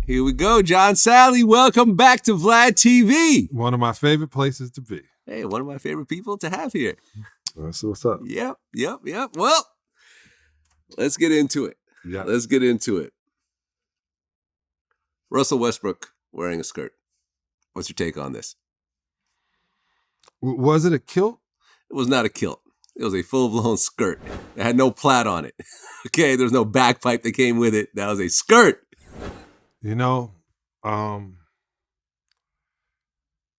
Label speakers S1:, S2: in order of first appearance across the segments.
S1: Here we go, John Salley. Welcome back to VladTV.
S2: One of my favorite places to be.
S1: Hey, one of my favorite people to have here.
S2: That's what's up.
S1: Yep. Well, let's get into it.
S2: Yeah.
S1: Let's get into it. Russell Westbrook wearing a skirt. What's your take on this?
S2: Was it a kilt?
S1: It was not a kilt. It was a full-blown skirt. It had no plaid on it. Okay, there's no backpipe that came with it. That was a skirt.
S2: You know,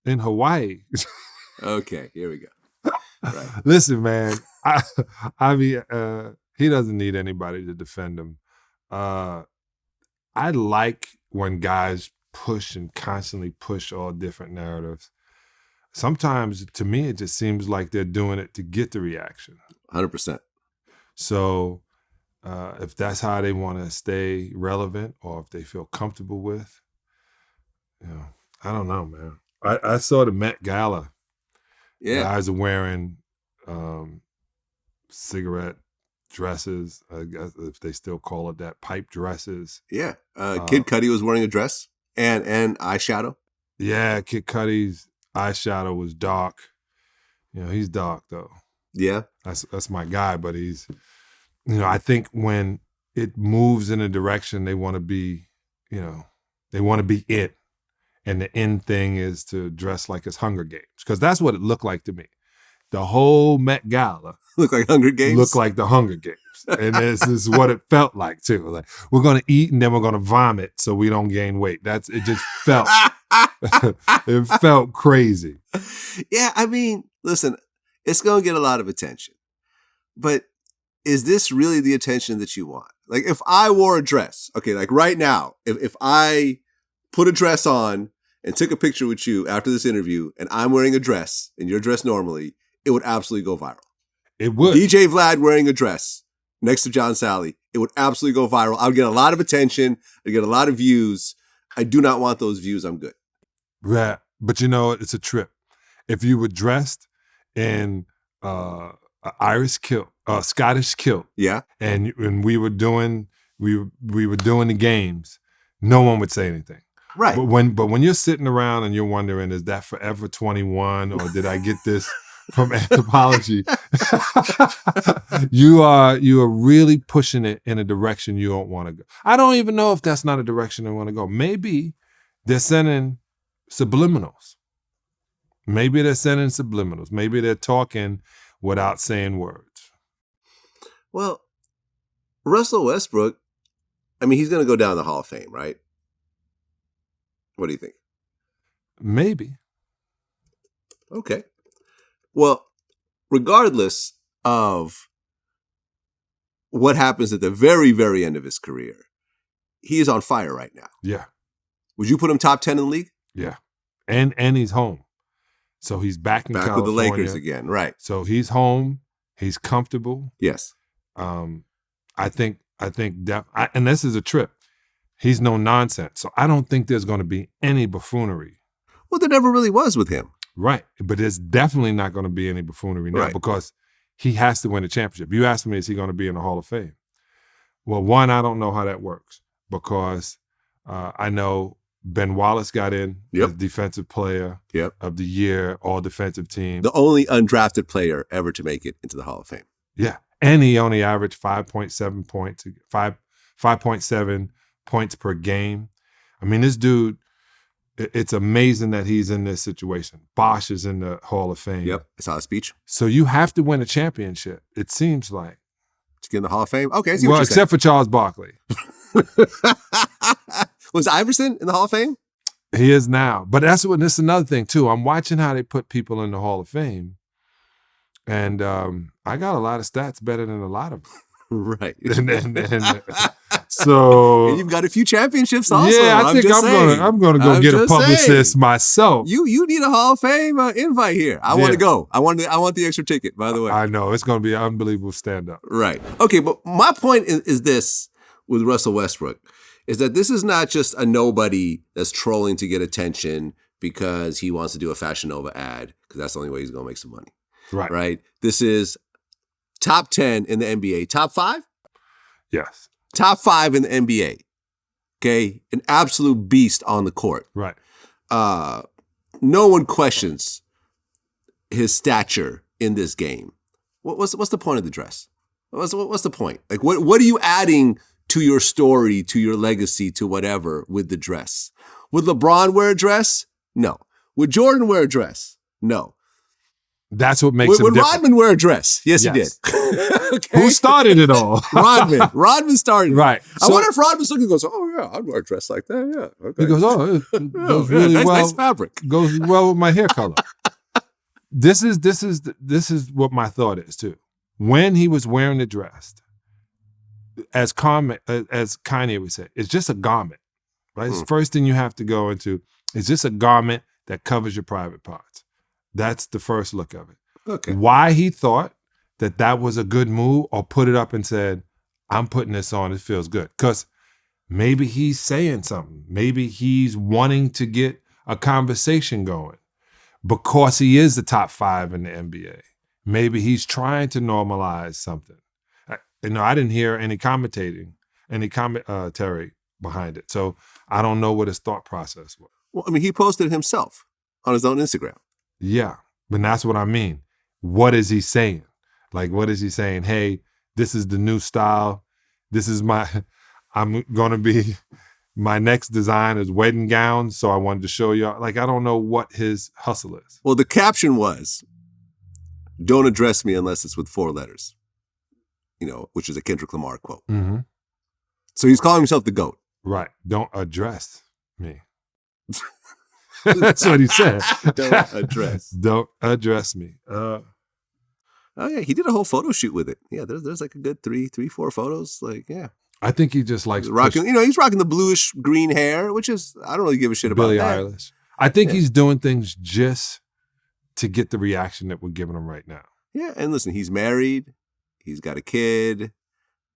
S2: in Hawaii.
S1: Okay, here we go. Right.
S2: Listen, man, I mean, he doesn't need anybody to defend him. I like when guys push and constantly push all different narratives. Sometimes, to me, it just seems like they're doing it to get the reaction.
S1: 100%.
S2: So if that's how they want to stay relevant or if they feel comfortable with, I don't know, man. I saw the Met Gala.
S1: Yeah.
S2: Guys are wearing cigarette dresses, I guess if they still call it that, pipe dresses.
S1: Yeah. Kid Cudi was wearing a dress and eyeshadow.
S2: Yeah, Kid Cudi's eyeshadow was dark. He's dark though.
S1: Yeah.
S2: That's my guy, but he's, I think when it moves in a direction they want to be, they want to be it. And the end thing is to dress like it's Hunger Games. Because that's what it looked like to me. The whole Met Gala
S1: looked like Hunger Games?
S2: Looked like the Hunger Games. And this is what it felt like too. Like, we're going to eat and then we're going to vomit so we don't gain weight. It just felt, it felt crazy.
S1: Yeah, I mean, listen, it's going to get a lot of attention. But is this really the attention that you want? Like if I wore a dress, okay, like right now, if I put a dress on and took a picture with you after this interview and I'm wearing a dress and you're dressed normally, it would absolutely go viral.
S2: It would.
S1: DJ Vlad wearing a dress next to John Salley, it would absolutely go viral. I would get a lot of attention. I'd get a lot of views. I do not want those views. I'm good.
S2: Right. But it's a trip. If you were dressed in Irish kilt, Scottish kilt,
S1: yeah,
S2: and we were doing the games, no one would say anything.
S1: Right.
S2: But when you're sitting around and you're wondering, is that Forever 21 or did I get this from Anthropology? you are really pushing it in a direction you don't want to go. I don't even know if that's not a direction I want to go. Maybe they're sending subliminals. Maybe they're talking without saying words.
S1: Well, Russell Westbrook, I mean, he's going to go down the Hall of Fame, right? What do you think?
S2: Maybe.
S1: Okay. Well, regardless of what happens at the very, very end of his career, he is on fire right now.
S2: Yeah.
S1: Would you put him top 10 in the league?
S2: Yeah. And he's home. So he's back in California.
S1: Back with the Lakers again, right.
S2: So he's home. He's comfortable.
S1: Yes.
S2: I think and this is a trip. He's no nonsense. So I don't think there's going to be any buffoonery.
S1: Well, there never really was with him.
S2: Right. But there's definitely not going to be any buffoonery now because he has to win a championship. You asked me, is he going to be in the Hall of Fame? Well, one, I don't know how that works because I know Ben Wallace got in as Defensive Player of the Year, All Defensive Team.
S1: The only undrafted player ever to make it into the Hall of Fame.
S2: Yeah. And he only averaged 5.7 points, 5.7 points per game. I mean, this dude, it's amazing that he's in this situation. Bosh is in the Hall of Fame.
S1: Yep, I saw a speech.
S2: So you have to win a championship, it seems like.
S1: To get in the Hall of Fame? Okay, I see
S2: well,
S1: what you're
S2: except for Charles Barkley.
S1: Was Iverson in the Hall of Fame?
S2: He is now. But this is another thing, too. I'm watching how they put people in the Hall of Fame. And I got a lot of stats better than a lot of them.
S1: Right.
S2: So
S1: and you've got a few championships also.
S2: Yeah, I think I'm gonna go get a publicist myself.
S1: You need a Hall of Fame invite here. I want to go. I want the extra ticket, by the way.
S2: I know. It's gonna be an unbelievable stand-up.
S1: Right. Okay, but my point is this with Russell Westbrook, is that this is not just a nobody that's trolling to get attention because he wants to do a Fashion Nova ad, because that's the only way he's gonna make some money.
S2: Right.
S1: Right. This is top 10 in the NBA. Top 5?
S2: Yes.
S1: Top 5 in the NBA. Okay, an absolute beast on the court.
S2: Right.
S1: No one questions his stature in this game. What's the point of the dress? What's the point? Like, what are you adding to your story, to your legacy, to whatever with the dress? Would LeBron wear a dress? No. Would Jordan wear a dress? No.
S2: That's what makes him
S1: Would
S2: different.
S1: Rodman wear a dress? Yes. He did. Okay.
S2: Who started it all?
S1: Rodman. Rodman started it.
S2: Right.
S1: I wonder if Rodman's looking and goes, oh, yeah, I'd wear a dress like that. Yeah. Okay.
S2: He goes, oh, it goes really well.
S1: Nice fabric.
S2: Goes well with my hair color. This is what my thought is, too. When he was wearing the dress, as Kanye would say, it's just a garment, right? It's the first thing you have to go into. It's just a garment that covers your private parts. That's the first look of it.
S1: Okay.
S2: Why he thought that was a good move or put it up and said, I'm putting this on, it feels good. Because maybe he's saying something. Maybe he's wanting to get a conversation going because he is the top 5 in the NBA. Maybe he's trying to normalize something. I didn't hear any commentary behind it. So I don't know what his thought process was.
S1: Well, I mean, he posted it himself on his own Instagram.
S2: Yeah, but that's what I mean. What is he saying? Like, what is he saying? Hey, this is the new style. I'm going to be, my next design is wedding gowns. So I wanted to show y'all. Like, I don't know what his hustle is.
S1: Well, the caption was, don't address me unless it's with 4 letters, which is a Kendrick Lamar quote.
S2: Mm-hmm.
S1: So he's calling himself the GOAT.
S2: Right. Don't address me. That's what he said.
S1: Don't address.
S2: Don't address me.
S1: Oh yeah, he did a whole photo shoot with it. Yeah, there's like a good 4 photos. Like, yeah.
S2: I think he just likes
S1: rocking. He's rocking the bluish green hair, which is, I don't really give a shit about
S2: Billie
S1: that.
S2: Eilish. I think he's doing things just to get the reaction that we're giving him right now.
S1: Yeah, and listen, he's married. He's got a kid.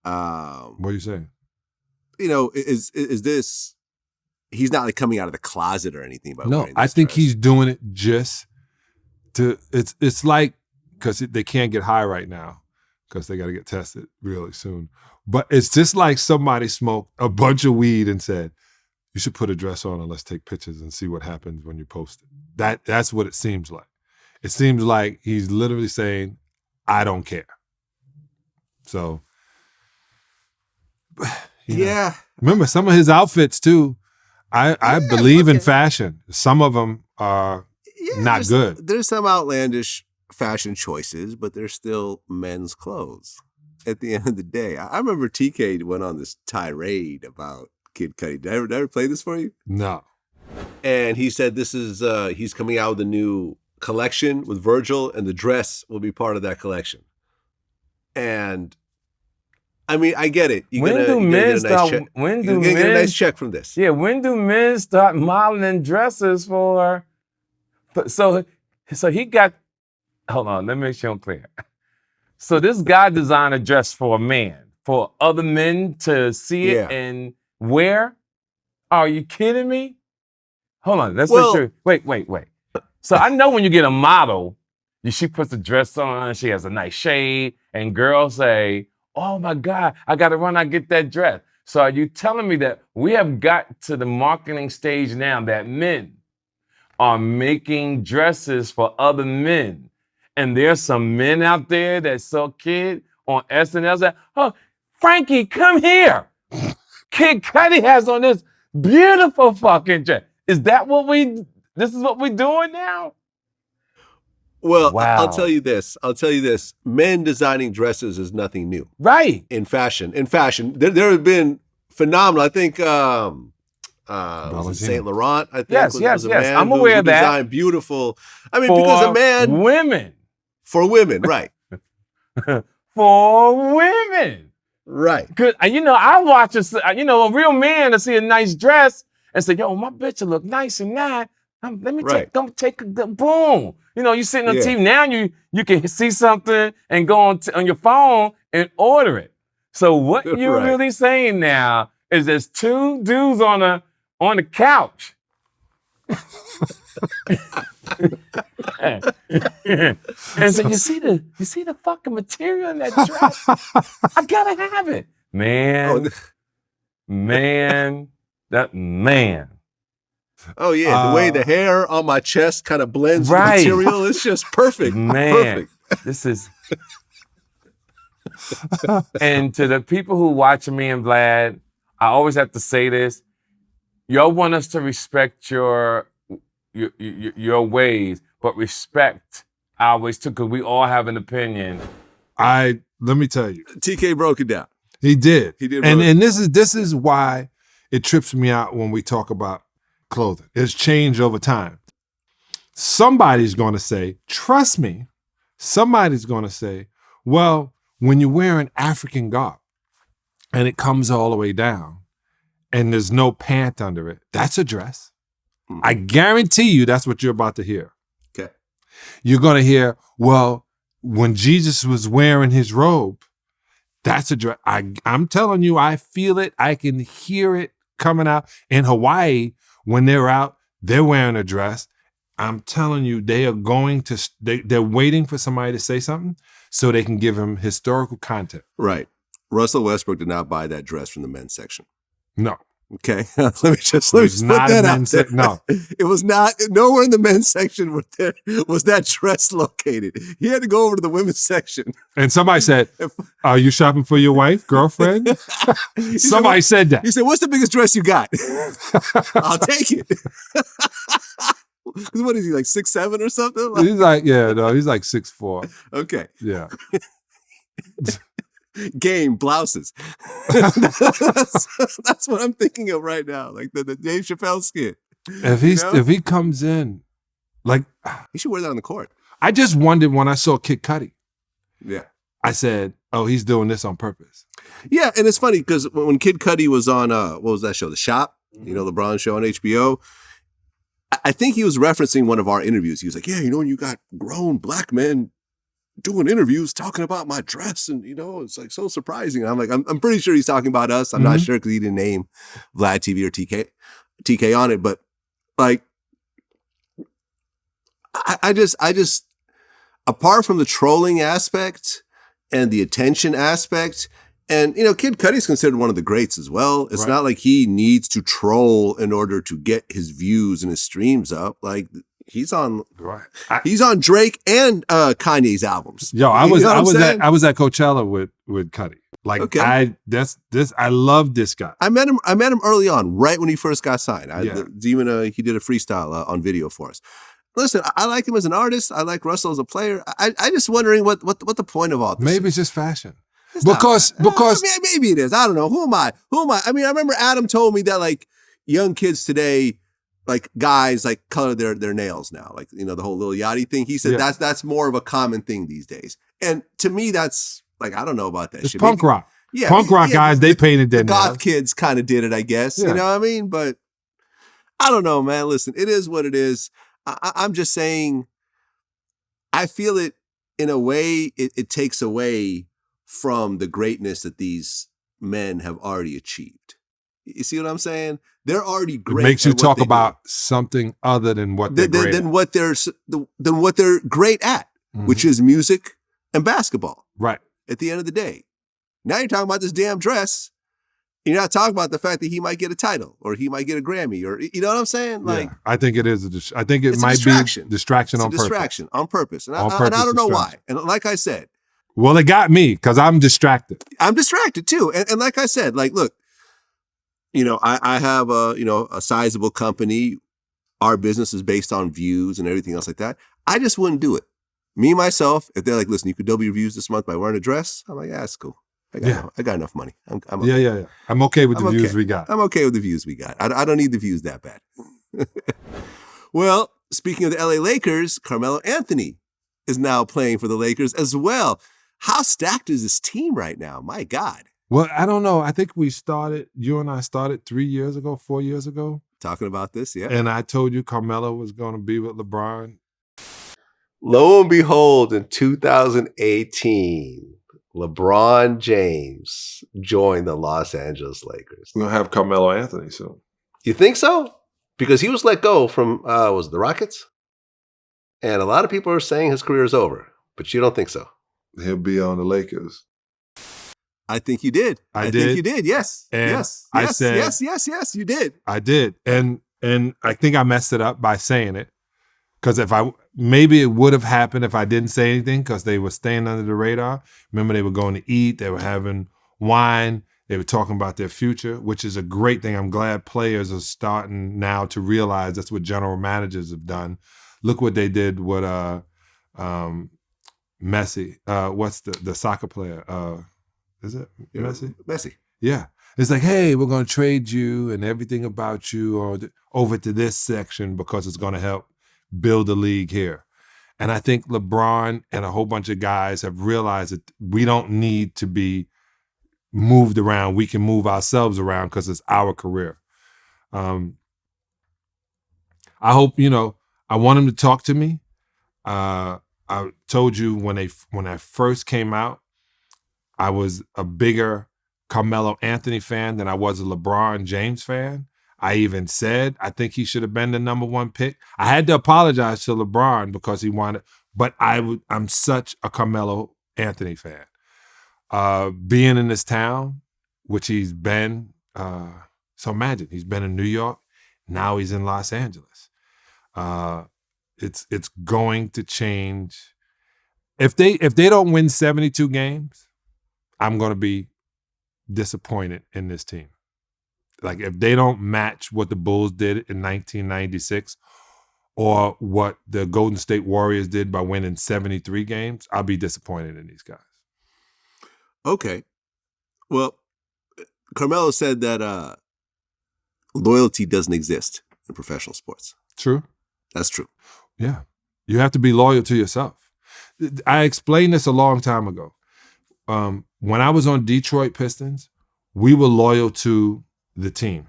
S2: What are you saying?
S1: Is this? He's not like coming out of the closet or anything about.
S2: No, I think he's doing it just to. It's like, because they can't get high right now because they got to get tested really soon. But it's just like somebody smoked a bunch of weed and said, "You should put a dress on and let's take pictures and see what happens when you post it." That's what it seems like. It seems like he's literally saying, "I don't care." So,
S1: yeah.
S2: Remember some of his outfits too. I believe in fashion. Some of them are not good.
S1: There's some outlandish fashion choices, but they're still men's clothes at the end of the day. I remember TK went on this tirade about Kid Cudi. Did I ever play this for you?
S2: No.
S1: And he said this is, he's coming out with a new collection with Virgil, and the dress will be part of that collection. And I mean, I get it. You're gonna get a nice check from this.
S3: Yeah, when do men start modeling dresses for? So he got. Hold on, let me make sure I'm clear. So this guy designed a dress for a man, for other men to see it and wear. Are you kidding me? Hold on, let's make sure. Wait. So I know when you get a model, she puts a dress on, she has a nice shade, and girls say, "Oh my God, I got to run out and get that dress." So are you telling me that we have got to the marketing stage now that men are making dresses for other men? And there's some men out there that sell Kid on SNL that, "Oh, Frankie, come here. Kid Cudi has on this beautiful fucking dress." Is that this is what we're doing now?
S1: Well,
S3: wow.
S1: I'll tell you this. Men designing dresses is nothing new.
S3: Right.
S1: In fashion. There have been phenomenal, I think, Saint Laurent, I think.
S3: Yes.
S1: A man
S3: I'm aware of that.
S1: Designed beautiful. I mean, because a man.
S3: Women.
S1: For women, right.
S3: For women.
S1: Right.
S3: Because, I watch a real man to see a nice dress and say, "Yo, my bitch will look nice in that. Let me take a boom." You sitting on TV now. You can see something and go on your phone and order it. So what you're really saying now is there's 2 dudes on the couch. And so you see the fucking material in that dress. I gotta have it, man. Man. That man.
S1: Oh yeah, the way the hair on my chest kind of blends with the
S3: Right.
S1: material, it's just perfect.
S3: Man,
S1: Perfect.
S3: this is. And to the people who watch me and Vlad, I always have to say this: y'all want us to respect your ways, but respect our ways too, because we all have an opinion.
S2: Let me tell you,
S1: TK broke it down.
S2: he did.
S1: He did.
S2: And this is why it trips me out when we talk about clothing. It's changed over time. Somebody's going to say, trust me, somebody's going to say, well, when you wear an African garb and it comes all the way down and there's no pant under it, that's a dress. Mm-hmm. I guarantee you that's what you're about to hear.
S1: Okay.
S2: You're going to hear, well, when Jesus was wearing his robe, that's a dress. I'm telling you, I feel it. I can hear it coming out. In Hawaii, when they're out, they're wearing a dress. I'm telling you, they are going to, they're waiting for somebody to say something so they can give him historical content.
S1: Right. Russell Westbrook did not buy that dress from the men's section.
S2: No.
S1: Okay. let me just put that out there.
S2: No.
S1: It was not, nowhere in the men's section was that dress located. He had to go over to the women's section.
S2: And somebody said, are you shopping for your wife, girlfriend? Somebody said that.
S1: He said, what's the biggest dress you got? I'll take it. What is he, like 6'7" or something?
S2: He's like, he's like 6'4".
S1: Okay.
S2: Yeah.
S1: Game blouses. That's what I'm thinking of right now. Like the Dave Chappelle skit.
S2: If he comes in, like
S1: he should wear that on the court.
S2: I just wondered when I saw Kid Cudi.
S1: Yeah.
S2: I said, oh, he's doing this on purpose.
S1: Yeah, and it's funny because when Kid Cudi was on what was that show? The Shop, LeBron show on HBO. I think he was referencing one of our interviews. He was like, yeah, when you got grown black men doing interviews talking about my dress and, it's like so surprising. And I'm like, I'm pretty sure he's talking about us. I'm not sure because he didn't name VladTV or TK on it. But like, I just, apart from the trolling aspect and the attention aspect, and, Kid Cudi's considered one of the greats as well. It's not like he needs to troll in order to get his views and his streams up. Like, he's on Drake and Kanye's albums.
S2: Yo, I was at Coachella with Cudi. Like, okay. I love this guy.
S1: I met him early on, right when he first got signed. He did a freestyle on video for us. Listen, I like him as an artist. I like Russell as a player. I just wondering what the point of all this.
S2: Maybe it's just fashion.
S1: Because maybe it is. I don't know. Who am I? I mean, I remember Adam told me that like young kids today, like guys like color their nails now, like the whole Lil Yachty thing. He said that's more of a common thing these days. And to me, that's like I don't know about that.
S2: It's shit. Punk rock. Yeah, punk rock guys they painted their nails.
S1: Goth kids kind of did it, I guess. Yeah. You know what I mean? But I don't know, man. Listen, it is what it is. I'm just saying. I feel it in a way. It takes away from the greatness that these men have already achieved. You see what I'm saying? They're already great.
S2: It makes you talk about something other than what they're great
S1: than what they're great at, which is music and basketball.
S2: Right.
S1: At the end of the day. Now you're talking about this damn dress. You're not talking about the fact that he might get a title or he might get a Grammy or you know what I'm saying? Like,
S2: I think it is. I think it might be a distraction on purpose.
S1: Distraction on purpose. And I don't know why. And like I said.
S2: Well, it got me because I'm distracted.
S1: I'm distracted too. And like I said, like, look, I have a sizable company. Our business is based on views and everything else like that. I just wouldn't do it. Me, myself, if they're like, listen, you could double your views this month by wearing a dress. I'm like, yeah, that's cool. I got enough money. I'm okay.
S2: Yeah. I'm okay with the views we got.
S1: I'm okay with the views we got. I don't need the views that bad. Well, speaking of the LA Lakers, Carmelo Anthony is now playing for the Lakers as well. How stacked is this team right now? My God.
S2: Well, I don't know. I think you and I started 4 years ago.
S1: Talking about this, yeah.
S2: And I told you Carmelo was going to be with LeBron.
S1: Lo and behold, in 2018, LeBron James joined the Los Angeles Lakers.
S2: We're going to have Carmelo Anthony soon.
S1: You think so? Because he was let go from, was it the Rockets? And a lot of people are saying his career is over, but you don't think so?
S2: He'll be on the Lakers.
S1: I think you did.
S2: I
S1: think
S2: did?
S1: you did. Yes.
S2: And
S1: yes.
S2: I
S1: Yes.
S2: said-
S1: Yes. You did.
S2: I did. And I think I messed it up by saying it. Because maybe it would have happened if I didn't say anything, because they were staying under the radar. Remember, they were going to eat, they were having wine, they were talking about their future, which is a great thing. I'm glad players are starting now to realize that's what general managers have done. Look what they did with Messi. What's the soccer player? Is it Messi?
S1: Messi.
S2: Yeah. It's like, hey, we're going to trade you and everything about you over to this section because it's going to help build a league here. And I think LeBron and a whole bunch of guys have realized that we don't need to be moved around. We can move ourselves around because it's our career. I hope, I want him to talk to me. I told you when I first came out, I was a bigger Carmelo Anthony fan than I was a LeBron James fan. I even said I think he should have been the number one pick. I had to apologize to LeBron because he wanted, but I'm such a Carmelo Anthony fan. Being in this town, which he's been, so imagine he's been in New York, now he's in Los Angeles. It's going to change. If they don't win 72 games, I'm going to be disappointed in this team. Like if they don't match what the Bulls did in 1996 or what the Golden State Warriors did by winning 73 games, I'll be disappointed in these guys.
S1: Okay. Well, Carmelo said that loyalty doesn't exist in professional sports.
S2: True.
S1: That's true.
S2: Yeah. You have to be loyal to yourself. I explained this a long time ago. When I was on Detroit Pistons, we were loyal to the team.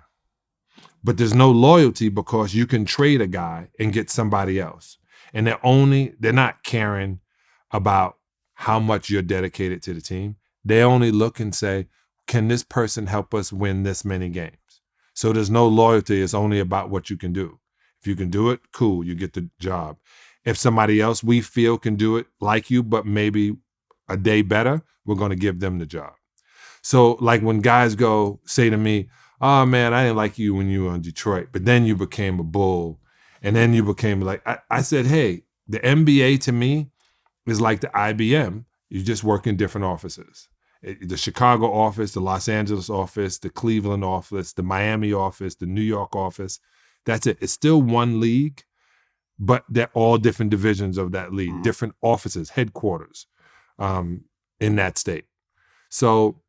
S2: But there's no loyalty because you can trade a guy and get somebody else. And they're not caring about how much you're dedicated to the team. They only look and say, can this person help us win this many games? So there's no loyalty. It's only about what you can do. If you can do it, cool, you get the job. If somebody else we feel can do it like you, but maybe a day better, we're going to give them the job. So like when guys say to me, oh man, I didn't like you when you were in Detroit, but then you became a Bull. And then you became I said, hey, the NBA to me is like the IBM. You just work in different offices. The Chicago office, the Los Angeles office, the Cleveland office, the Miami office, the New York office. That's it. It's still one league, but they're all different divisions of that league, different offices, headquarters in that state. So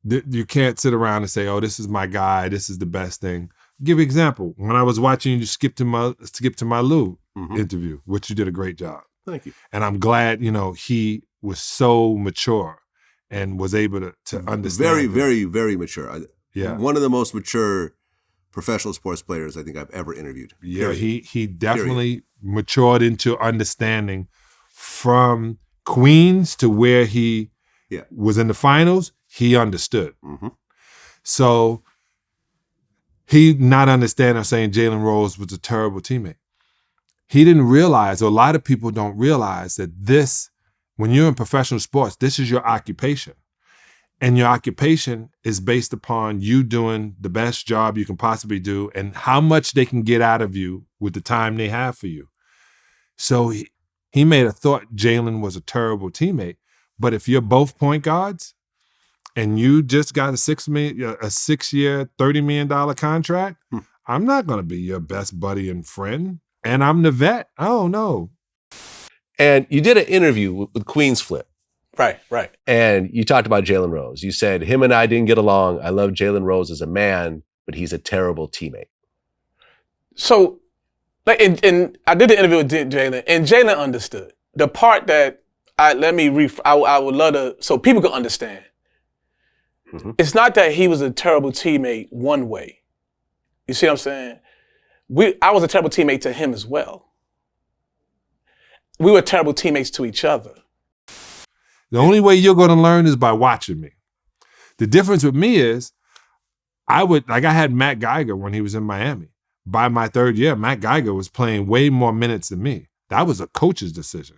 S2: you can't sit around and say, oh, this is my guy, this is the best thing. I'll give you an example. When I was watching you skip to my Lou interview, which you did a great job.
S1: Thank you.
S2: And I'm glad, he was so mature and was able to understand.
S1: Very, very, very mature.
S2: Yeah.
S1: One of the most mature professional sports players I think I've ever interviewed.
S2: Yeah, he definitely matured into understanding from Queens to where he was in the finals. He understood. So he not understanding saying Jalen Rose was a terrible teammate. He didn't realize, or a lot of people don't realize that when you're in professional sports, this is your occupation. And your occupation is based upon you doing the best job you can possibly do and how much they can get out of you with the time they have for you. So he made a thought Jalen was a terrible teammate. But if you're both point guards and you just got a 6-year, $30 million contract, I'm not going to be your best buddy and friend. And I'm the vet. I don't know.
S4: And you did an interview with Queens Flip.
S5: Right.
S4: And you talked about Jalen Rose. You said, him and I didn't get along. I love Jalen Rose as a man, but he's a terrible teammate.
S5: So, and I did the interview with Jalen, and Jalen understood. The part that I would love to, so people can understand. It's not that he was a terrible teammate one way. You see what I'm saying? I was a terrible teammate to him as well. We were terrible teammates to each other.
S2: The only way you're going to learn is by watching me. The difference with me is I had Matt Geiger when he was in Miami. By my third year, Matt Geiger was playing way more minutes than me. That was a coach's decision.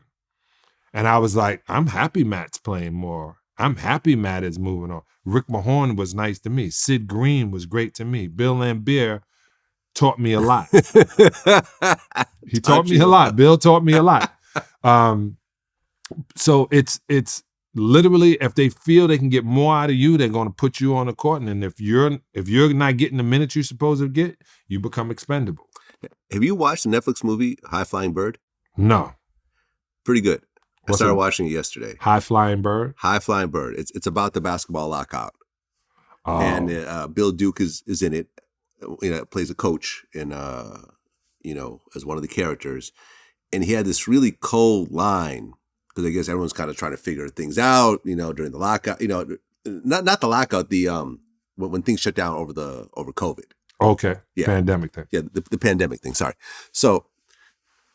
S2: And I was like, I'm happy Matt's playing more I'm happy Madden's moving on. Rick Mahorn was nice to me. Sid Green was great to me. Bill Laimbeer taught me a lot. He taught me a lot. Bill taught me a lot. So it's literally, if they feel they can get more out of you, they're going to put you on the court. And if you're not getting the minutes you're supposed to get, you become expendable.
S1: Have you watched the Netflix movie High Flying Bird?
S2: No.
S1: Pretty good. I
S2: What's
S1: started
S2: it?
S1: watching it yesterday.
S2: High Flying Bird?
S1: High Flying Bird. It's about the basketball lockout.
S2: Oh.
S1: And Bill Duke is in it. Plays a coach in as one of the characters. And he had this really cold line, because I guess everyone's kind of trying to figure things out, during the lockout, not the lockout, the when things shut down over COVID.
S2: Okay.
S1: Yeah.
S2: Pandemic thing.
S1: Yeah, the pandemic thing, sorry. So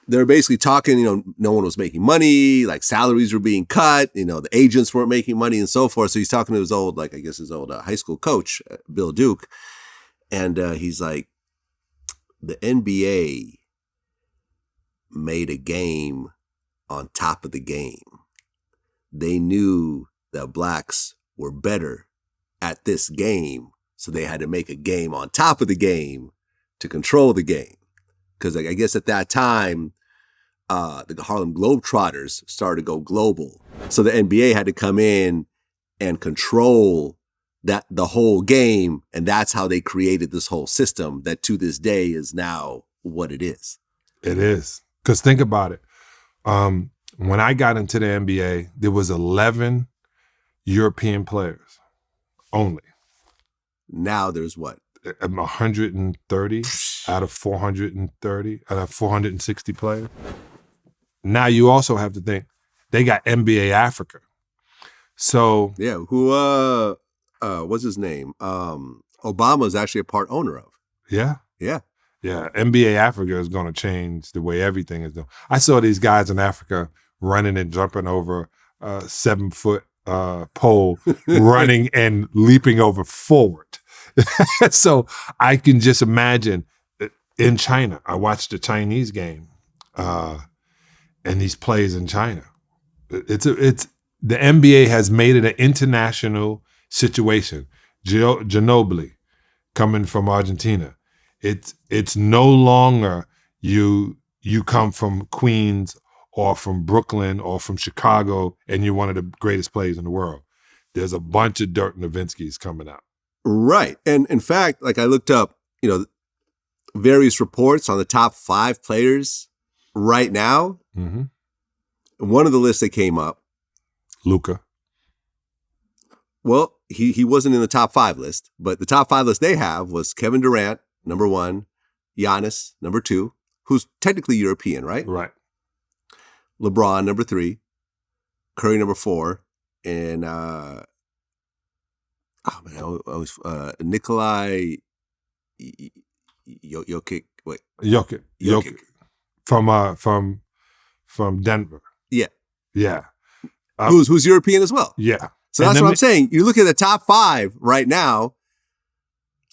S1: they're basically talking, no one was making money, like salaries were being cut, the agents weren't making money and so forth. So he's talking to his old high school coach, Bill Duke. And he's like, the NBA made a game on top of the game. They knew that blacks were better at this game, so they had to make a game on top of the game to control the game. Because I guess at that time, the Harlem Globetrotters started to go global. So the NBA had to come in and control the whole game, and that's how they created this whole system that to this day is now what it is.
S2: It is. Because think about it. When I got into the NBA, there was 11 European players only.
S1: Now there's what?
S2: 130 out of 430, out of 460 players. Now you also have to think, they got NBA Africa. So
S1: yeah, who what's his name? Obama is actually a part owner of.
S2: Yeah.
S1: Yeah.
S2: Yeah. NBA Africa is going to change the way everything is done. I saw these guys in Africa running and jumping over a 7-foot pole, running and leaping over forward. So I can just imagine in China, I watched the Chinese game and these plays in China. It's the NBA has made it an international situation. Ginobili coming from Argentina. It's no longer you come from Queens or from Brooklyn or from Chicago and you're one of the greatest players in the world. There's a bunch of Dirk Nowitzki's coming out.
S1: Right. And in fact, like I looked up, various reports on the top 5 players right now.
S2: Mm-hmm.
S1: One of the lists that came up,
S2: Luka.
S1: Well, he wasn't in the top 5 list, but the top 5 list they have was Kevin Durant, number 1, Giannis, number 2, who's technically European, right?
S2: Right.
S1: LeBron, number 3, Curry, number 4, and Nikolai Jokic. Wait,
S2: Jokic. From Denver.
S1: Yeah.
S2: Yeah.
S1: Who's European as well.
S2: Yeah.
S1: So that's what I'm saying. You look at the top 5 right now,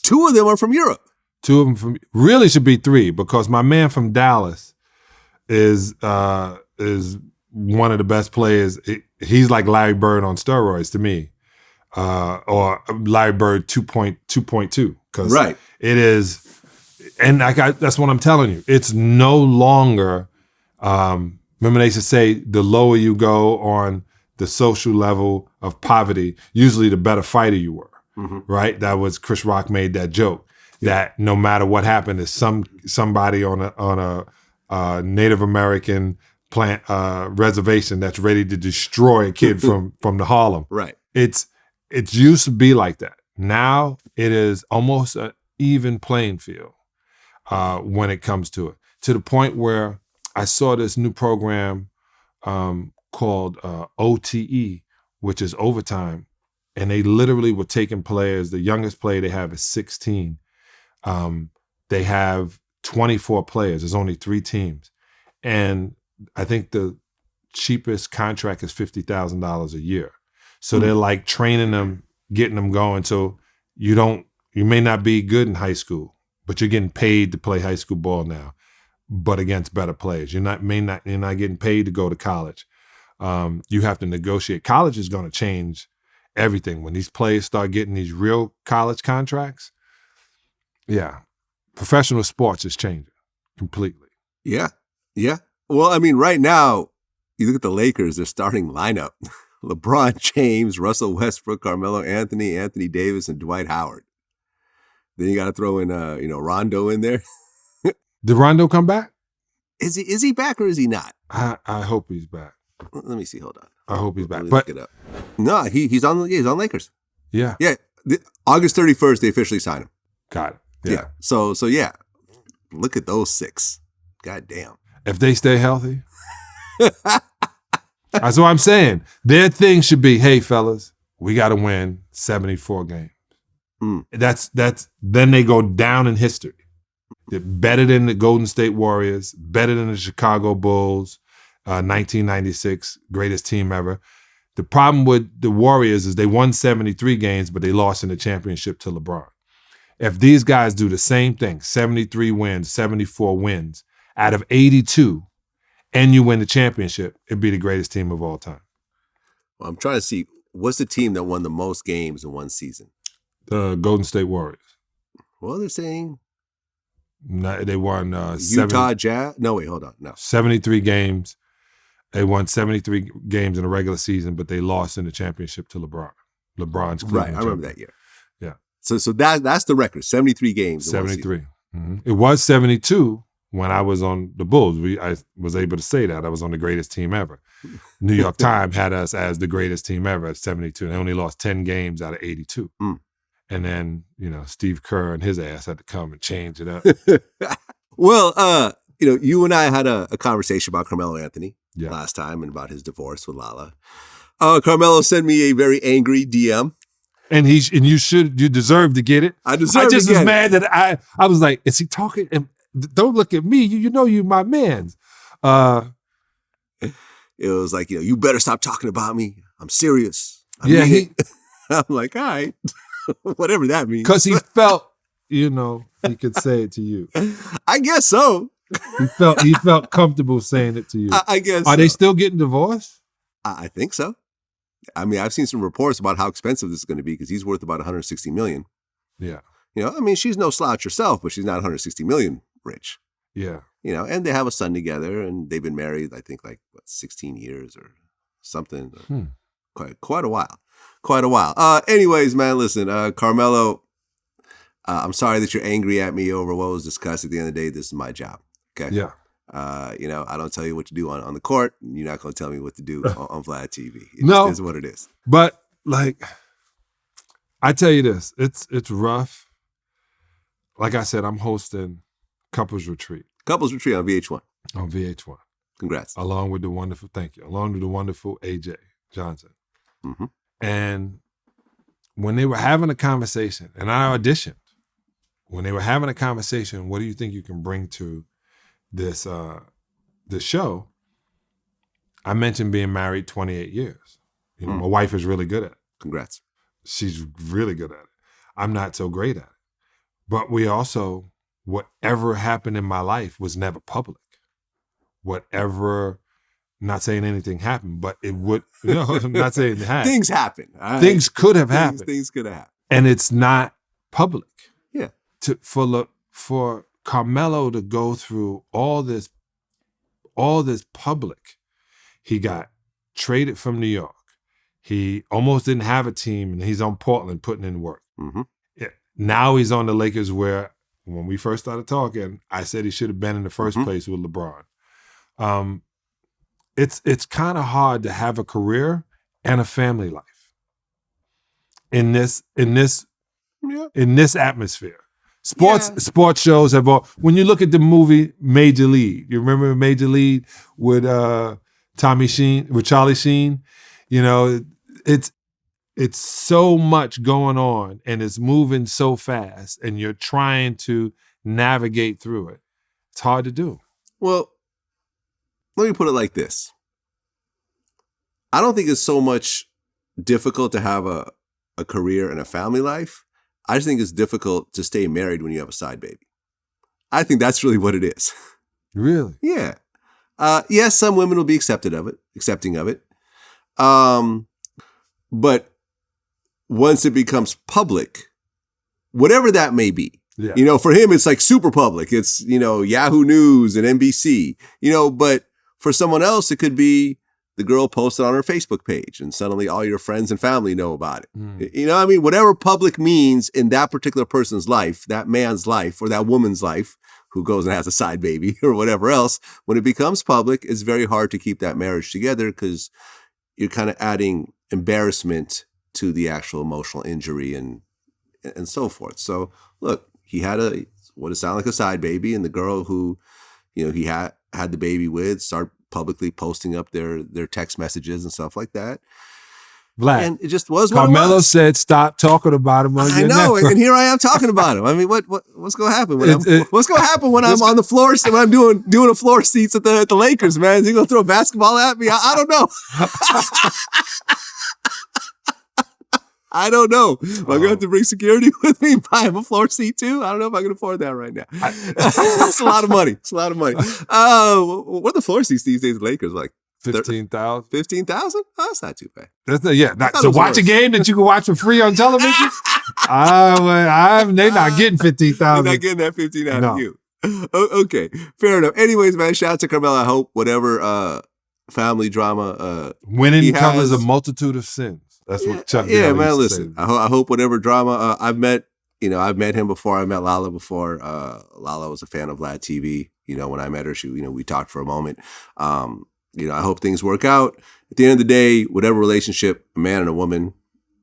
S1: 2 of them are from Europe.
S2: 2 of them really should be 3, because my man from Dallas is one of the best players. He's like Larry Bird on steroids to me, or Larry Bird 2.2. Because
S1: right.
S2: It is, and that's what I'm telling you. It's no longer. Remember they used to say the lower you go on the social level of poverty, usually the better fighter you were. Mm-hmm. Right? That was Chris Rock made that joke. That no matter what happened, is somebody on a Native American plant reservation that's ready to destroy a kid from the Harlem.
S1: Right.
S2: It used to be like that. Now it is almost an even playing field when it comes to it. To the point where I saw this new program called OTE, which is overtime, and they literally were taking players. The youngest player they have is 16. They have 24 players. There's only 3 teams. And I think the cheapest contract is $50,000 a year. So they're like training them, getting them going. So you may not be good in high school, but you're getting paid to play high school ball now, but against better players. You're not getting paid to go to college. You have to negotiate. College is going to change everything. When these players start getting these real college contracts, yeah, professional sports is changing completely.
S1: Yeah. Yeah. Well, I mean, right now, you look at the Lakers, their starting lineup. LeBron James, Russell Westbrook, Carmelo Anthony, Anthony Davis, and Dwight Howard. Then you got to throw in, Rondo in there.
S2: Did Rondo come back?
S1: Is he back or is he not?
S2: I hope he's back.
S1: Let me see. Hold on.
S2: I hope he's back.
S1: Let me
S2: But
S1: look it up. No, he's on Lakers.
S2: yeah,
S1: Yeah. August 31st, they officially signed him.
S2: got it.
S1: Yeah.
S2: Yeah.
S1: So yeah. Look at those 6. God damn.
S2: If they stay healthy, that's what I'm saying. Their thing should be, hey, fellas, we got to win 74 games. That's then they go down in history. They're better than the Golden State Warriors, better than the Chicago Bulls, 1996, greatest team ever. The problem with the Warriors is they won 73 games, but they lost in the championship to LeBron. If these guys do the same thing, 73 wins, 74 wins, out of 82, and you win the championship, it'd be the greatest team of all time.
S1: Well, I'm trying to see, what's the team that won the most games in one season?
S2: The Golden State Warriors.
S1: Well, they're saying
S2: They won
S1: Utah Jazz. No, wait, hold on. No.
S2: 73 games. They won 73 games in the regular season, but they lost in the championship to LeBron. LeBron's Cleveland
S1: Right, I remember
S2: champion.
S1: that year.
S2: Yeah.
S1: So that's the record, 73 games. in one
S2: 73.
S1: season.
S2: Mhm. It was 72 when I was on the Bulls. I was able to say that. I was on the greatest team ever. New York Times had us as the greatest team ever at 72. They only lost 10 games out of 82. And then, Steve Kerr and his ass had to come and change it up.
S1: Well, you and I had a conversation about Carmelo Anthony
S2: Yeah.
S1: last time and about his divorce with Lala. Carmelo sent me a very angry DM.
S2: And you deserve to get it.
S1: I deserve
S2: just
S1: to get
S2: was
S1: it.
S2: mad that I was like, is he talking? And don't look at me. You know you my mans.
S1: It was like, you better stop talking about me. I'm serious. I
S2: Yeah,
S1: mean it. I'm like, all right, whatever that means.
S2: because he felt, he could say it to you.
S1: I guess so.
S2: He felt comfortable saying it to you.
S1: I guess.
S2: Are
S1: so.
S2: they still getting divorced?
S1: I think so. I mean, I've seen some reports about how expensive this is going to be because he's worth about $160 million.
S2: Yeah.
S1: She's no slouch herself, but she's not $160 million rich.
S2: Yeah.
S1: And they have a son together, and they've been married, I think, 16 years or something. Quite a while. Quite a while. Anyways, man, listen, Carmelo, I'm sorry that you're angry at me over what was discussed. At the end of the day, this is my job. Okay.
S2: Yeah.
S1: I don't tell you what to do on the court. And you're not going to tell me what to do on Vlad TV. It
S2: No.
S1: just is what it is.
S2: But I tell you this, it's rough. Like I said, I'm hosting Couples Retreat
S1: Couples Retreat on VH1.
S2: on VH1.
S1: Congrats.
S2: Along with the wonderful AJ Johnson.
S1: Mm-hmm.
S2: And when they were having a conversation, and I auditioned, when they were having a conversation, what do you think you can bring to this show? I mentioned being married 28 years. My wife is really good at it.
S1: Congrats.
S2: She's really good at it. I'm not so great at it. But we also, whatever happened in my life was never public. Whatever, not saying anything happened, but it would, I'm not saying it happened.
S1: Things happen. All right?
S2: Things could have happened.
S1: Things could have happened.
S2: And it's not public.
S1: Yeah.
S2: For Carmelo to go through all this public, he got traded from New York. He almost didn't have a team, and he's on Portland putting in work.
S1: Mm-hmm.
S2: Yeah. Now he's on the Lakers, where when we first started talking, I said he should have been in the first place with LeBron. It's kind of hard to have a career and a family life in this atmosphere. Sports shows have all. When you look at the movie Major League, you remember Major League with Charlie Sheen? It's so much going on, and it's moving so fast, and you're trying to navigate through it. It's hard to do.
S1: Well, let me put it like this. I don't think it's so much difficult to have a career and a family life. I just think it's difficult to stay married when you have a side baby. I think that's really what it is.
S2: Really?
S1: Yeah. Yes, some women will be accepting of it. But once it becomes public, whatever that may be,
S2: Yeah.
S1: you know, for him, it's like super public. It's, you know, Yahoo News and NBC, you know, but for someone else, it could be the girl posted on her Facebook page and suddenly all your friends and family know about it. You know what I mean? Whatever public means in that particular person's life, that man's life or that woman's life who goes and has a side baby or whatever else, when it becomes public, it's very hard to keep that marriage together because you're kind of adding embarrassment to the actual emotional injury and so forth. So look, he had what it sounded like a side baby, and the girl who, you know, he had the baby with started publicly posting up their text messages and stuff like that.
S2: Vlad,
S1: and it just was what
S2: Carmelo
S1: it was.
S2: said, "Stop talking about him." On
S1: I
S2: your
S1: know,
S2: network.
S1: and here I am talking about him. I mean, what's going to happen when what's going to happen when I'm on the floor when I'm doing a floor seats at the Lakers? Man, is he going to throw a basketball at me? I don't know. I don't know. Am I going to have to bring security with me? Buy him a floor seat too? I don't know if I can afford that right now. It's a lot of money. It's a lot of money. What are the floor seats these days? The Lakers like
S2: 15,000.
S1: 15,000? Oh, that's not too bad.
S2: So watch a game that you can watch for free on television. They're not getting 15,000.
S1: They're not getting that 15 out of you. Okay, fair enough. Anyways, man, shout out to Carmelo. I hope whatever family drama
S2: winning covers a multitude of sins. That's what Chuck.
S1: Yeah, man. Listen, I hope whatever drama I've met him before. I met Lala before. Lala was a fan of VladTV. You know, when I met her, we talked for a moment. I hope things work out. At the end of the day, whatever relationship a man and a woman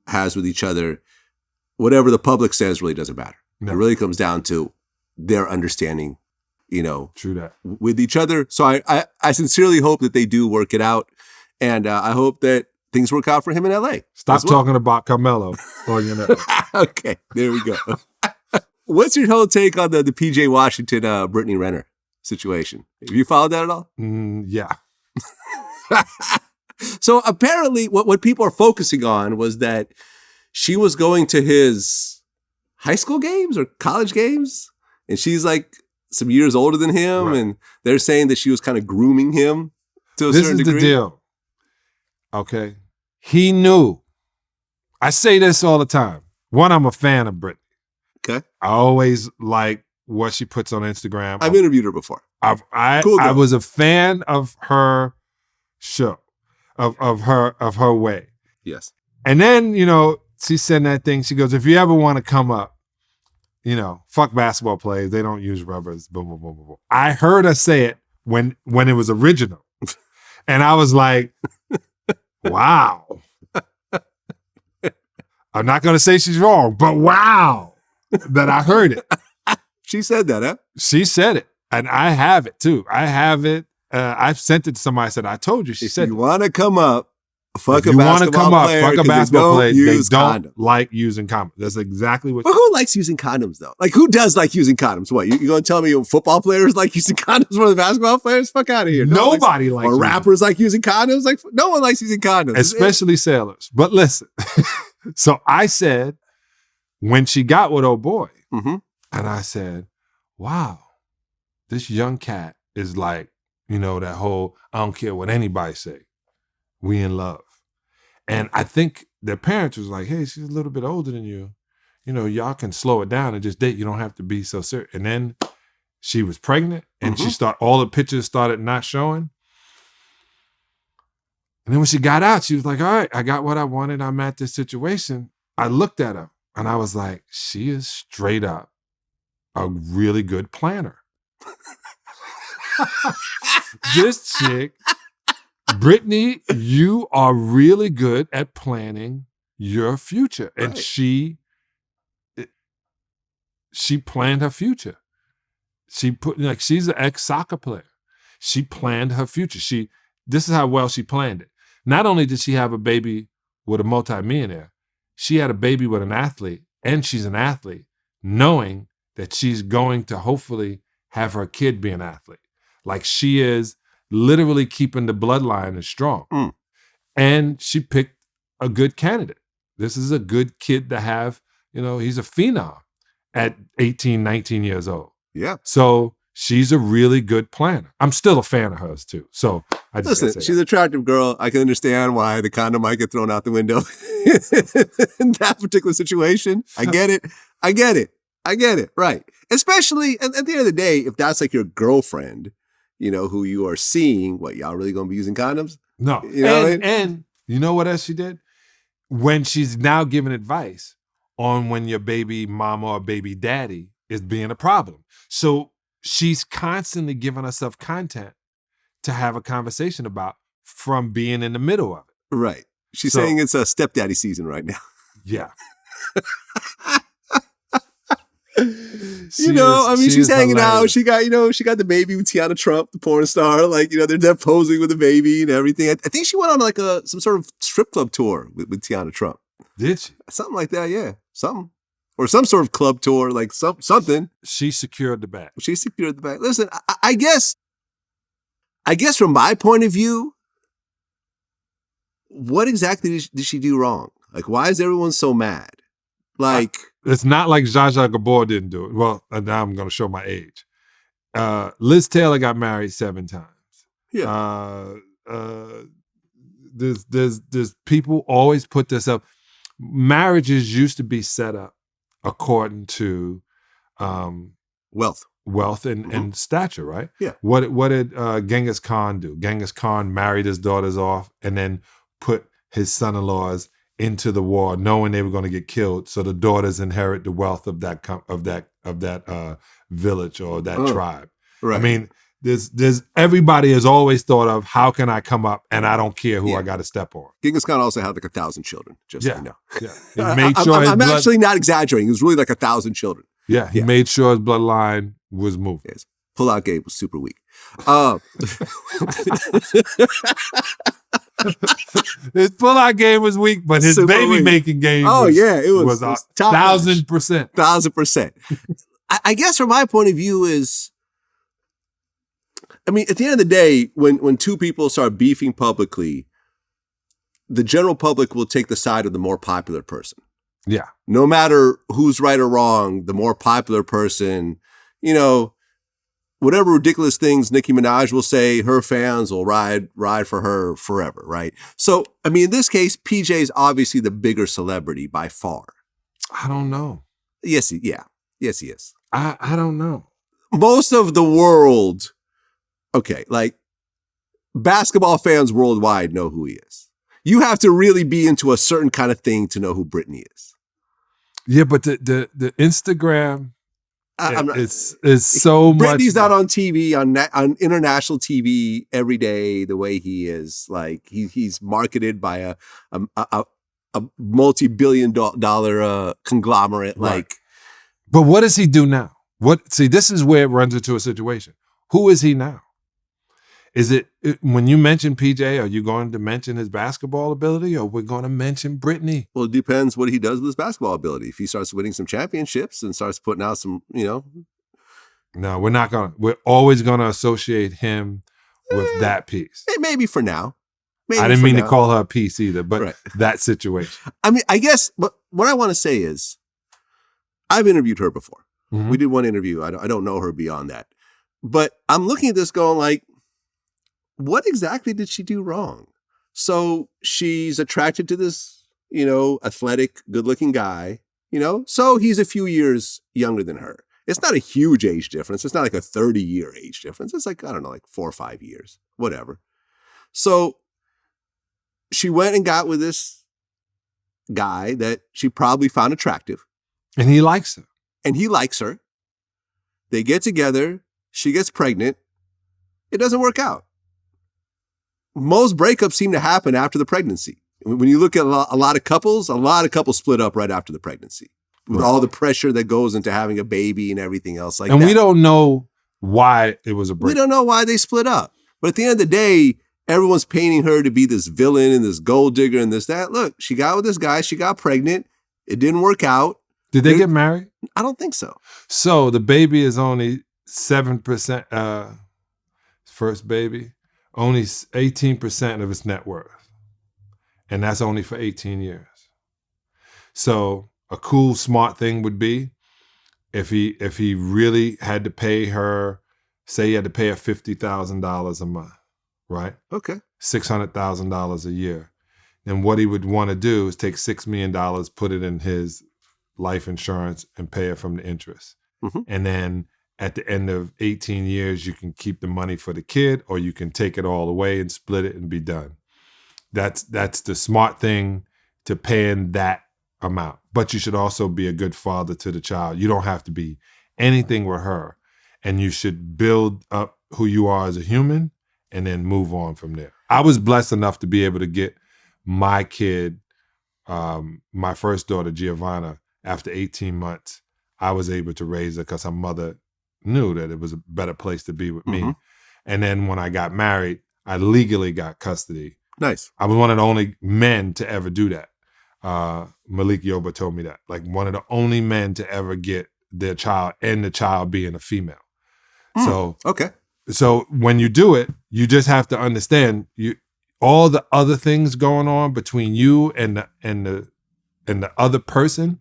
S1: has with each other, whatever the public says really doesn't matter. No. It really comes down to their understanding,
S2: True that.
S1: with each other. So I sincerely hope that they do work it out. And I hope that things work out for him in LA.
S2: Stop talking about Carmelo.
S1: Okay, there we go. What's your whole take on the PJ Washington, Brittany Renner situation? Have you followed that at all?
S2: Yeah.
S1: So apparently what people are focusing on was that she was going to his high school games or college games, and she's like some years older than him, right. And they're saying that she was kind of grooming him to a certain degree. This is the deal.
S2: Okay. He knew. I say this all the time. One, I'm a fan of Brittany.
S1: Okay.
S2: I always like what she puts on Instagram.
S1: I've interviewed her before.
S2: I was a fan of her show, of her way.
S1: Yes.
S2: And then, she said that thing. She goes, if you ever want to come up, fuck basketball players. They don't use rubbers. Boom, boom, boom, boom, boom. I heard her say it when it was original. And I was like, wow. I'm not going to say she's wrong, but wow that I heard it.
S1: She said that, huh?
S2: She said it. And I have it too. I have it. I've sent it to somebody. I said, I told you. She said,
S1: if you want to come up, fuck a basketball player.
S2: Fuck a basketball player. They don't
S1: condoms.
S2: like using condoms. That's exactly what.
S1: But who likes using condoms though? Like who does like using condoms? What you going to tell me football players like using condoms more than basketball players? Fuck out of here.
S2: Nobody likes.
S1: Or rappers like using condoms. Like no one likes using condoms,
S2: especially sailors. But listen, so I said when she got with old boy, and I said, wow, this young cat is like, that whole I don't care what anybody say. We in love. And I think their parents was like, hey, she's a little bit older than you. Y'all can slow it down and just date. You don't have to be so serious. And then she was pregnant and all the pictures started not showing. And then when she got out, she was like, all right, I got what I wanted. I'm at this situation. I looked at her and I was like, she is straight up a really good planner. This chick, Brittany, you are really good at planning your future. Right. And she planned her future. She's an ex-soccer player. She planned her future. This is how well she planned it. Not only did she have a baby with a multimillionaire, she had a baby with an athlete, and she's an athlete, knowing that she's going to hopefully have her kid be an athlete. Like she is literally keeping the bloodline as strong. And she picked a good candidate. This is a good kid to have, he's a phenom at 18, 19 years old.
S1: Yeah.
S2: So she's a really good planner. I'm still a fan of hers too. So I just
S1: Listen, she's an attractive girl. I can understand why the condom might get thrown out the window in that particular situation. I get it. Right. Especially at the end of the day, if that's like your girlfriend, who you are seeing, what, y'all really going to be using condoms?
S2: No.
S1: You know what I mean?
S2: And you know what else she did? When she's now giving advice on when your baby mama or baby daddy is being a problem. So she's constantly giving herself content to have a conversation about from being in the middle of it.
S1: Right. She's saying it's a stepdaddy season right now.
S2: Yeah.
S1: She's hanging out. She got the baby with Tiana Trump, the porn star. Like, they're posing with the baby and everything. I think she went on like some sort of strip club tour with Tiana Trump.
S2: Did she?
S1: Something like that, yeah. Something. Or some sort of club tour, like something.
S2: She secured the bag.
S1: Listen, I guess from my point of view, what exactly did she do wrong? Like, why is everyone so mad? Like,
S2: it's not like Zsa Zsa Gabor didn't do it. Well, now I'm going to show my age. Liz Taylor got married 7 times.
S1: Yeah.
S2: There's people always put this up. Marriages used to be set up according to
S1: wealth
S2: and stature, right?
S1: Yeah.
S2: What did Genghis Khan do? Genghis Khan married his daughters off and then put his son-in-laws into the war, knowing they were going to get killed, so the daughters inherit the wealth of that village or that tribe.
S1: Right.
S2: I mean, there's everybody has always thought of how can I come up and I don't care who I got to step on.
S1: Genghis Khan also had like 1,000 children. Just so you know.
S2: Yeah. He made sure
S1: I'm actually not exaggerating. It was really like 1,000 children.
S2: Yeah, he made sure his bloodline was moving.
S1: Yes. Pull-out game was super weak.
S2: His pull-out game was weak, but his baby-making game was 1,000%.
S1: 1,000%. I guess from my point of view is, at the end of the day, when two people start beefing publicly, the general public will take the side of the more popular person.
S2: Yeah.
S1: No matter who's right or wrong, the more popular person, whatever ridiculous things Nicki Minaj will say, her fans will ride for her forever, right? So, in this case, PJ is obviously the bigger celebrity by far.
S2: I don't know.
S1: Yes, he is.
S2: I don't know.
S1: Most of the world, like basketball fans worldwide know who he is. You have to really be into a certain kind of thing to know who Brittany is.
S2: Yeah, but the Instagram, it's so much.
S1: Brittany's not on TV, on international TV every day the way he is. Like he's marketed by a multi-billion-dollar conglomerate.
S2: Right.
S1: Like,
S2: but what does he do now? This is where it runs into a situation. Who is he now? Is it when you mention PJ, are you going to mention his basketball ability, or we're going to mention Brittany?
S1: Well, it depends what he does with his basketball ability. If he starts winning some championships and starts putting out some,
S2: No, we're not going to. We're always going to associate him with that piece.
S1: Maybe for now.
S2: I didn't mean to call her a piece either, but that situation.
S1: I guess what I want to say is I've interviewed her before.
S2: Mm-hmm.
S1: We did one interview. I don't know her beyond that. But I'm looking at this going like, what exactly did she do wrong? So she's attracted to this, athletic, good-looking guy, so he's a few years younger than her. It's not a huge age difference. It's not like a 30-year age difference. It's like, I don't know, like 4 or 5 years, whatever. So she went and got with this guy that she probably found attractive.
S2: And he likes her.
S1: And he likes her. They get together. She gets pregnant. It doesn't work out. Most breakups seem to happen after the pregnancy. When you look at a lot of couples split up right after the pregnancy. With all the pressure that goes into having a baby and everything else like that.
S2: And we don't know why it was a breakup.
S1: We don't know why they split up. But at the end of the day, everyone's painting her to be this villain and this gold digger and this, that. Look, she got with this guy. She got pregnant. It didn't work out.
S2: Did they get married?
S1: I don't think so.
S2: So the baby is only 7%, first baby. Only 18% of its net worth. And that's only for 18 years. So a cool, smart thing would be if he really had to pay her say you had to pay her $50,000 a month, right?
S1: Okay.
S2: $600,000 a year. And what he would want to do is take $6 million, put it in his life insurance and pay it from the interest.
S1: Mm-hmm.
S2: And then at the end of 18 years, you can keep the money for the kid, or you can take it all away and split it and be done. That's the smart thing to paying that amount. But you should also be a good father to the child. You don't have to be anything with her. And you should build up who you are as a human and then move on from there. I was blessed enough to be able to get my kid, my first daughter, Giovanna, after 18 months. I was able to raise her because her mother knew that it was a better place to be with me. And then when I got married, I legally got custody.
S1: Nice.
S2: I was one of the only men to ever do that. Malik Yoba told me that. Like one of the only men to ever get their child and the child being a female. So
S1: okay.
S2: So when you do it, you just have to understand all the other things going on between you and the other person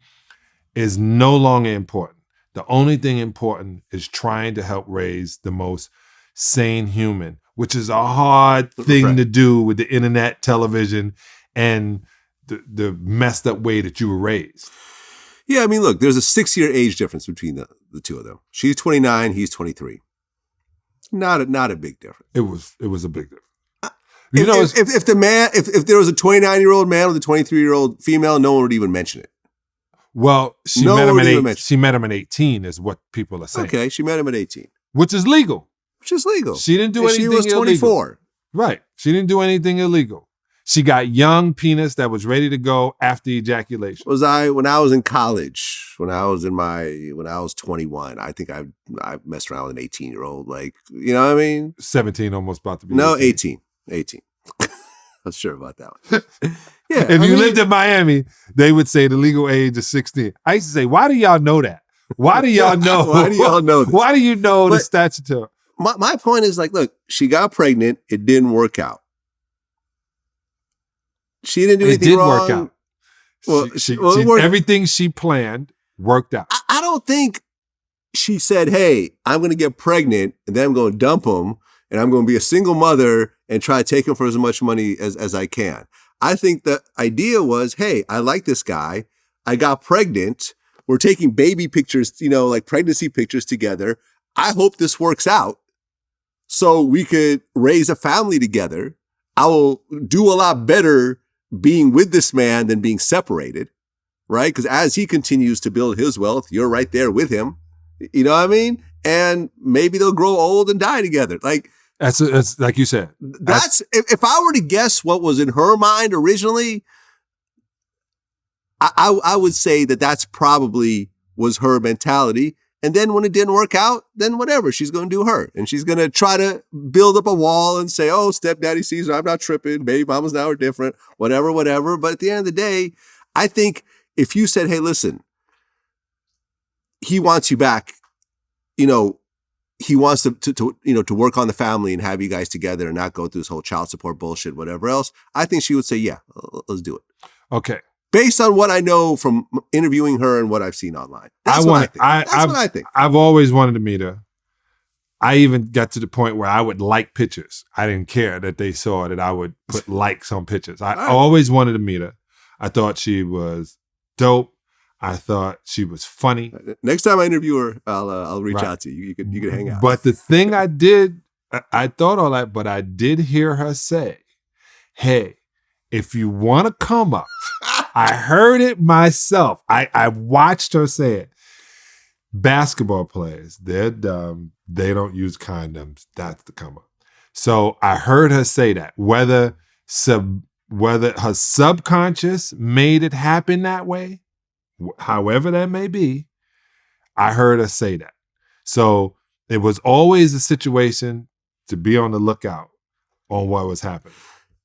S2: is no longer important. The only thing important is trying to help raise the most sane human, which is a hard thing to do with the internet, television, and the messed up way that you were raised.
S1: Yeah, I mean, look, there's a 6-year age difference between the two of them. She's 29, he's 23. Not a big difference.
S2: It was a big difference.
S1: If there was a 29-year-old man with a 23-year-old female, no one would even mention it.
S2: Well, she met him at 18 is what people are saying.
S1: Okay, she met him at 18.
S2: Which is legal.
S1: She didn't do anything
S2: illegal.
S1: She was 24.
S2: Right. She didn't do anything illegal. She got young penis that was ready to go after ejaculation.
S1: When I was in college, when I was 21, I think I messed around with an 18-year-old, like, you know what I mean?
S2: 17, almost about to be.
S1: No, 18. I'm sure about that one. Yeah.
S2: If you lived in Miami, they would say the legal age is 16. I used to say, why do y'all know that? Why do y'all know?
S1: Why do y'all know this?
S2: Why do you know the statutory?
S1: My point is, like, look, she got pregnant. It didn't work out. She didn't do anything wrong.
S2: It did work out. Everything she planned worked out.
S1: I don't think she said, hey, I'm going to get pregnant and then I'm going to dump him and I'm going to be a single mother and try to take him for as much money as I can. I think the idea was, hey, I like this guy. I got pregnant. We're taking baby pictures, like pregnancy pictures together. I hope this works out so we could raise a family together. I will do a lot better being with this man than being separated, right? Because as he continues to build his wealth, you're right there with him. You know what I mean? And maybe they'll grow old and die together. Like
S2: that's like you said.
S1: If I were to guess what was in her mind originally, I would say that's probably was her mentality. And then when it didn't work out, then whatever, she's going to do her. And she's going to try to build up a wall and say, oh, stepdaddy sees her, I'm not tripping, baby mamas now are different, whatever. But at the end of the day, I think if you said, hey, listen, he wants you back, he wants to work on the family and have you guys together and not go through this whole child support bullshit, whatever else, I think she would say, yeah, let's do it.
S2: Okay.
S1: Based on what I know from interviewing her and what I've seen online. That's what I think.
S2: I've always wanted to meet her. I even got to the point where I would like pictures. I didn't care that they saw that I would put likes on pictures. I always wanted to meet her. I thought she was dope. I thought she was funny.
S1: Next time I interview her, I'll reach out to you. You could hang out.
S2: But the thing I did, I thought all that, but I did hear her say, hey, if you want to come up, I heard it myself. I watched her say it. Basketball players, they're dumb. They don't use condoms. That's the come up. So I heard her say that. Whether her subconscious made it happen that way, however that may be, I heard her say that. So it was always a situation to be on the lookout on what was happening.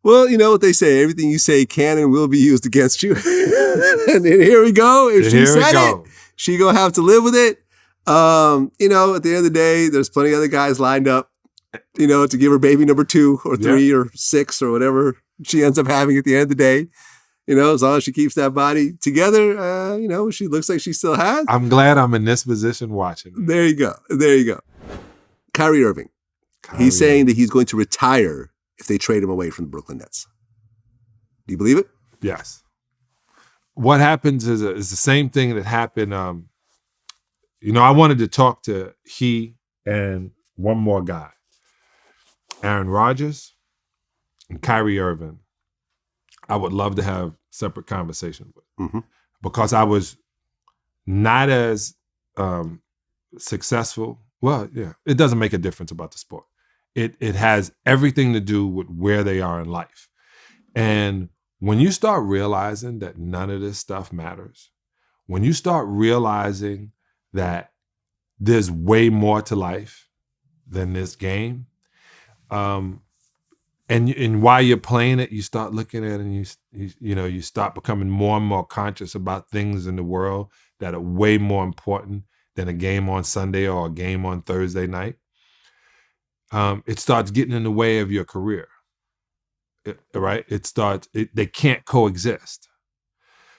S1: Well, you know what they say, everything you say can and will be used against you. And here we go. If she said it, she gonna have to live with it. At the end of the day, there's plenty of other guys lined up, to give her baby number 2 or 3 or 6 or whatever she ends up having at the end of the day. As long as she keeps that body together, she looks like she still has.
S2: I'm glad I'm in this position watching.
S1: There you go. Kyrie Irving. He's saying that he's going to retire if they trade him away from the Brooklyn Nets. Do you believe it?
S2: Yes. What happens is the same thing that happened. I wanted to talk to he and one more guy, Aaron Rodgers and Kyrie Irving. I would love to have separate conversations with because I was not as successful. Well, yeah, it doesn't make a difference about the sport. It has everything to do with where they are in life. And when you start realizing that none of this stuff matters, when you start realizing that there's way more to life than this game, and while you're playing it, you start looking at it and you start becoming more and more conscious about things in the world that are way more important than a game on Sunday or a game on Thursday night. It starts getting in the way of your career, right? They can't coexist.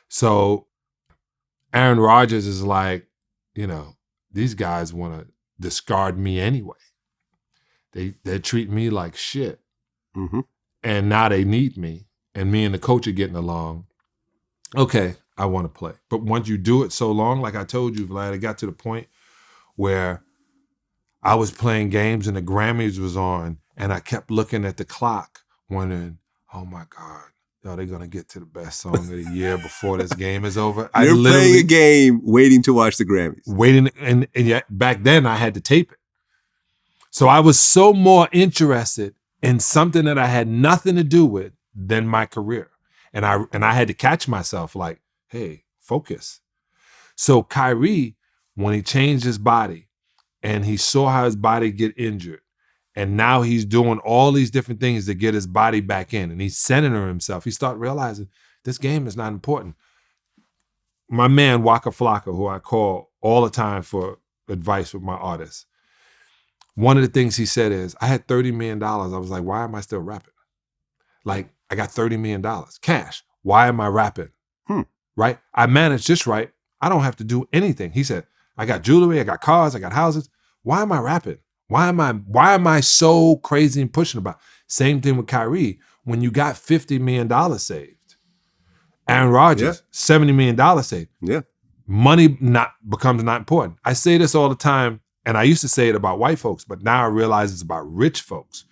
S2: So Aaron Rodgers is like, these guys want to discard me anyway. They treat me like shit. And now they need me. And me and the coach are getting along. Okay, I want to play. But once you do it so long, like I told you, Vlad, it got to the point where I was playing games and the Grammys was on and I kept looking at the clock wondering, oh my God, are they going to get to the best song of the year before this game is over?
S1: You're playing a game waiting to watch the Grammys.
S2: Waiting, and yet back then I had to tape it. So I was so more interested in something that I had nothing to do with than my career. And I had to catch myself like, hey, focus. So Kyrie, when he changed his body and he saw how his body get injured, and now he's doing all these different things to get his body back in, and he's centering himself, he started realizing this game is not important. My man, Waka Flocka, who I call all the time for advice with my artists, one of the things he said is, I had $30 million. I was like, why am I still rapping? Like, I got $30 million cash. Why am I rapping? Right? I managed this right. I don't have to do anything. He said, I got jewelry, I got cars, I got houses. Why am I rapping? Why am I so crazy and pushing about? Same thing with Kyrie. When you got $50 million saved, Aaron Rodgers, $70 million saved.
S1: Yeah.
S2: Money becomes not important. I say this all the time, and I used to say it about white folks, but now I realize it's about rich folks.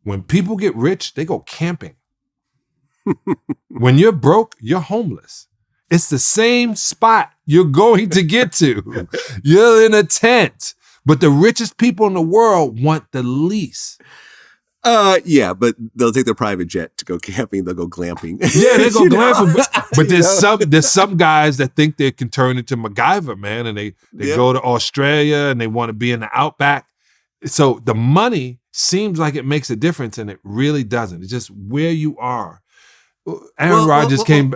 S2: When people get rich, they go camping. When you're broke, you're homeless. It's the same spot you're going to get to. You're in a tent. But the richest people in the world want the least.
S1: Yeah, but they'll take their private jet to go camping. They'll go glamping.
S2: Yeah, they go glamping. But there's some guys that think they can turn into MacGyver, man, and they go to Australia and they want to be in the outback. So the money seems like it makes a difference, and it really doesn't. It's just where you are. Aaron Rodgers came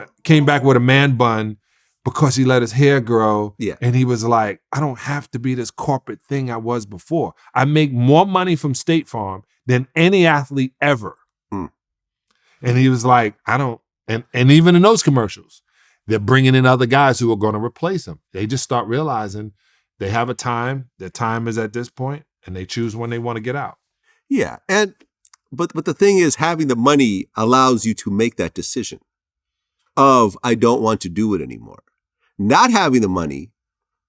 S2: back with a man bun because he let his hair grow.
S1: Yeah.
S2: And he was like, I don't have to be this corporate thing I was before. I make more money from State Farm than any athlete ever. And he was like, I don't, and even in those commercials, they're bringing in other guys who are going to replace him. They just start realizing they have a time, their time is at this point, and they choose when they want to get out.
S1: Yeah. But the thing is, having the money allows you to make that decision of, I don't want to do it anymore. Not having the money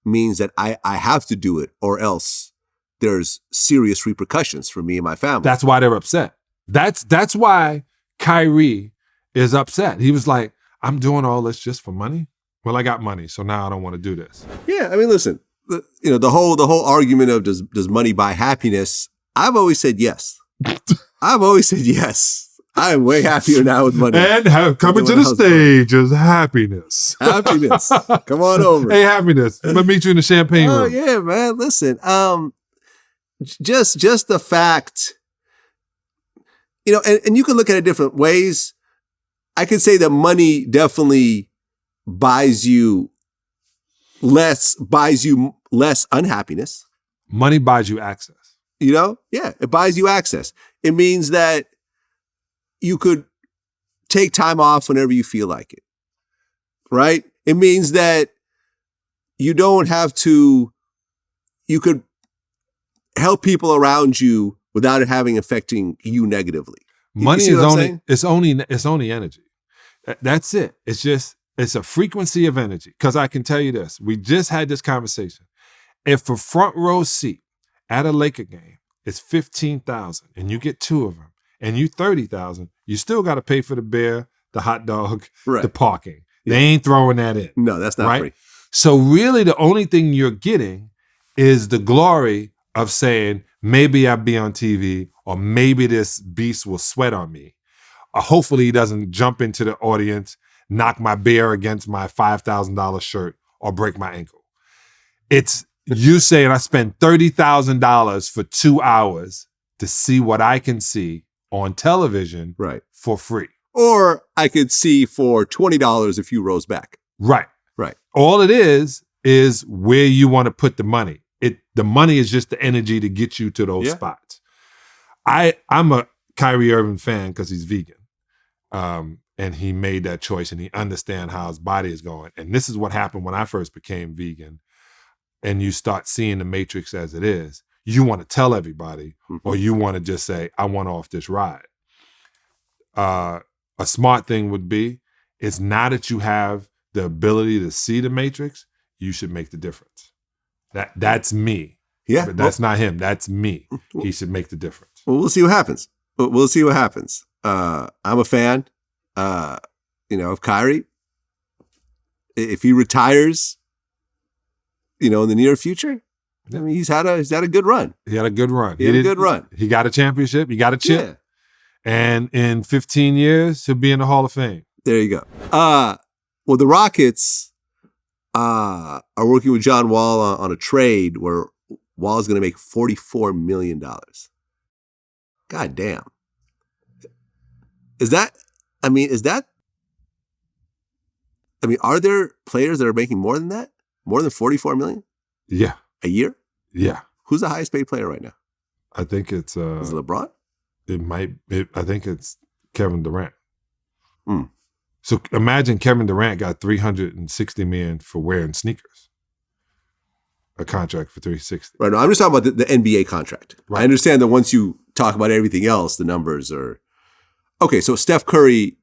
S1: means that I have to do it, or else there's serious repercussions for me and my family.
S2: That's why they're upset. That's why Kyrie is upset. He was like, I'm doing all this just for money? Well, I got money, so now I don't want to do this.
S1: Yeah, I mean, listen, the whole argument of does money buy happiness? I've always said yes. I've always said yes. I am way happier now with money.
S2: And coming to the stage is Happiness.
S1: Happiness. Come on over.
S2: Hey, Happiness. Let me meet you in the champagne room.
S1: Oh, yeah, man. Listen, just the fact, and you can look at it different ways. I could say that money definitely buys you less unhappiness.
S2: Money buys you access.
S1: Yeah, it buys you access. It means that you could take time off whenever you feel like it, right? It means that you don't have to, you could help people around you without it having affecting you negatively.
S2: Money
S1: see
S2: is
S1: what I'm saying?
S2: it's only energy. That's it. It's a frequency of energy. Because I can tell you this, we just had this conversation. If a front row seat at a Laker game is $15,000 and you get 2 of them and you $30,000, you still got to pay for the beer, the hot dog, the parking. They ain't throwing that in.
S1: No, that's not free.
S2: So really the only thing you're getting is the glory of saying, maybe I'll be on TV or maybe this beast will sweat on me. Hopefully he doesn't jump into the audience, knock my beer against my $5,000 shirt or break my ankle. It's you saying I spent $30,000 for 2 hours to see what I can see on television for free.
S1: Or I could see for $20 a few rows back.
S2: Right.
S1: Right.
S2: All it is where you want to put the money. The money is just the energy to get you to those spots. I'm a Kyrie Irving fan because he's vegan. And he made that choice and he understands how his body is going. And this is what happened when I first became vegan. And you start seeing the matrix as it is. You want to tell everybody, or you want to just say, I want off this ride. A smart thing would be, it's now that you have the ability to see the matrix, you should make the difference. That's me.
S1: Yeah.
S2: But that's not him. That's me. He should make the difference.
S1: Well, we'll see what happens. We'll see what happens. I'm a fan, of Kyrie. If he retires, in the near future, I mean, he's had a good run.
S2: He had a good run.
S1: He had a good run.
S2: He got a championship. He got a chip.
S1: Yeah.
S2: And in 15 years, he'll be in the Hall of Fame.
S1: There you go. Well, the Rockets are working with John Wall on a trade where Wall is going to make $44 million. God damn. Are there players that are making more than that? More than $44 million?
S2: Yeah.
S1: A year?
S2: Yeah.
S1: Who's the highest paid player right now?
S2: I think it's...
S1: Is it LeBron?
S2: I think it's Kevin Durant. So imagine Kevin Durant got $360 million for wearing sneakers. A contract for $360.
S1: Right. No, I'm just talking about the NBA contract. Right. I understand that once you talk about everything else, the numbers are... Okay, so Steph Curry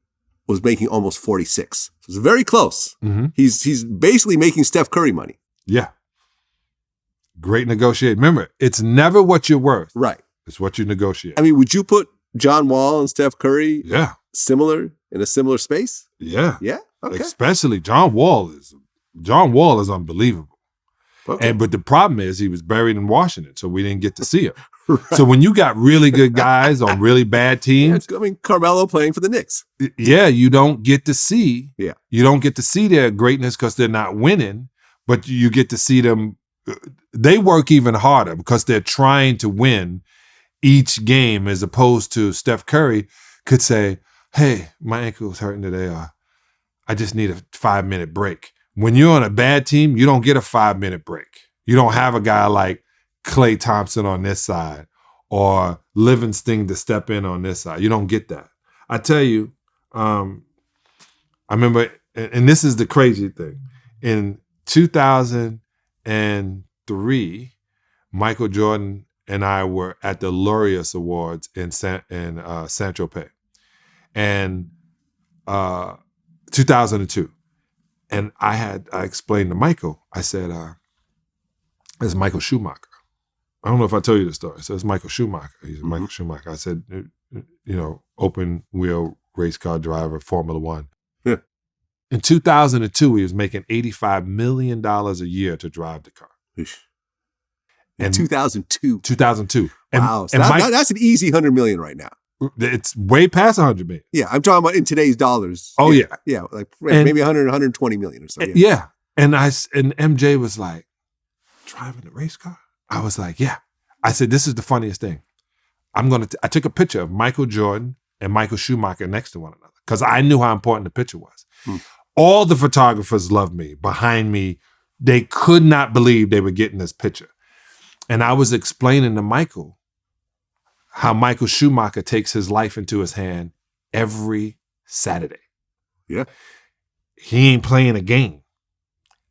S1: was making almost 46. So it's very close. Mm-hmm. He's basically making Steph Curry money.
S2: Yeah. Great negotiate. Remember, it's never what you're worth.
S1: Right.
S2: It's what you negotiate.
S1: I mean, would you put John Wall and Steph Curry in a similar space?
S2: Yeah.
S1: Yeah? Okay.
S2: Especially John Wall is unbelievable. Okay. But the problem is he was buried in Washington, so we didn't get to see him. Right. So when you got really good guys on really bad teams.
S1: Yeah, Carmelo playing for the Knicks.
S2: Yeah, you don't get to see.
S1: Yeah.
S2: You don't get to see their greatness because they're not winning, but you get to see them. They work even harder because they're trying to win each game, as opposed to Steph Curry could say, hey, my ankle's hurting today. I just need a 5-minute break. When you're on a bad team, you don't get a 5-minute break. You don't have a guy like Klay Thompson on this side or Livingston to step in on this side. You don't get that. I tell you, I remember, and this is the crazy thing. In 2003, Michael Jordan and I were at the Laureus Awards in Saint-Tropez. And 2002. And I explained to Michael, I said, it's Michael Schumacher. I don't know if I told you the story. So it's Michael Schumacher. He's Michael Schumacher. I said, open wheel race car driver, Formula One.
S1: Yeah.
S2: In 2002, he was making $85 million a year to drive the car.
S1: In 2002.
S2: 2002.
S1: Wow. So that's an easy $100 million right now.
S2: It's way past 100 million.
S1: Yeah, I'm talking about in today's dollars.
S2: Oh
S1: yeah. Yeah, like maybe 100, 120 million or so.
S2: Yeah. And MJ was like, driving a race car? I was like, yeah. I said, this is the funniest thing. I took a picture of Michael Jordan and Michael Schumacher next to one another because I knew how important the picture was. All the photographers loved me. Behind me, they could not believe they were getting this picture. And I was explaining to Michael how Michael Schumacher takes his life into his hand every Saturday.
S1: Yeah.
S2: He ain't playing a game.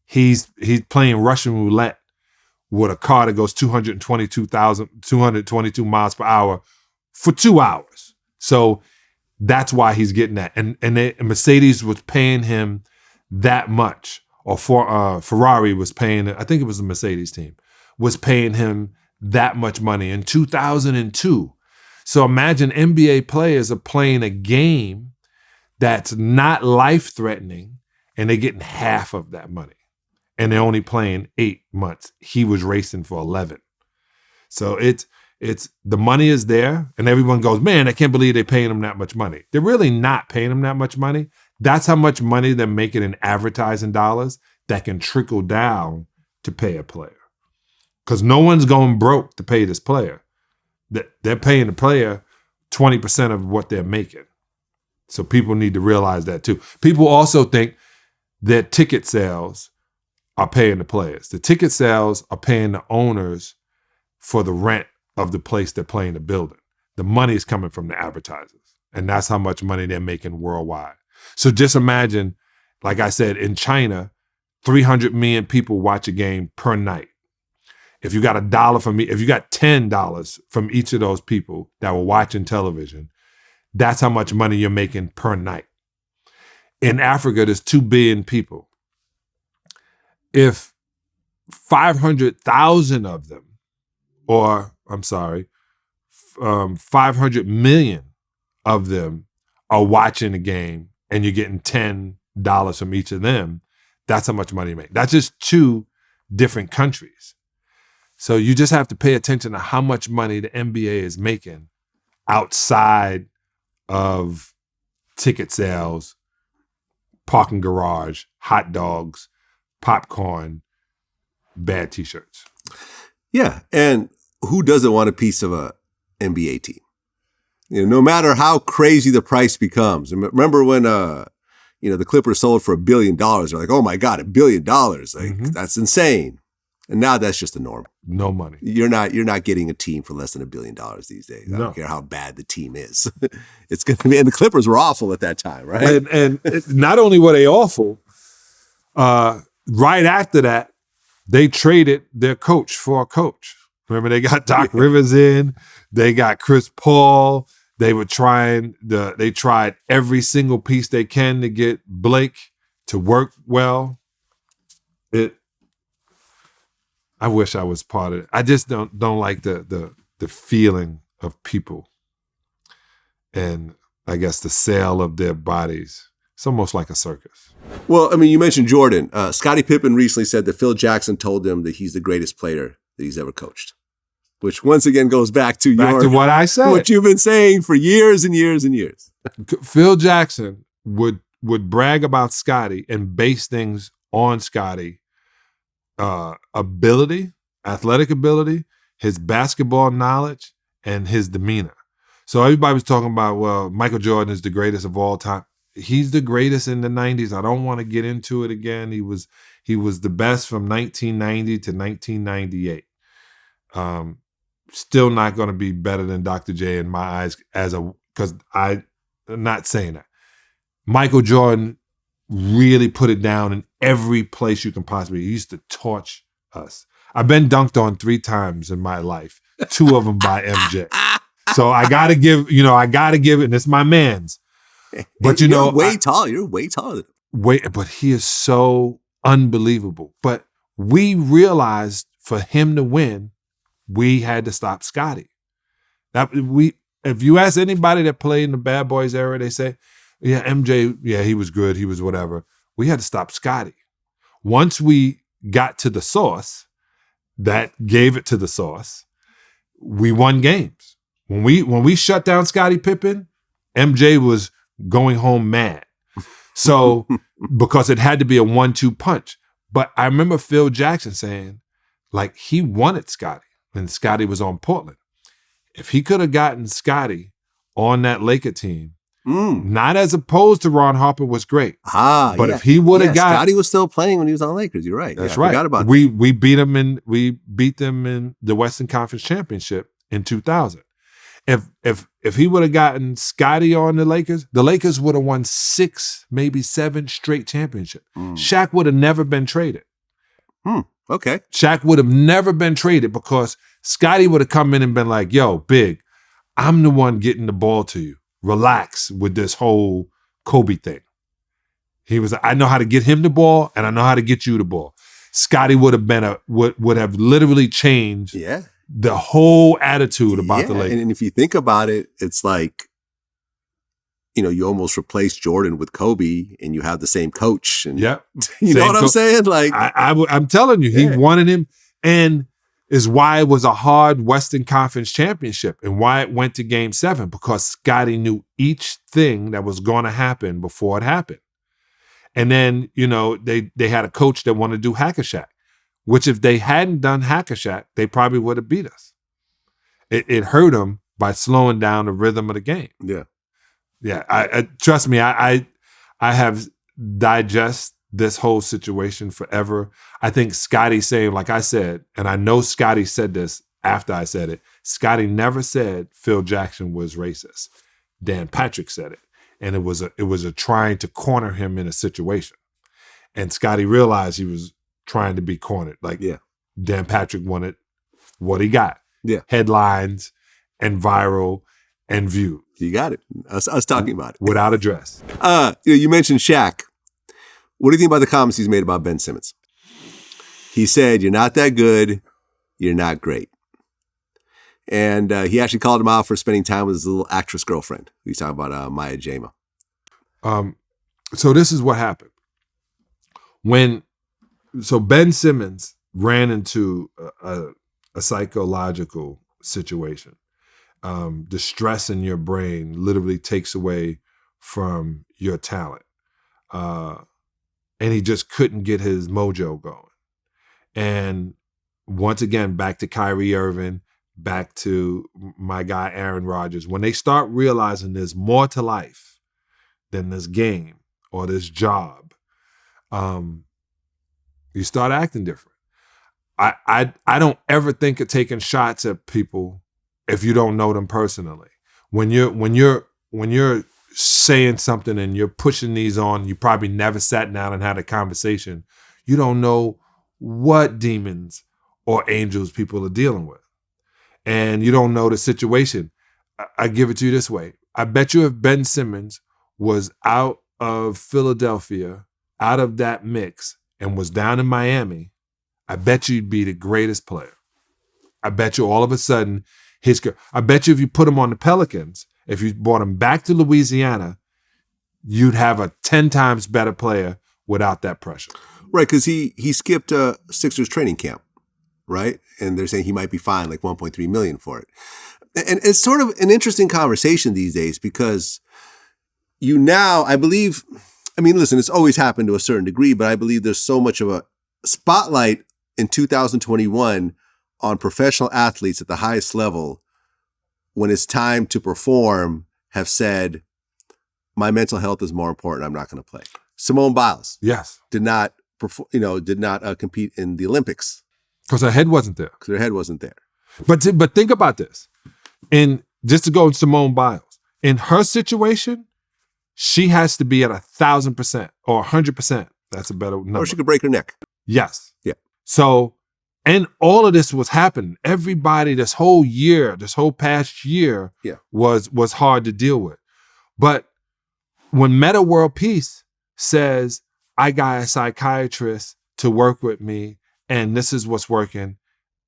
S2: He's playing Russian roulette with a car that goes 222 miles per hour for 2 hours. So that's why he's getting that. And Mercedes was paying him that much, or Ferrari was paying, I think it was the Mercedes team, was paying him that much money in 2002. So imagine NBA players are playing a game that's not life-threatening, and they're getting half of that money. And they're only playing 8 months. He was racing for 11. So it's the money is there, and everyone goes, man, I can't believe they're paying him that much money. They're really not paying him that much money. That's how much money they're making in advertising dollars that can trickle down to pay a player. Because no one's going broke to pay this player. They're paying the player 20% of what they're making. So people need to realize that too. People also think that ticket sales are paying the players. The ticket sales are paying the owners for the rent of the place they're playing the building. The money is coming from the advertisers. And that's how much money they're making worldwide. So just imagine, like I said, in China, 300 million people watch a game per night. If you got $1 from me, if you got $10 from each of those people that were watching television, that's how much money you're making per night. In Africa, there's 2 billion people. If 500,000 of them, 500 million of them are watching a game and you're getting $10 from each of them, that's how much money you make. That's just 2 different countries. So you just have to pay attention to how much money the NBA is making outside of ticket sales, parking garage, hot dogs, popcorn, bad t-shirts.
S1: Yeah, and who doesn't want a piece of a NBA team? You know, no matter how crazy the price becomes. Remember when the Clippers sold for $1 billion? They're like, oh my God, $1 billion! Like that's insane. And now that's just the norm.
S2: No money.
S1: You're not getting a team for less than $1 billion these days. I don't care how bad the team is. It's going to be, and the Clippers were awful at that time, right?
S2: And not only were they awful, right after that, they traded their coach for a coach. Remember, they got Doc Rivers in, they got Chris Paul. They tried every single piece they can to get Blake to work well. I wish I was part of it. I just don't like the feeling of people, and I guess the sale of their bodies. It's almost like a circus.
S1: Well, I mean, you mentioned Jordan. Scottie Pippen recently said that Phil Jackson told him that he's the greatest player that he's ever coached, which once again goes back to
S2: what I said,
S1: what you've been saying for years and years and years.
S2: Phil Jackson would brag about Scottie and base things on Scottie. Ability, athletic ability, his basketball knowledge, and his demeanor. So everybody was talking about, well, Michael Jordan is the greatest of all time. He's the greatest in the 90s. I don't want to get into it again. He was the best from 1990 to 1998. Still not going to be better than Dr. J in my eyes because I'm not saying that. Michael Jordan really put it down in every place you can possibly. He used to torch us. I've been dunked on 3 times in my life, 2 of them by MJ. So I gotta give it, and it's my man's. But
S1: you're way taller. You're way taller than him.
S2: But he is so unbelievable. But we realized for him to win, we had to stop Scottie. If you ask anybody that played in the Bad Boys era, they say, yeah, MJ, yeah, he was good. He was whatever. We had to stop Scottie. Once we got to the source, that gave it to the source, we won games. When we shut down Scottie Pippen, MJ was going home mad. So, because it had to be a 1-2 punch. But I remember Phil Jackson saying, like, he wanted Scottie when Scottie was on Portland. If he could have gotten Scottie on that Laker team, not as opposed to Ron Harper was great. But if he would have got
S1: Scottie was still playing when he was on Lakers. You're right.
S2: That's right. I forgot about that. We beat them in the Western Conference Championship in 2000. If he would have gotten Scottie on the Lakers would have won 6, maybe 7 straight championships. Shaq would have never been traded.
S1: Okay.
S2: Shaq would have never been traded because Scotty would have come in and been like, yo, Big, I'm the one getting the ball to you. Relax with this whole Kobe thing. He was, I know how to get him the ball and I know how to get you the ball. Scotty would have been would have literally changed the whole attitude about the Lakers.
S1: And if you think about it, it's like, you almost replace Jordan with Kobe and you have the same coach. And you know what I'm saying? Like
S2: I'm telling you, he wanted him, and is why it was a hard Western Conference championship and why it went to Game 7, because Scotty knew each thing that was going to happen before it happened. And then, they had a coach that wanted to do Hack-a-Shaq, which if they hadn't done Hack-a-Shaq, they probably would have beat us. It hurt them by slowing down the rhythm of the game.
S1: Yeah.
S2: Yeah, I trust me, I have digest this whole situation forever. I think Scotty saying, like I said, and I know Scotty said this after I said it, Scotty never said Phil Jackson was racist. Dan Patrick said it. And it was a trying to corner him in a situation. And Scotty realized he was trying to be cornered. Like Dan Patrick wanted what he got.
S1: Yeah.
S2: Headlines and viral and viewed.
S1: You got it. I was talking about it.
S2: Without address.
S1: You mentioned Shaq. What do you think about the comments he's made about Ben Simmons? He said, "You're not that good. You're not great." And he actually called him out for spending time with his little actress girlfriend. He's talking about Maya Jama.
S2: So this is what happened. So Ben Simmons ran into a psychological situation. The stress in your brain literally takes away from your talent. And he just couldn't get his mojo going. And once again, back to Kyrie Irving, back to my guy Aaron Rodgers. When they start realizing there's more to life than this game or this job, you start acting different. I don't ever think of taking shots at people if you don't know them personally. When you're saying something and you're pushing these on, you probably never sat down and had a conversation. You don't know what demons or angels people are dealing with. And you don't know the situation. I give it to you this way. I bet you if Ben Simmons was out of Philadelphia, out of that mix, and was down in Miami, I bet you he'd be the greatest player. I bet you all of a sudden, I bet you if you put him on the Pelicans, if you brought him back to Louisiana, you'd have a 10 times better player without that pressure.
S1: Right, because he skipped Sixers training camp, right? And they're saying he might be fined like $1.3 million for it. And it's sort of an interesting conversation these days because I believe, listen, it's always happened to a certain degree, but I believe there's so much of a spotlight in 2021 on professional athletes at the highest level when it's time to perform have said, my mental health is more important. I'm not going to play. Simone Biles did not compete in the Olympics.
S2: Because her head wasn't there.
S1: Because her head wasn't there.
S2: But think about this. And just to go in Simone Biles, in her situation, she has to be at 1,000% or 100%. That's a better number.
S1: Or she could break her neck.
S2: Yes.
S1: Yeah.
S2: So, and all of this was happening. Everybody, this whole past year was hard to deal with. But when Meta World Peace says, I got a psychiatrist to work with me and this is what's working,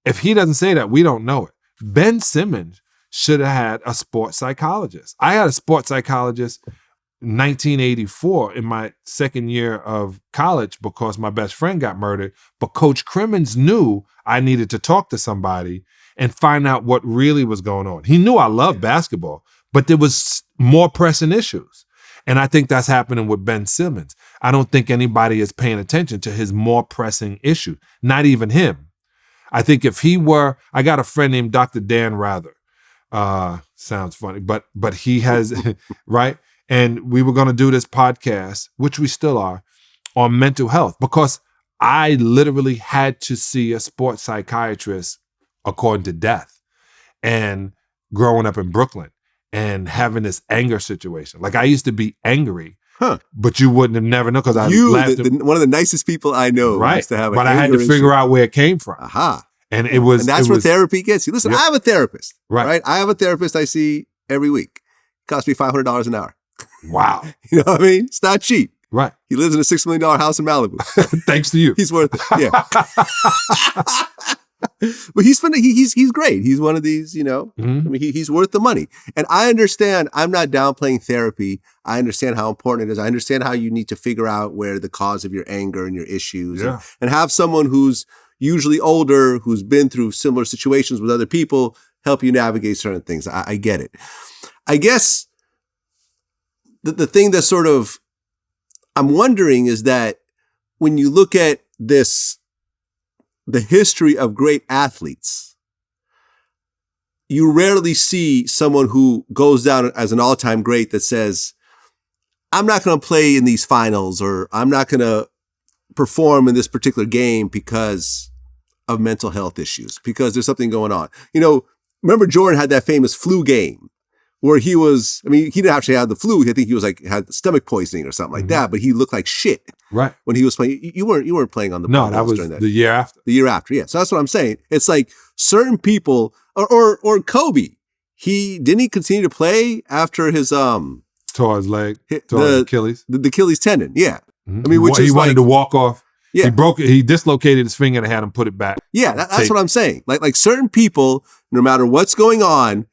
S2: if he doesn't say that, we don't know it. Ben Simmons should have had a sports psychologist. I had a sports psychologist 1984 in my second year of college because my best friend got murdered. But Coach Crimmins knew I needed to talk to somebody and find out what really was going on. He knew I loved basketball, but there was more pressing issues. And I think that's happening with Ben Simmons. I don't think anybody is paying attention to his more pressing issue, not even him. I think if he were, I got a friend named Dr. Dan Rather. Sounds funny, but he has, right? And we were going to do this podcast, which we still are, on mental health because I literally had to see a sports psychiatrist according to death and growing up in Brooklyn and having this anger situation. Like I used to be angry
S1: Huh.
S2: But you wouldn't have never known because I
S1: You,
S2: laughed.
S1: one of the nicest people I know,
S2: Right.
S1: used to have
S2: But I had to figure out where it came from.
S1: Aha.
S2: And it was.
S1: And that's where therapy gets you. Listen,
S2: Yep.
S1: I have a therapist.
S2: Right.
S1: I have a therapist I see every week. It costs me $500 an hour.
S2: Wow.
S1: You know what I mean? It's not cheap.
S2: Right.
S1: He lives in a $6 million house in Malibu.
S2: Thanks to you.
S1: He's worth it. Yeah. But he's funny. He's great. He's one of these, you know, I mean, he's worth the money. And I understand, I'm not downplaying therapy. I understand how important it is. I understand how you need to figure out where the cause of your anger and your issues and have someone who's usually older, who's been through similar situations with other people, help you navigate certain things. I get it. I guess the thing that sort of I'm wondering is that when you look at the history of great athletes, you rarely see someone who goes down as an all-time great that says, I'm not going to play in these finals, or I'm not going to perform in this particular game because of mental health issues, because there's something going on. You know, remember Jordan had that famous flu game where he didn't actually have the flu. I think he was had stomach poisoning or something like that, but he looked like shit.
S2: Right.
S1: When he was playing. You weren't playing on the
S2: No, that was
S1: during that.
S2: the year after.
S1: The year after, yeah. So that's what I'm saying. It's like certain people, or Kobe, he continue to play after his
S2: Tore his leg, tore his Achilles.
S1: The Achilles tendon, yeah.
S2: Mm-hmm.
S1: I mean, which
S2: he wanted to walk off.
S1: Yeah.
S2: He dislocated his finger and had him put it back.
S1: Yeah, that's what I'm saying. Like certain people, no matter what's going on,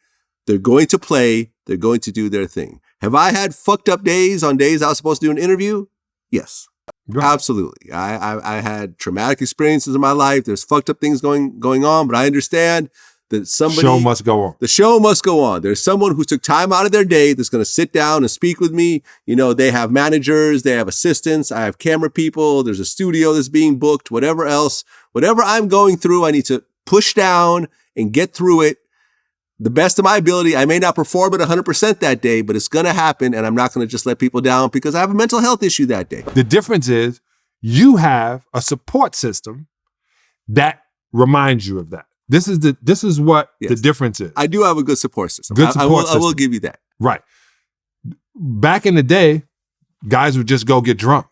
S1: they're going to play, they're going to do their thing. Have I had fucked up days on days I was supposed to do an interview? Yes. Right. Absolutely. I had traumatic experiences in my life. There's fucked up things going on, but I understand that somebody...
S2: Show must go on.
S1: The show must go on. There's someone who took time out of their day that's going to sit down and speak with me. You know, they have managers, they have assistants, I have camera people, there's a studio that's being booked, whatever else. Whatever I'm going through, I need to push down and get through it the best of my ability. I may not perform at 100% that day, but it's going to happen, and I'm not going to just let people down because I have a mental health issue that day.
S2: The difference is you have a support system that reminds you of that. This is what the difference is.
S1: I do have a good support system.
S2: I
S1: will give you that.
S2: Right. Back in the day, guys would just go get drunk,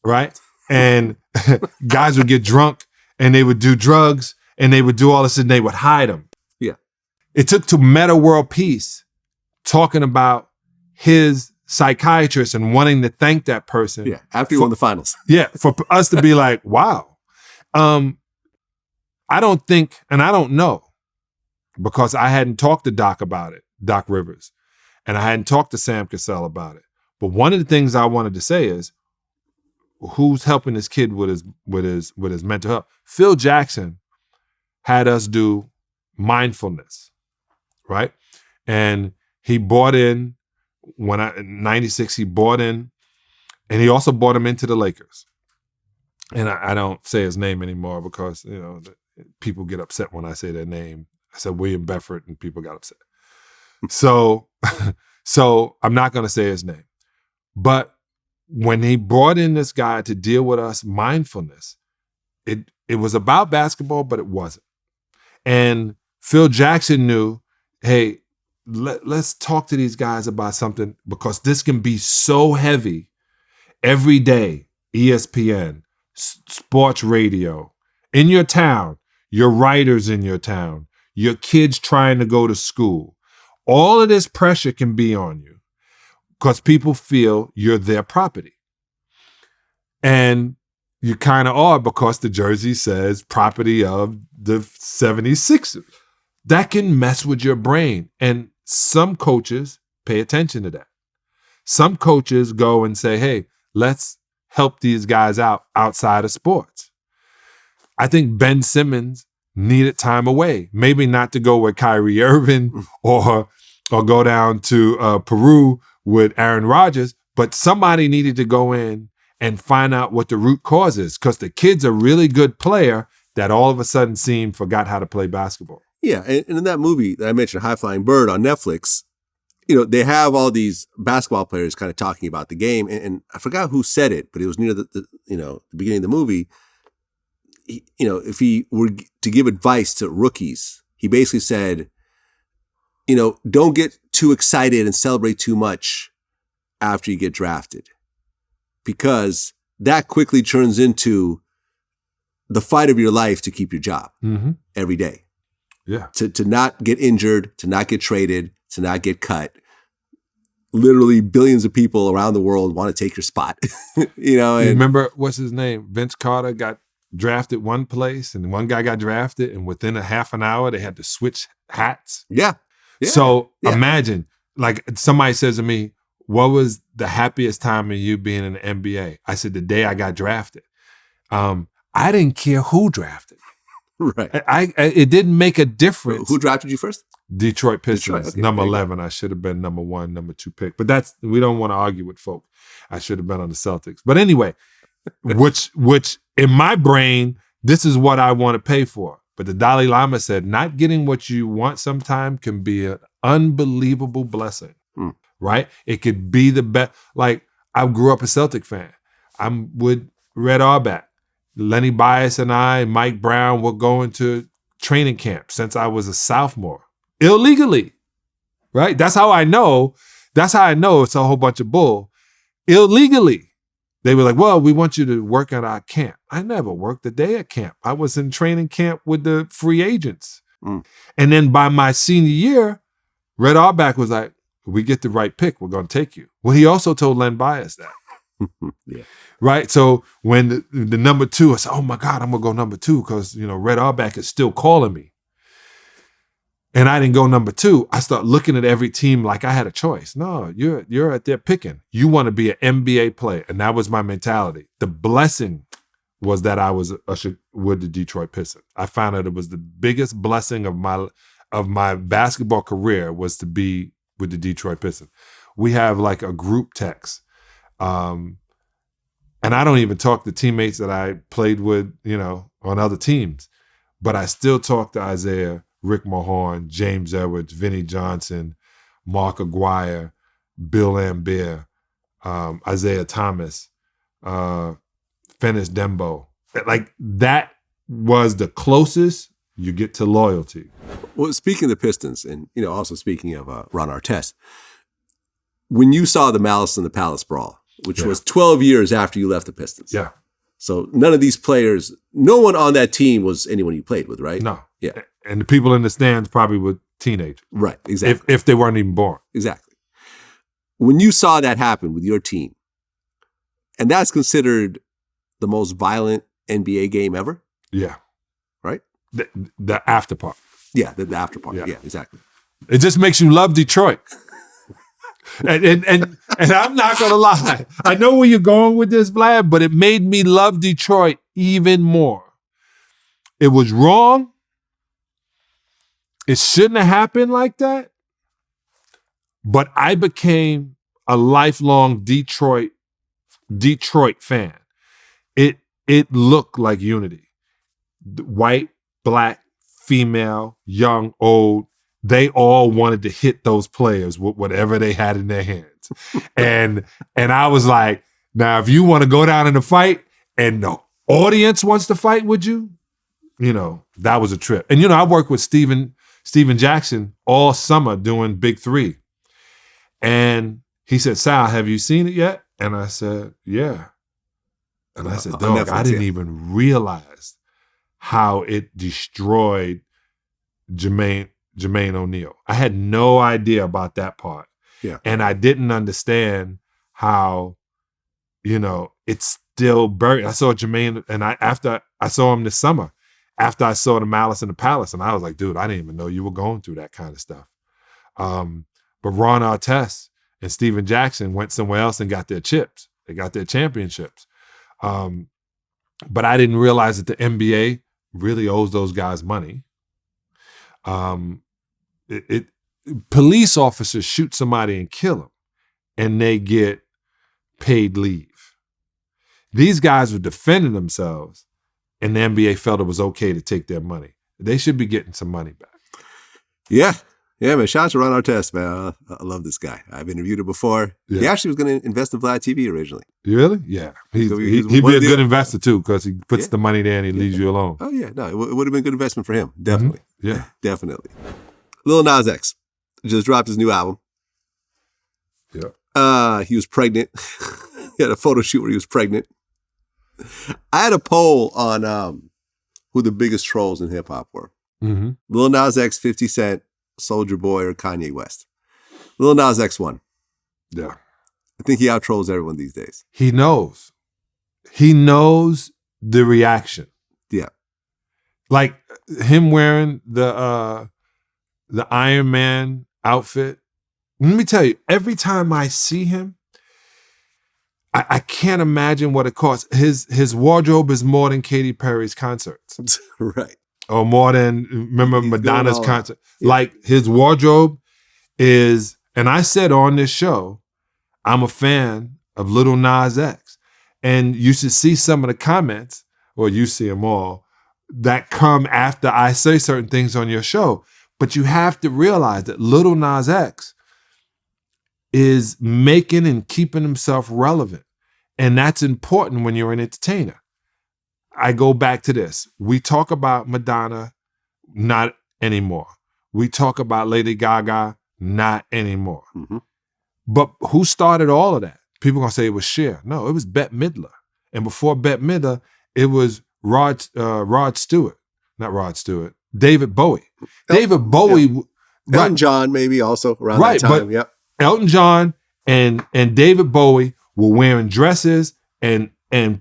S2: right? And guys would get drunk and they would do drugs and they would do all this and they would hide them.
S1: Yeah.
S2: It took to Meta World Peace talking about his psychiatrist and wanting to thank that person.
S1: Yeah, after he won the finals.
S2: Yeah, for us to be like, wow. I don't think, and I don't know, because I hadn't talked to Doc about it, Doc Rivers, and I hadn't talked to Sam Cassell about it. But one of the things I wanted to say is, who's helping this kid with his mental health? Phil Jackson had us do mindfulness, right? And he bought in, in 96, he bought in, and he also bought him into the Lakers. And I don't say his name anymore because, you know, people get upset when I say their name. I said William Beffert and people got upset. So I'm not going to say his name. But when he brought in this guy to deal with us mindfulness, it was about basketball, but it wasn't. And Phil Jackson knew, hey, let's talk to these guys about something because this can be so heavy every day. ESPN, sports radio, in your town, your writers in your town, your kids trying to go to school. All of this pressure can be on you because people feel you're their property. And you kind of are because the jersey says property of the 76ers. That can mess with your brain. And some coaches pay attention to that. Some coaches go and say, hey, let's help these guys out outside of sports. I think Ben Simmons needed time away. Maybe not to go with Kyrie Irving or go down to Peru with Aaron Rodgers, but somebody needed to go in and find out what the root cause is because the kid's a really good player that all of a sudden forgot how to play basketball.
S1: Yeah, and in that movie that I mentioned, High Flying Bird on Netflix, you know, they have all these basketball players kind of talking about the game, and I forgot who said it, but it was near the beginning of the movie. If he were to give advice to rookies, he basically said, don't get too excited and celebrate too much after you get drafted, because that quickly turns into the fight of your life to keep your job every day.
S2: Yeah.
S1: To not get injured, to not get traded, to not get cut. Literally billions of people around the world want to take your spot. You know, and
S2: remember, what's his name? Vince Carter got drafted one place and one guy got drafted, and within a half an hour they had to switch hats.
S1: Yeah.
S2: So imagine, like, somebody says to me, what was the happiest time of you being in the NBA? I said, the day I got drafted. I didn't care who drafted.
S1: Right.
S2: It didn't make a difference.
S1: Who drafted you first?
S2: Detroit Pistons,
S1: Detroit, okay,
S2: number 11. I should have been number 1, number 2 pick. But we don't want to argue with folk. I should have been on the Celtics. But anyway, which in my brain, this is what I want to pay for. But the Dalai Lama said, not getting what you want sometime can be an unbelievable blessing, right? It could be the best. Like, I grew up a Celtic fan. I'm with Red Auerbach. Lenny Bias and I, Mike Brown, were going to training camp since I was a sophomore. Illegally, right? That's how I know it's a whole bunch of bull. Illegally. They were like, well, we want you to work at our camp. I never worked a day at camp. I was in training camp with the free agents. And then by my senior year, Red Auerbach was like, we get the right pick, we're going to take you. Well, he also told Len Bias that.
S1: Yeah.
S2: Right? So when the number 2, I said, oh my God, I'm going to go number 2 because, Red Auerbach is still calling me. And I didn't go number 2. I start looking at every team like I had a choice. No, you're at their picking. You want to be an NBA player. And that was my mentality. The blessing was that I was ushered with the Detroit Pistons. I found out it was the biggest blessing of my basketball career was to be with the Detroit Pistons. We have like a group text. And I don't even talk to teammates that I played with, on other teams. But I still talk to Isaiah, Rick Mahorn, James Edwards, Vinnie Johnson, Mark Aguirre, Bill Laimbeer, Isaiah Thomas, Fennis Dembo. Like, that was the closest you get to loyalty.
S1: Well, speaking of the Pistons, and also speaking of Ron Artest, when you saw the Malice and the Palace brawl, which was 12 years after you left the Pistons.
S2: Yeah.
S1: So none of these players, no one on that team was anyone you played with, right?
S2: No.
S1: Yeah.
S2: And the people in the stands probably were teenagers.
S1: Right, exactly.
S2: If they weren't even born.
S1: Exactly. When you saw that happen with your team, and that's considered the most violent NBA game ever?
S2: Yeah.
S1: Right?
S2: The after part.
S1: Yeah, the after part. Yeah, exactly.
S2: It just makes you love Detroit. and I'm not going to lie. I know where you're going with this, Vlad, but it made me love Detroit even more. It was wrong. It shouldn't have happened like that. But I became a lifelong Detroit fan. It looked like unity. White, black, female, young, old, they all wanted to hit those players with whatever they had in their hands. and I was like, now if you want to go down in a fight and the audience wants to fight with you, that was a trip. And I worked with Steven Jackson all summer doing Big 3. And he said, Sal, have you seen it yet? And I said, yeah. And I said, dog, I didn't even realize how it destroyed Jermaine O'Neal. I had no idea about that part.
S1: Yeah.
S2: And I didn't understand how, it's still buried. I saw Jermaine, and after I saw him this summer, after I saw the Malice in the Palace, and I was like, dude, I didn't even know you were going through that kind of stuff. But Ron Artest and Steven Jackson went somewhere else and got their chips. They got their championships. But I didn't realize that the NBA really owes those guys money. Police officers shoot somebody and kill them, and they get paid leave. These guys were defending themselves, and the NBA felt it was okay to take their money. They should be getting some money back.
S1: Yeah, man. Shout out to Ron Artest, man. I love this guy. I've interviewed him before. Yeah. He actually was going to invest in VladTV originally.
S2: Really? Yeah. He'd be a good investor too, because he puts the money there and he leaves you alone.
S1: Oh yeah, no, it would have been a good investment for him. Definitely.
S2: Mm-hmm. Yeah,
S1: definitely. Lil Nas X just dropped his new album.
S2: Yeah.
S1: He was pregnant. He had a photo shoot where he was pregnant. I had a poll on who the biggest trolls in hip hop were.
S2: Mm-hmm.
S1: Lil Nas X, 50 Cent, Soulja Boy, or Kanye West. Lil Nas X won.
S2: Yeah.
S1: I think he out-trolls everyone these days.
S2: He knows. He knows the reaction.
S1: Yeah.
S2: Like him wearing the Iron Man outfit. Let me tell you, every time I see him, I can't imagine what it costs. His wardrobe is more than Katy Perry's concerts.
S1: Right.
S2: Or more than, remember,
S1: He's
S2: Madonna's
S1: going all out.
S2: concert.
S1: Yeah.
S2: Like his wardrobe is, and I said on this show, I'm a fan of Little Nas X. And you should see some of the comments, or you see them all, that come after I say certain things on your show. But you have to realize that Little Nas X is making and keeping himself relevant. And that's important when you're an entertainer. I go back to this. We talk about Madonna, not anymore. We talk about Lady Gaga, not anymore.
S1: Mm-hmm.
S2: But who started all of that? People gonna say it was Cher. No, it was Bette Midler. And before Bette Midler, it was Rod Stewart. Not Rod Stewart. David Bowie. David Bowie.
S1: Yeah.
S2: Right.
S1: Elton John maybe also around
S2: Right,
S1: that time.
S2: but-
S1: Yep.
S2: Elton John and David Bowie were wearing dresses and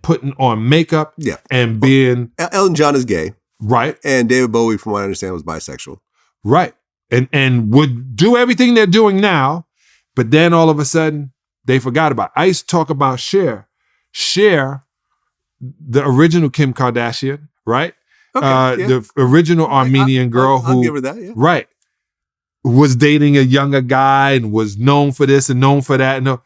S2: putting on makeup
S1: Yeah.
S2: and being
S1: Elton John is gay.
S2: right,
S1: And David Bowie, from what I understand, was bisexual.
S2: right. And would do everything they're doing now, but then all of a sudden they forgot about it. I used to talk about Cher. Cher, the original Kim Kardashian, right?
S1: Okay. Yeah.
S2: The original Armenian girl
S1: I'll
S2: who
S1: give her that, yeah.
S2: right, was dating a younger guy and was known for this and known for that. And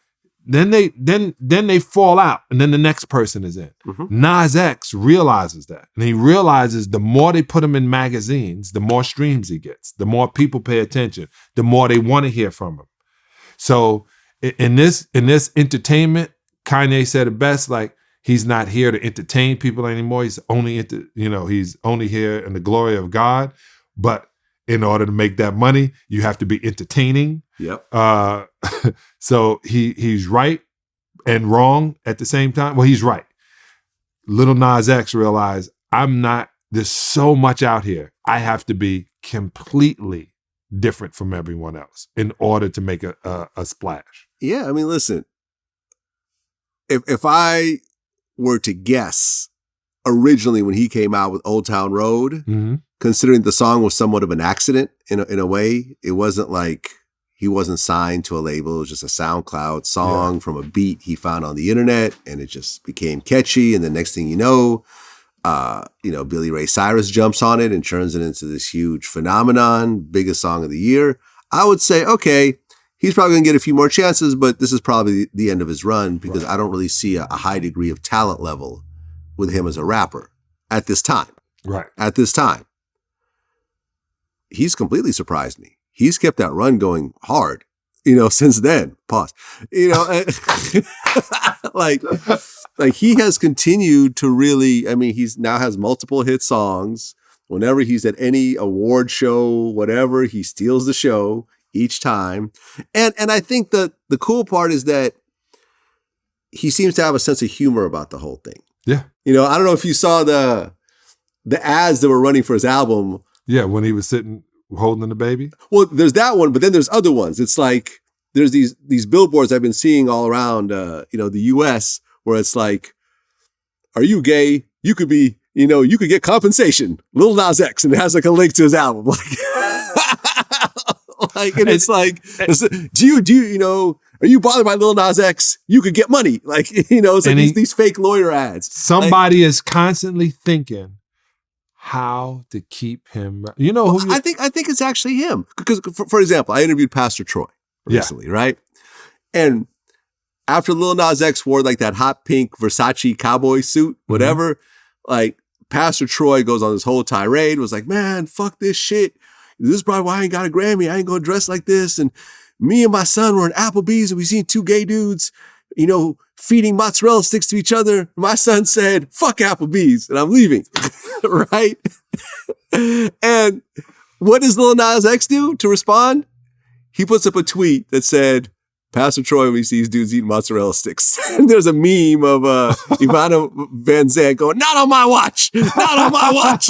S2: then they fall out, and then the next person is in.
S1: Mhm.
S2: Nas X realizes that, and he realizes the more they put him in magazines, the more streams he gets, the more people pay attention, the more they want to hear from him. So in this entertainment, Kanye said it best, like, he's not here to entertain people anymore. He's only he's only here in the glory of God. But in order to make that money, you have to be entertaining.
S1: Yep.
S2: So he's right and wrong at the same time. Well, he's right. Little Nas X realized, there's so much out here. I have to be completely different from everyone else in order to make a splash.
S1: Yeah, I mean, listen, if I were to guess, originally when he came out with Old Town Road,
S2: Mm-hmm.
S1: considering the song was somewhat of an accident in a way, it wasn't like he wasn't signed to a label. It was just a SoundCloud song from a beat he found on the internet, and it just became catchy. And the next thing you know, Billy Ray Cyrus jumps on it and turns it into this huge phenomenon, biggest song of the year. I would say, okay, he's probably going to get a few more chances, but this is probably the end of his run, because I don't really see a high degree of talent level with him as a rapper at this time.
S2: Right.
S1: At this time. He's completely surprised me. He's kept that run going hard, since then. Pause. Like he has continued to really, I mean, he's now has multiple hit songs. Whenever he's at any award show, whatever, he steals the show each time. And I think the cool part is that he seems to have a sense of humor about the whole thing.
S2: Yeah.
S1: I don't know if you saw the ads that were running for his album.
S2: Yeah, when he was sitting holding the baby.
S1: Well, there's that one, but then there's other ones. It's like there's these billboards I've been seeing all around the US, where it's like, are you gay? You could be, you could get compensation. Lil Nas X, and it has like a link to his album. And it's like, do you are you bothered by Lil Nas X? You could get money. It's like these fake lawyer ads.
S2: Somebody is constantly thinking how to keep him.
S1: I think it's actually him, because for example, I interviewed Pastor Troy recently, right? And after Lil Nas X wore like that hot pink Versace cowboy suit, whatever, like Pastor Troy goes on this whole tirade, was like, man, fuck this shit. This is probably why I ain't got a Grammy. I ain't gonna dress like this. And me and my son were in Applebee's and we seen two gay dudes, feeding mozzarella sticks to each other. My son said, fuck Applebee's, and I'm leaving. Right? And what does Lil Nas X do to respond? He puts up a tweet that said, Pastor Troy, when he sees dudes eating mozzarella sticks. And there's a meme of Ivana Van Zandt going, not on my watch, not on my watch.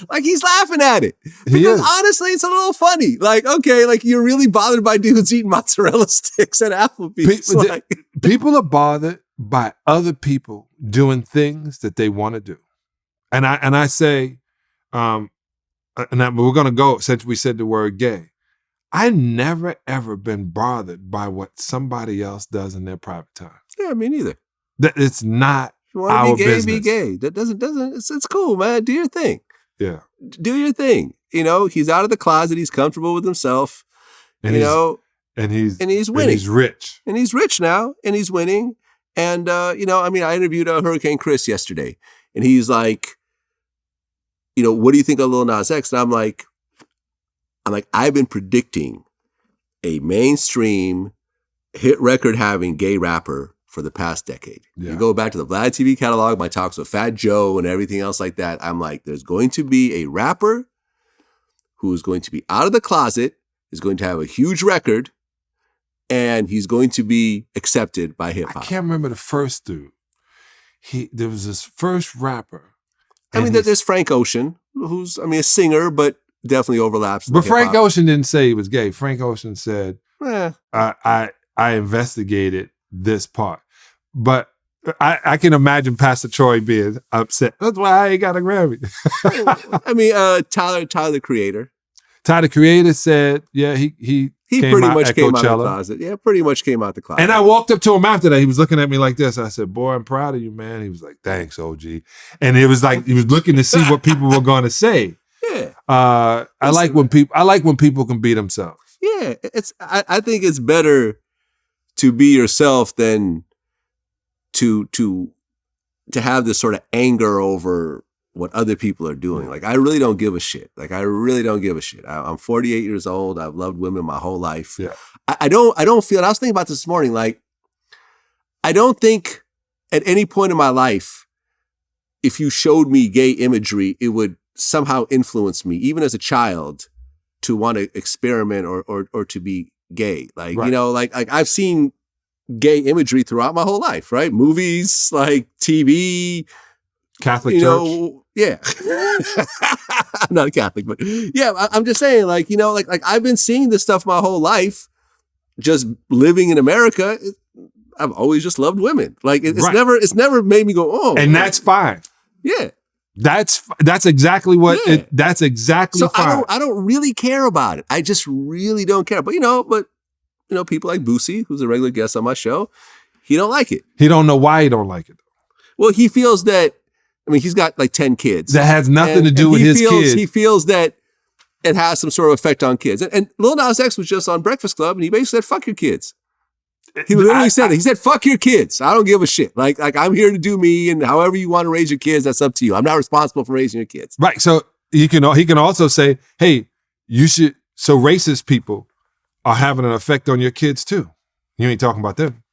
S1: Like he's laughing at it. Because honestly, it's a little funny. Like, okay, like you're really bothered by dudes eating mozzarella sticks at Applebee's.
S2: People are bothered by other people doing things that they want to do. And I say, we're going to go, since we said the word gay, I never, ever been bothered by what somebody else does in their private time.
S1: Yeah, me neither.
S2: That it's not
S1: you want
S2: our
S1: to be gay,
S2: business.
S1: Be gay. That doesn't, it's cool, man. Do your thing.
S2: Yeah.
S1: Do your thing. You know, he's out of the closet. He's comfortable with himself. And and he's winning. And he's rich. And he's rich now. And he's winning. And, I interviewed Hurricane Chris yesterday. And he's like, what do you think of Lil Nas X? And I'm like, I've been predicting a mainstream hit record having gay rapper for the past decade. Yeah. You go back to the VladTV catalog, my talks with Fat Joe and everything else like that. I'm like, there's going to be a rapper who is going to be out of the closet, is going to have a huge record, and he's going to be accepted by hip hop.
S2: I can't remember the first dude. There was this first rapper.
S1: There's Frank Ocean, who's, a singer, but definitely overlaps.
S2: But Frank Ocean didn't say he was gay. Frank Ocean said, I investigated this part. But I can imagine Pastor Troy being upset. That's why I ain't got a Grammy.
S1: Tyler the Creator.
S2: Tyler the Creator said, yeah, he
S1: pretty much came out of the closet. Yeah, pretty much came out the closet.
S2: And I walked up to him after that. He was looking at me like this. I said, boy, I'm proud of you, man. He was like, thanks, OG. And it was like, he was looking to see what people were going to say.
S1: Yeah.
S2: I like when people can be themselves.
S1: Yeah. I think it's better to be yourself than to have this sort of anger over what other people are doing. Like, I really don't give a shit. I'm 48 years old. I've loved women my whole life.
S2: Yeah.
S1: I don't feel, and I was thinking about this morning, like, I don't think at any point in my life, if you showed me gay imagery, it would somehow influence me, even as a child, to want to experiment or to be gay. Like,
S2: right.
S1: Like I've seen gay imagery throughout my whole life, right? Movies, like TV,
S2: Catholic church.
S1: Yeah. I'm not a Catholic, but yeah, I'm just saying, like, like I've been seeing this stuff my whole life, just living in America. I've always just loved women. Like it's never made me go, oh.
S2: And that's fine.
S1: Yeah.
S2: That's exactly what that's exactly
S1: so
S2: fine.
S1: I don't really care about it. I just really don't care. But people like Boosie, who's a regular guest on my show, he don't like it.
S2: He don't know why he don't like it.
S1: Well, he feels that, he's got like 10 kids.
S2: That has nothing to do with his kids.
S1: He feels that it has some sort of effect on kids. And Lil Nas X was just on Breakfast Club and he basically said, fuck your kids. He literally said it. He said, fuck your kids. I don't give a shit. Like I'm here to do me, and however you want to raise your kids, that's up to you. I'm not responsible for raising your kids.
S2: Right. So he can also say, hey, so racist people are having an effect on your kids too. You ain't talking about them.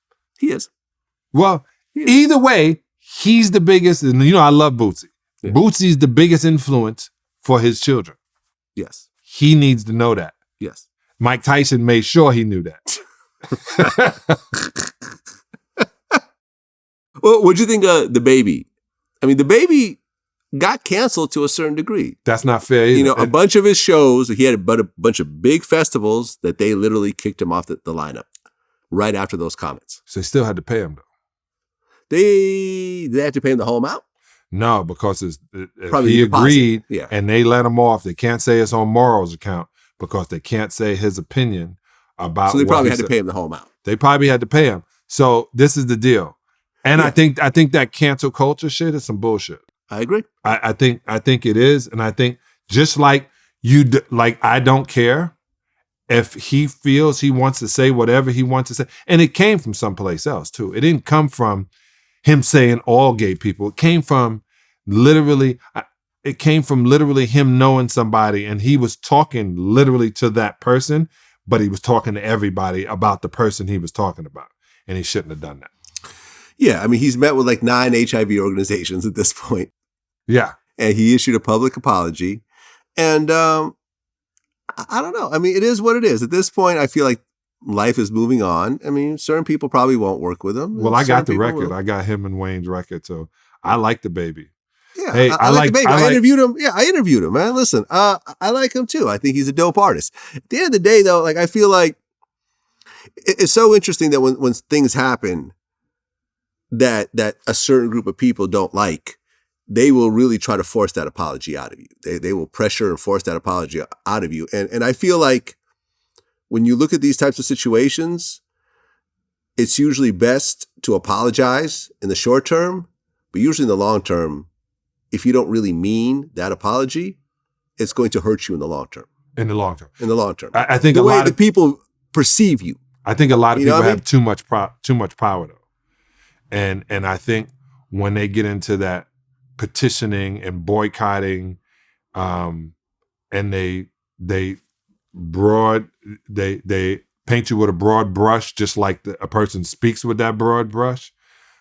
S1: He is.
S2: Well, either way, he's the biggest, and I love Bootsy. Yeah. Bootsy's the biggest influence for his children.
S1: Yes.
S2: He needs to know that.
S1: Yes.
S2: Mike Tyson made sure he knew that.
S1: Well, what'd you think of The Baby? The Baby got canceled to a certain degree.
S2: That's not fair either.
S1: A bunch of his shows, he had a bunch of big festivals that they literally kicked him off the lineup right after those comments.
S2: So they still had to pay him, though.
S1: They had to pay him the whole amount?
S2: No, because if he agreed and they let him off, they can't say it's on Morrow's account because they can't say his opinion about.
S1: So they probably had to pay him the whole amount.
S2: They probably had to pay him. So this is the deal, and I think that cancel culture shit is some bullshit.
S1: I agree.
S2: I think it is, and I think just like I don't care if he feels he wants to say whatever he wants to say, and it came from someplace else too. It didn't come from him saying all gay people. It came from literally him knowing somebody, and he was talking literally to that person, but he was talking to everybody about the person he was talking about, and he shouldn't have done that.
S1: Yeah, he's met with like 9 HIV organizations at this point.
S2: Yeah.
S1: And he issued a public apology. And I don't know. I mean, it is what it is. At this point, I feel like life is moving on. I mean, certain people probably won't work with him.
S2: Well, I got the
S1: Certain people
S2: record.
S1: will.
S2: I got him and Wayne's record, so I like the baby.
S1: Yeah,
S2: Hey,
S1: I like the baby. I interviewed him. Yeah, I interviewed him, man. Listen, I like him too. I think he's a dope artist. At the end of the day, though, like I feel like it's so interesting that when things happen that a certain group of people don't like, they will really try to force that apology out of you. They will pressure and force that apology out of you. And I feel like when you look at these types of situations, it's usually best to apologize in the short term, but usually in the long term, if you don't really mean that apology, it's going to hurt you in the long term.
S2: In the long term.
S1: In the long term.
S2: I think
S1: the
S2: a
S1: way
S2: lot
S1: that
S2: of
S1: people perceive you.
S2: I think a lot of
S1: You know
S2: people
S1: what I mean?
S2: have too much power though. And I think when they get into that petitioning and boycotting, and they paint you with a broad brush, just like a person speaks with that broad brush,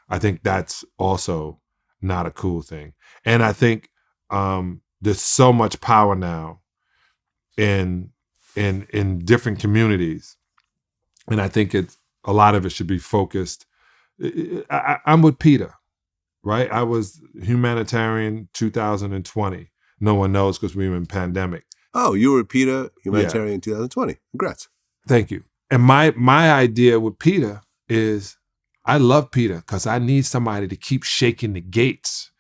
S2: I think that's also not a cool thing. And I think there's so much power now in different communities, and I think a lot of it should be focused. I'm with Peter, right? I was humanitarian 2020. No one knows because we were in pandemic.
S1: Oh, you were Peter, humanitarian in 2020. Congrats.
S2: Thank you. And my idea with Peter is I love Peter because I need somebody to keep shaking the gates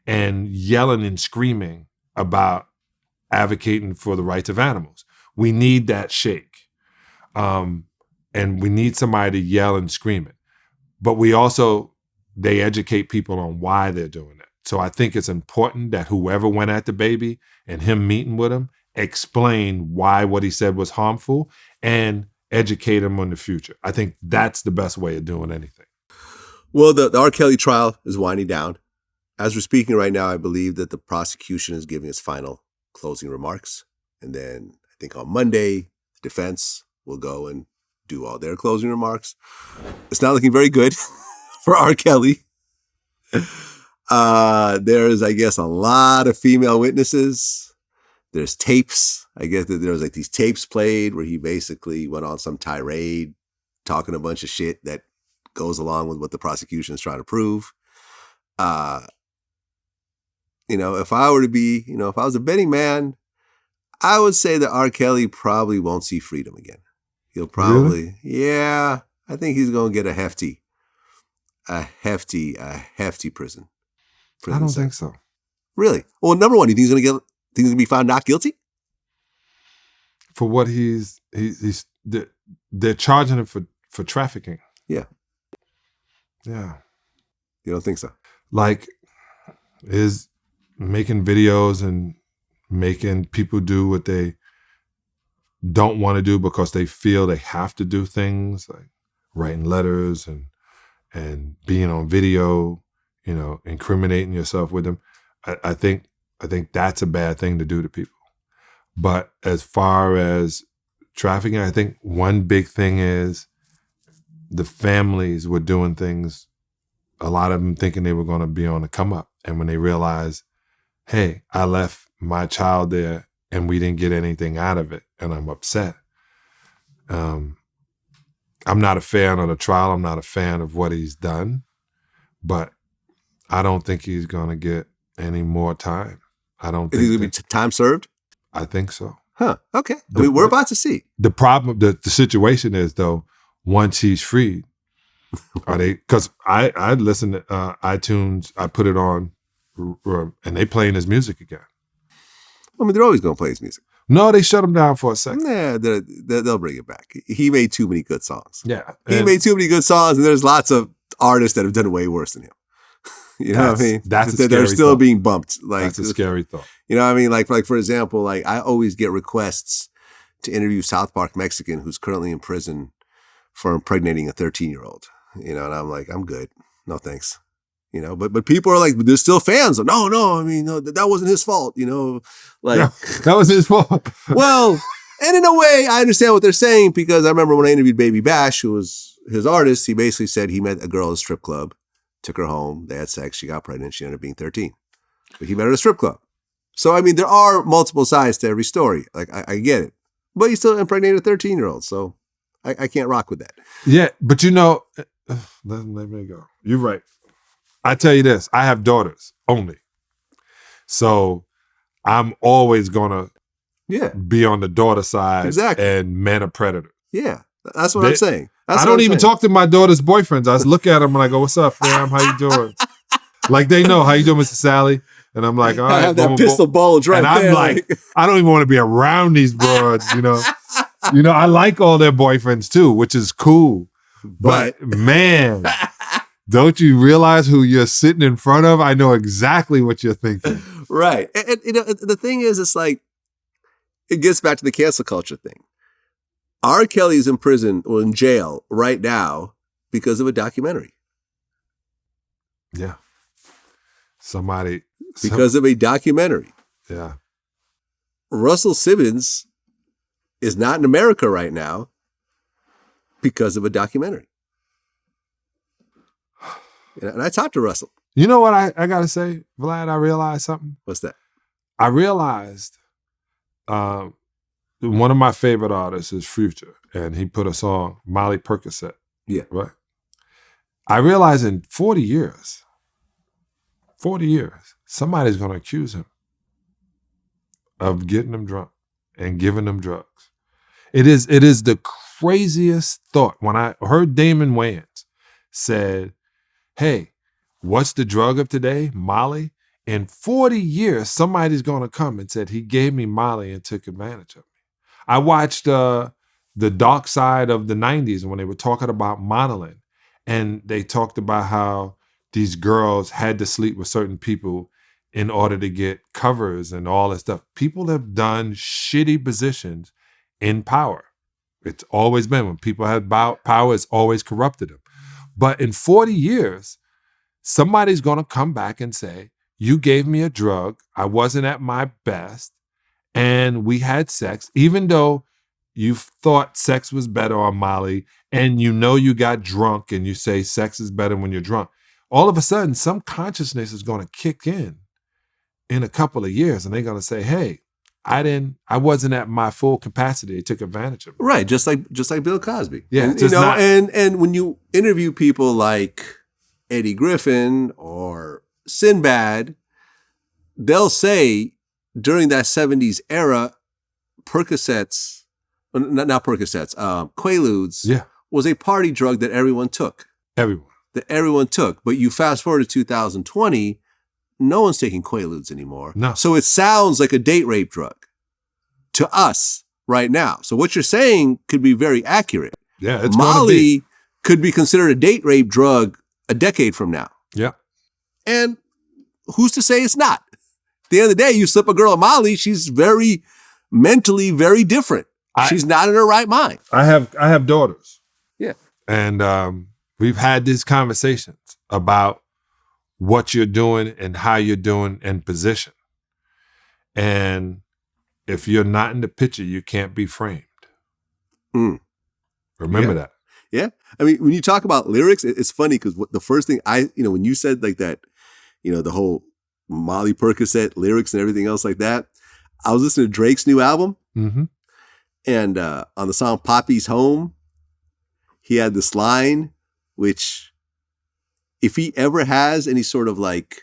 S2: and yelling and screaming about advocating for the rights of animals. We need that shake. And we need somebody to yell and scream it. But they educate people on why they're doing it. So I think it's important that whoever went at the baby and him meeting with him, explain why what he said was harmful and educate him on the future. I think that's the best way of doing anything.
S1: Well, the R. Kelly trial is winding down. As we're speaking right now, I believe that the prosecution is giving its final closing remarks. And then I think on Monday, the defense will go and do all their closing remarks. It's not looking very good for R. Kelly. There's, I guess, a lot of female witnesses. There's tapes. I guess that there's like these tapes played where he basically went on some tirade talking a bunch of shit that goes along with what the prosecution is trying to prove. If I were to be, if I was a betting man, I would say that R. Kelly probably won't see freedom again. He'll probably, yeah, I think he's going to get a hefty prison.
S2: I don't think so.
S1: Really? Well, number one, you think he's going to be found not guilty?
S2: For what they're charging him for trafficking.
S1: Yeah.
S2: Yeah.
S1: You don't think so?
S2: Like, is making videos and making people do what they don't want to do because they feel they have to do things, like writing letters and being on video, incriminating yourself with them. I think that's a bad thing to do to people. But as far as trafficking, I think one big thing is the families were doing things, a lot of them thinking they were going to be on the come up. And when they realized, hey, I left my child there and we didn't get anything out of it, and I'm upset. I'm not a fan of the trial. I'm not a fan of what he's done, but I don't think he's going to get any more time. I don't think
S1: he's going to be time served?
S2: I think so.
S1: Huh. Okay. We're about to see.
S2: The problem, the situation is, though, once he's freed, are they, because I listen to iTunes, I put it on, and they playing his music again.
S1: I mean, they're always going to play his music.
S2: No, they shut him down for a second.
S1: Nah, they'll bring it back. He made too many good songs.
S2: Yeah.
S1: He made too many good songs, and there's lots of artists that have done way worse than him. You know what I mean?
S2: That's a scary
S1: they're still
S2: thought.
S1: being bumped.
S2: That's a scary thought.
S1: You know what I mean? Like for example, like I always get requests to interview South Park Mexican who's currently in prison for impregnating a 13-year-old. And I'm like, I'm good. No thanks. But people are like, they're still fans. No, I mean, no, that wasn't his fault. Like
S2: Yeah, that was his fault.
S1: Well, and in a way, I understand what they're saying, because I remember when I interviewed Baby Bash, who was his artist, he basically said he met a girl at a strip club, took her home, they had sex, she got pregnant, she ended up being 13. But he met her at a strip club. So, I mean, there are multiple sides to every story. Like, I get it. But you still impregnated a 13-year-old, so I can't rock with that.
S2: Yeah, but let me go. You're right. I tell you this, I have daughters only. So I'm always gonna be on the daughter side.
S1: Exactly.
S2: And men are predators.
S1: Yeah, that's what I'm saying.
S2: I don't even talk to my daughter's boyfriends. I just look at them and I go, "What's up, fam? How you doing?" Like they know, "How you doing, Mr. Sally?" And I'm like, "All right."
S1: I have that pistol bulge right there.
S2: And I'm like, I don't even want to be around these broads, you know. I like all their boyfriends too, which is cool. But man, don't you realize who you're sitting in front of? I know exactly what you're thinking.
S1: Right. And the thing is, it's like, it gets back to the cancel culture thing. R. Kelly's in prison or in jail right now because of a documentary.
S2: Yeah.
S1: Because of a documentary.
S2: Yeah.
S1: Russell Simmons is not in America right now because of a documentary. And I talked to Russell.
S2: You know what I got to say, Vlad? I realized something.
S1: What's that?
S2: I realized one of my favorite artists is Future, and he put a song, Molly Percocet.
S1: Yeah.
S2: Right? I realized in 40 years, somebody's going to accuse him of getting them drunk and giving them drugs. It is the craziest thought. When I heard Damon Wayans said, "Hey, what's the drug of today? Molly." In 40 years, somebody's going to come and said, he gave me Molly and took advantage of me. I watched the dark side of the 90s when they were talking about modeling. And they talked about how these girls had to sleep with certain people in order to get covers and all that stuff. People have done shitty positions in power. It's always been, when people have power, it's always corrupted them. But in 40 years, somebody's going to come back and say, you gave me a drug, I wasn't at my best, and we had sex, even though you thought sex was better on Molly, and you got drunk and you say sex is better when you're drunk. All of a sudden, some consciousness is going to kick in a couple of years, and they're going to say, hey, I wasn't at my full capacity. They took advantage of me.
S1: Right, just like Bill Cosby.
S2: Yeah,
S1: and, and when you interview people like Eddie Griffin or Sinbad, they'll say during that 70s era, Percocets, not Percocets, Quaaludes was a party drug that everyone took. Everyone took. But you fast forward to 2020, no one's taking Quaaludes anymore.
S2: No.
S1: So it sounds like a date rape drug to us right now. So what you're saying could be very accurate.
S2: Yeah, it's
S1: Molly could be considered a date rape drug a decade from now.
S2: Yeah.
S1: And who's to say it's not? At the end of the day, you slip a girl a Molly, she's very mentally very different. She's not in her right mind.
S2: I have daughters.
S1: Yeah.
S2: And we've had these conversations about what you're doing and how you're doing in position. And if you're not in the picture, you can't be framed. Remember that.
S1: Yeah. I mean, when you talk about lyrics, it's funny because the first thing when you said like that, the whole Molly Percocet lyrics and everything else like that, I was listening to Drake's new album.
S2: Mm-hmm.
S1: And on the song Poppy's Home, he had this line, which if he ever has any sort of like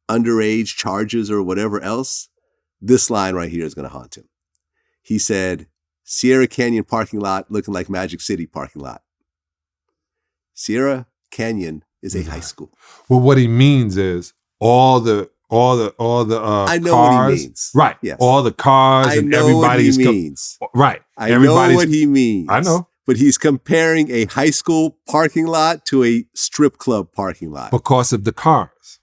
S1: underage charges or whatever else, this line right here is going to haunt him. He said, Sierra Canyon parking lot looking like Magic City parking lot. Sierra Canyon is a high school.
S2: Well, what he means is all the
S1: I know
S2: cars,
S1: what he means.
S2: Right.
S1: Yes.
S2: All the cars
S1: I
S2: and
S1: know
S2: everybody's
S1: what he means.
S2: Right.
S1: I know what he means.
S2: I know.
S1: But he's comparing a high school parking lot to a strip club parking lot.
S2: Because of the cars.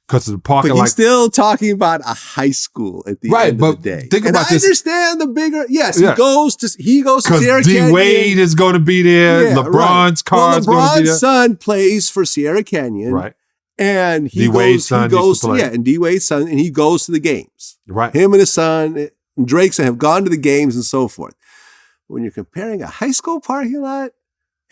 S2: Because of the parking lot.
S1: But he's still talking about a high school at the end of the day.
S2: Think about this.
S1: I understand the bigger, he goes to Sierra Canyon.
S2: D Wade is going to be there. LeBron's car is going to be there.
S1: LeBron's son plays for Sierra Canyon.
S2: Right.
S1: And
S2: D-Wade's son used to play.
S1: And D-Wade's son, and he goes to the games.
S2: Right.
S1: Him and his son, and Drake's son have gone to the games and so forth. When you're comparing a high school parking lot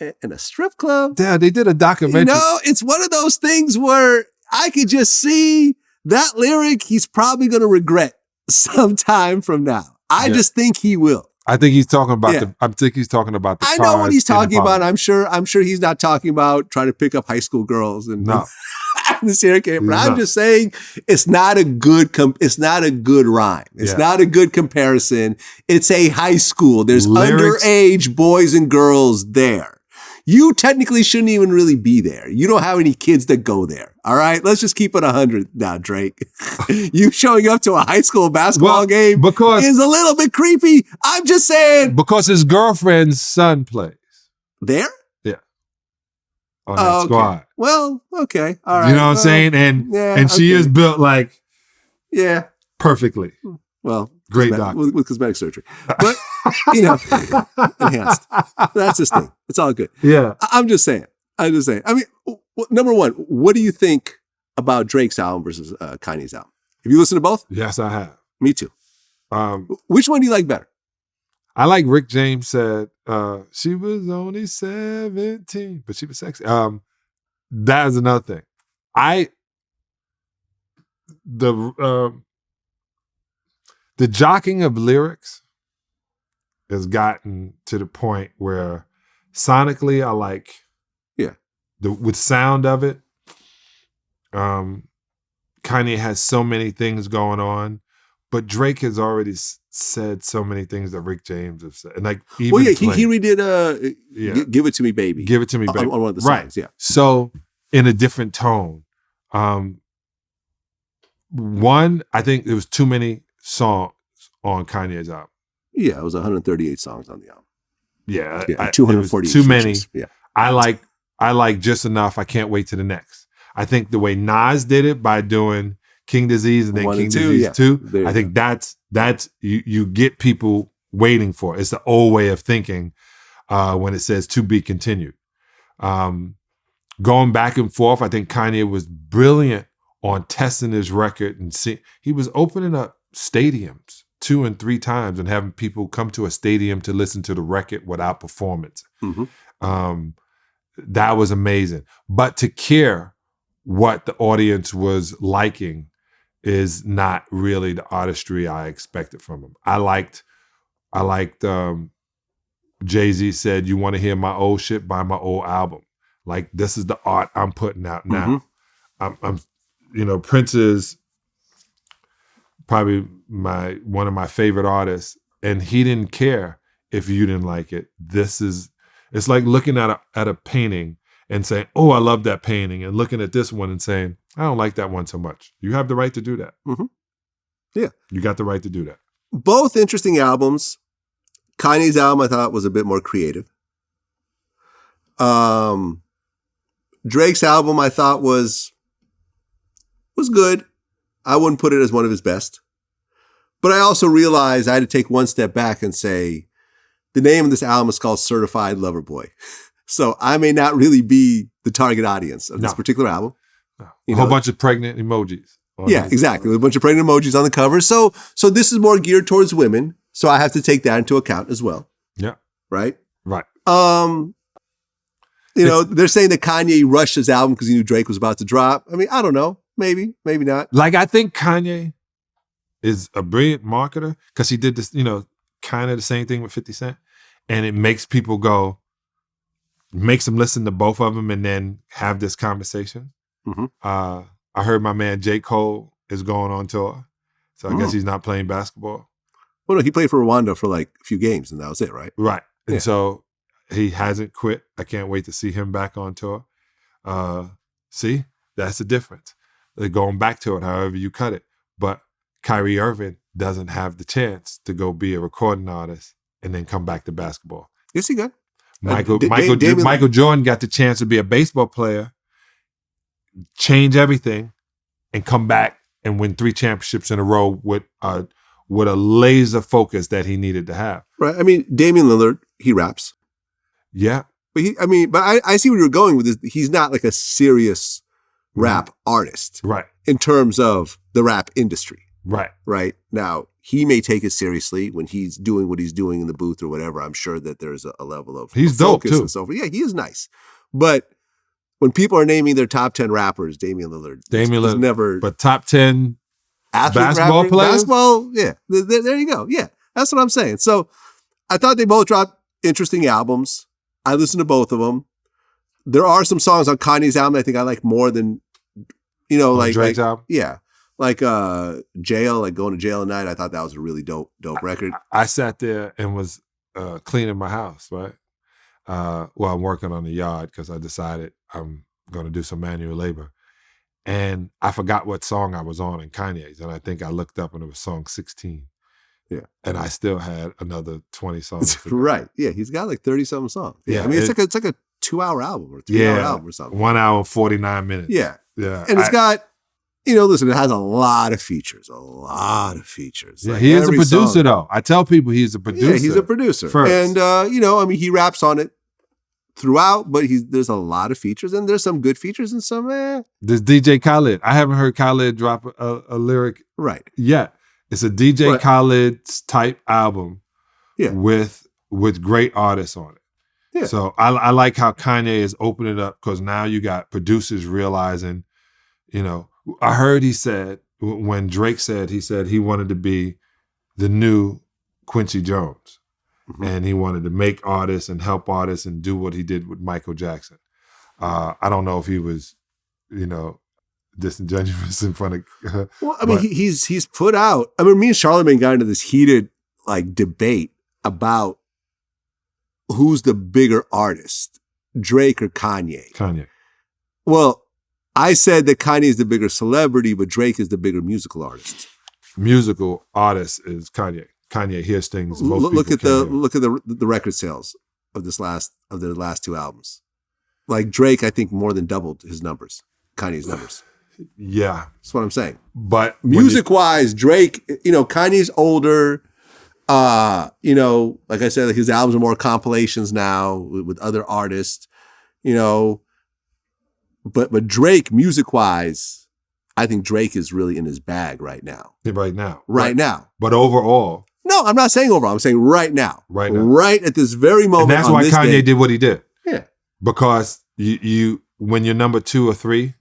S1: and a strip club.
S2: Yeah, they did a documentary.
S1: It's one of those things where I could just see that lyric he's probably going to regret sometime from now. I just think he will.
S2: I think he's talking about the. I think he's talking about the.
S1: I know what he's talking about. I'm sure he's not talking about trying to pick up high school girls and this here game. But I'm just saying it's not a good. It's not a good rhyme. It's not a good comparison. It's a high school. There's underage boys and girls there. You technically shouldn't even really be there. You don't have any kids that go there. All right, let's just keep it 100 now, Drake. You showing up to a high school basketball game is a little bit creepy. I'm just saying.
S2: Because his girlfriend's son plays.
S1: There?
S2: Yeah. On that squad.
S1: Well, okay. All right.
S2: You know what I'm saying? And she is built like perfectly.
S1: Well,
S2: great doctor.
S1: With cosmetic surgery. But, enhanced. That's his thing. It's all good.
S2: Yeah.
S1: I'm just saying. I mean, number one, what do you think about Drake's album versus Kanye's album? Have you listened to both?
S2: Yes, I have.
S1: Me too. Which one do you like better?
S2: I like Rick James said, she was only 17, but she was sexy. That is another thing. The jockeying of lyrics has gotten to the point where sonically I like with sound of it. Kanye has so many things going on, but Drake has already said so many things that Rick James has said. And like, even
S1: he redid Give It To Me Baby.
S2: Give It To Me Baby.
S1: On one of the songs,
S2: right. So in a different tone. One, I think there was too many songs on Kanye's album.
S1: Yeah, it was 138 songs on the album.
S2: Yeah,
S1: 240.
S2: Too many.
S1: Yeah,
S2: I like Just Enough. I Can't wait to the next. I think the way Nas did it by doing King Disease and then King Disease 2. I think that's you get people waiting for it. It's the old way of thinking when it says to be continued. Going back and forth, I think Kanye was brilliant on testing his record and he was opening up stadiums 2 and 3 times and having people come to a stadium to listen to the record without performance. Mm-hmm. That was amazing. But to care what the audience was liking is not really the artistry I expected from him. I liked Jay-Z said, you want to hear my old shit, buy my old album. Like, this is the art I'm putting out now. Mm-hmm. I'm Prince is probably one of my favorite artists, and he didn't care if you didn't like it. It's like looking at a painting and saying, oh, I love that painting, and looking at this one and saying, I don't like that one so much. You have the right to do that.
S1: Mm-hmm. Yeah. You
S2: got the right to do that.
S1: Both interesting albums. Kanye's album I thought was a bit more creative. Drake's album I thought was good. I wouldn't put it as one of his best. But I also realized I had to take one step back and say, the name of this album is called Certified Lover Boy. So I may not really be the target audience of this particular album.
S2: No. A whole bunch of pregnant emojis.
S1: Yeah, exactly. A bunch of pregnant emojis on the cover. So this is more geared towards women. So I have to take that into account as well.
S2: Yeah.
S1: Right?
S2: Right.
S1: They're saying that Kanye rushed his album because he knew Drake was about to drop. I mean, I don't know. Maybe not.
S2: Like, I think Kanye is a brilliant marketer because he did this, kind of the same thing with 50 Cent. And it makes people makes them listen to both of them and then have this conversation.
S1: Mm-hmm.
S2: I heard my man J. Cole is going on tour. So I guess he's not playing basketball.
S1: Well, no, he played for Rwanda for like a few games and that was it, right?
S2: Right. And so he hasn't quit. I can't wait to see him back on tour. See, that's the difference. They're going back to it, however you cut it. But Kyrie Irving doesn't have the chance to go be a recording artist and then come back to basketball.
S1: Yes, he got.
S2: Michael Jordan got the chance to be a baseball player, change everything, and come back and win 3 championships in a row with a laser focus that he needed to have.
S1: Right. I mean, Damian Lillard, he raps.
S2: Yeah.
S1: But I see where you're going with this. He's not like a serious rap artist.
S2: Right.
S1: In terms of the rap industry.
S2: Right.
S1: Right. Now, he may take it seriously when he's doing what he's doing in the booth or whatever. I'm sure that there's a level of
S2: he's dope too.
S1: And so forth. Yeah, he is nice. But when people are naming their top 10 rappers, Damian Lillard is never.
S2: But top 10
S1: athlete
S2: basketball
S1: rapper,
S2: players?
S1: Basketball, yeah. There you go. Yeah. That's what I'm saying. So I thought they both dropped interesting albums. I listened to both of them. There are some songs on Kanye's album I think I like more than, like
S2: Drake's album?
S1: Yeah. Like Jail, like Going to Jail at Night. I thought that was a really dope record.
S2: I sat there and was cleaning my house, right? I'm working on the yard because I decided I'm going to do some manual labor. And I forgot what song I was on in Kanye's. And I think I looked up and it was song 16.
S1: Yeah.
S2: And I still had another 20 songs.
S1: Right. Yeah. He's got like 30-something songs.
S2: Yeah.
S1: I mean, it's like a 2-hour album or 3-hour album or something.
S2: 1 hour, 49 minutes.
S1: Yeah.
S2: Yeah.
S1: And it's got, listen, it has a lot of features.
S2: Yeah,
S1: Like
S2: he is a
S1: every
S2: producer,
S1: song.
S2: though. I tell people he's a producer.
S1: Yeah, he's a producer.
S2: First.
S1: And, he raps on it throughout, but there's a lot of features, and there's some good features and some,
S2: There's DJ Khaled. I haven't heard Khaled drop a lyric yet. It's a DJ Khaled's type album with great artists on it.
S1: Yeah.
S2: So I like how Kanye is opening up because now you got producers realizing, I heard he said, when Drake said, he wanted to be the new Quincy Jones. Mm-hmm. And he wanted to make artists and help artists and do what he did with Michael Jackson. I don't know if he was, disingenuous in front of.
S1: He's put out. I mean, me and Charlamagne got into this heated debate about who's the bigger artist, Drake or Kanye.
S2: Kanye.
S1: Well, I said that Kanye is the bigger celebrity, but Drake is the bigger musical artist.
S2: Musical artist is Kanye. Kanye hears things.
S1: Look at the record sales of their last 2 albums. Like Drake, I think more than doubled his numbers, Kanye's numbers.
S2: Yeah,
S1: that's what I'm saying.
S2: But
S1: music wise, Drake, Kanye's older. Like I said, his albums are more compilations now with other artists. But Drake, music wise, I think Drake is really in his bag right now.
S2: Right now.
S1: But
S2: overall.
S1: No, I'm not saying overall. I'm saying right now.
S2: Right now.
S1: Right at this very moment.
S2: And that's why Kanye did what he did.
S1: Yeah.
S2: Because you when you're number 2 or 3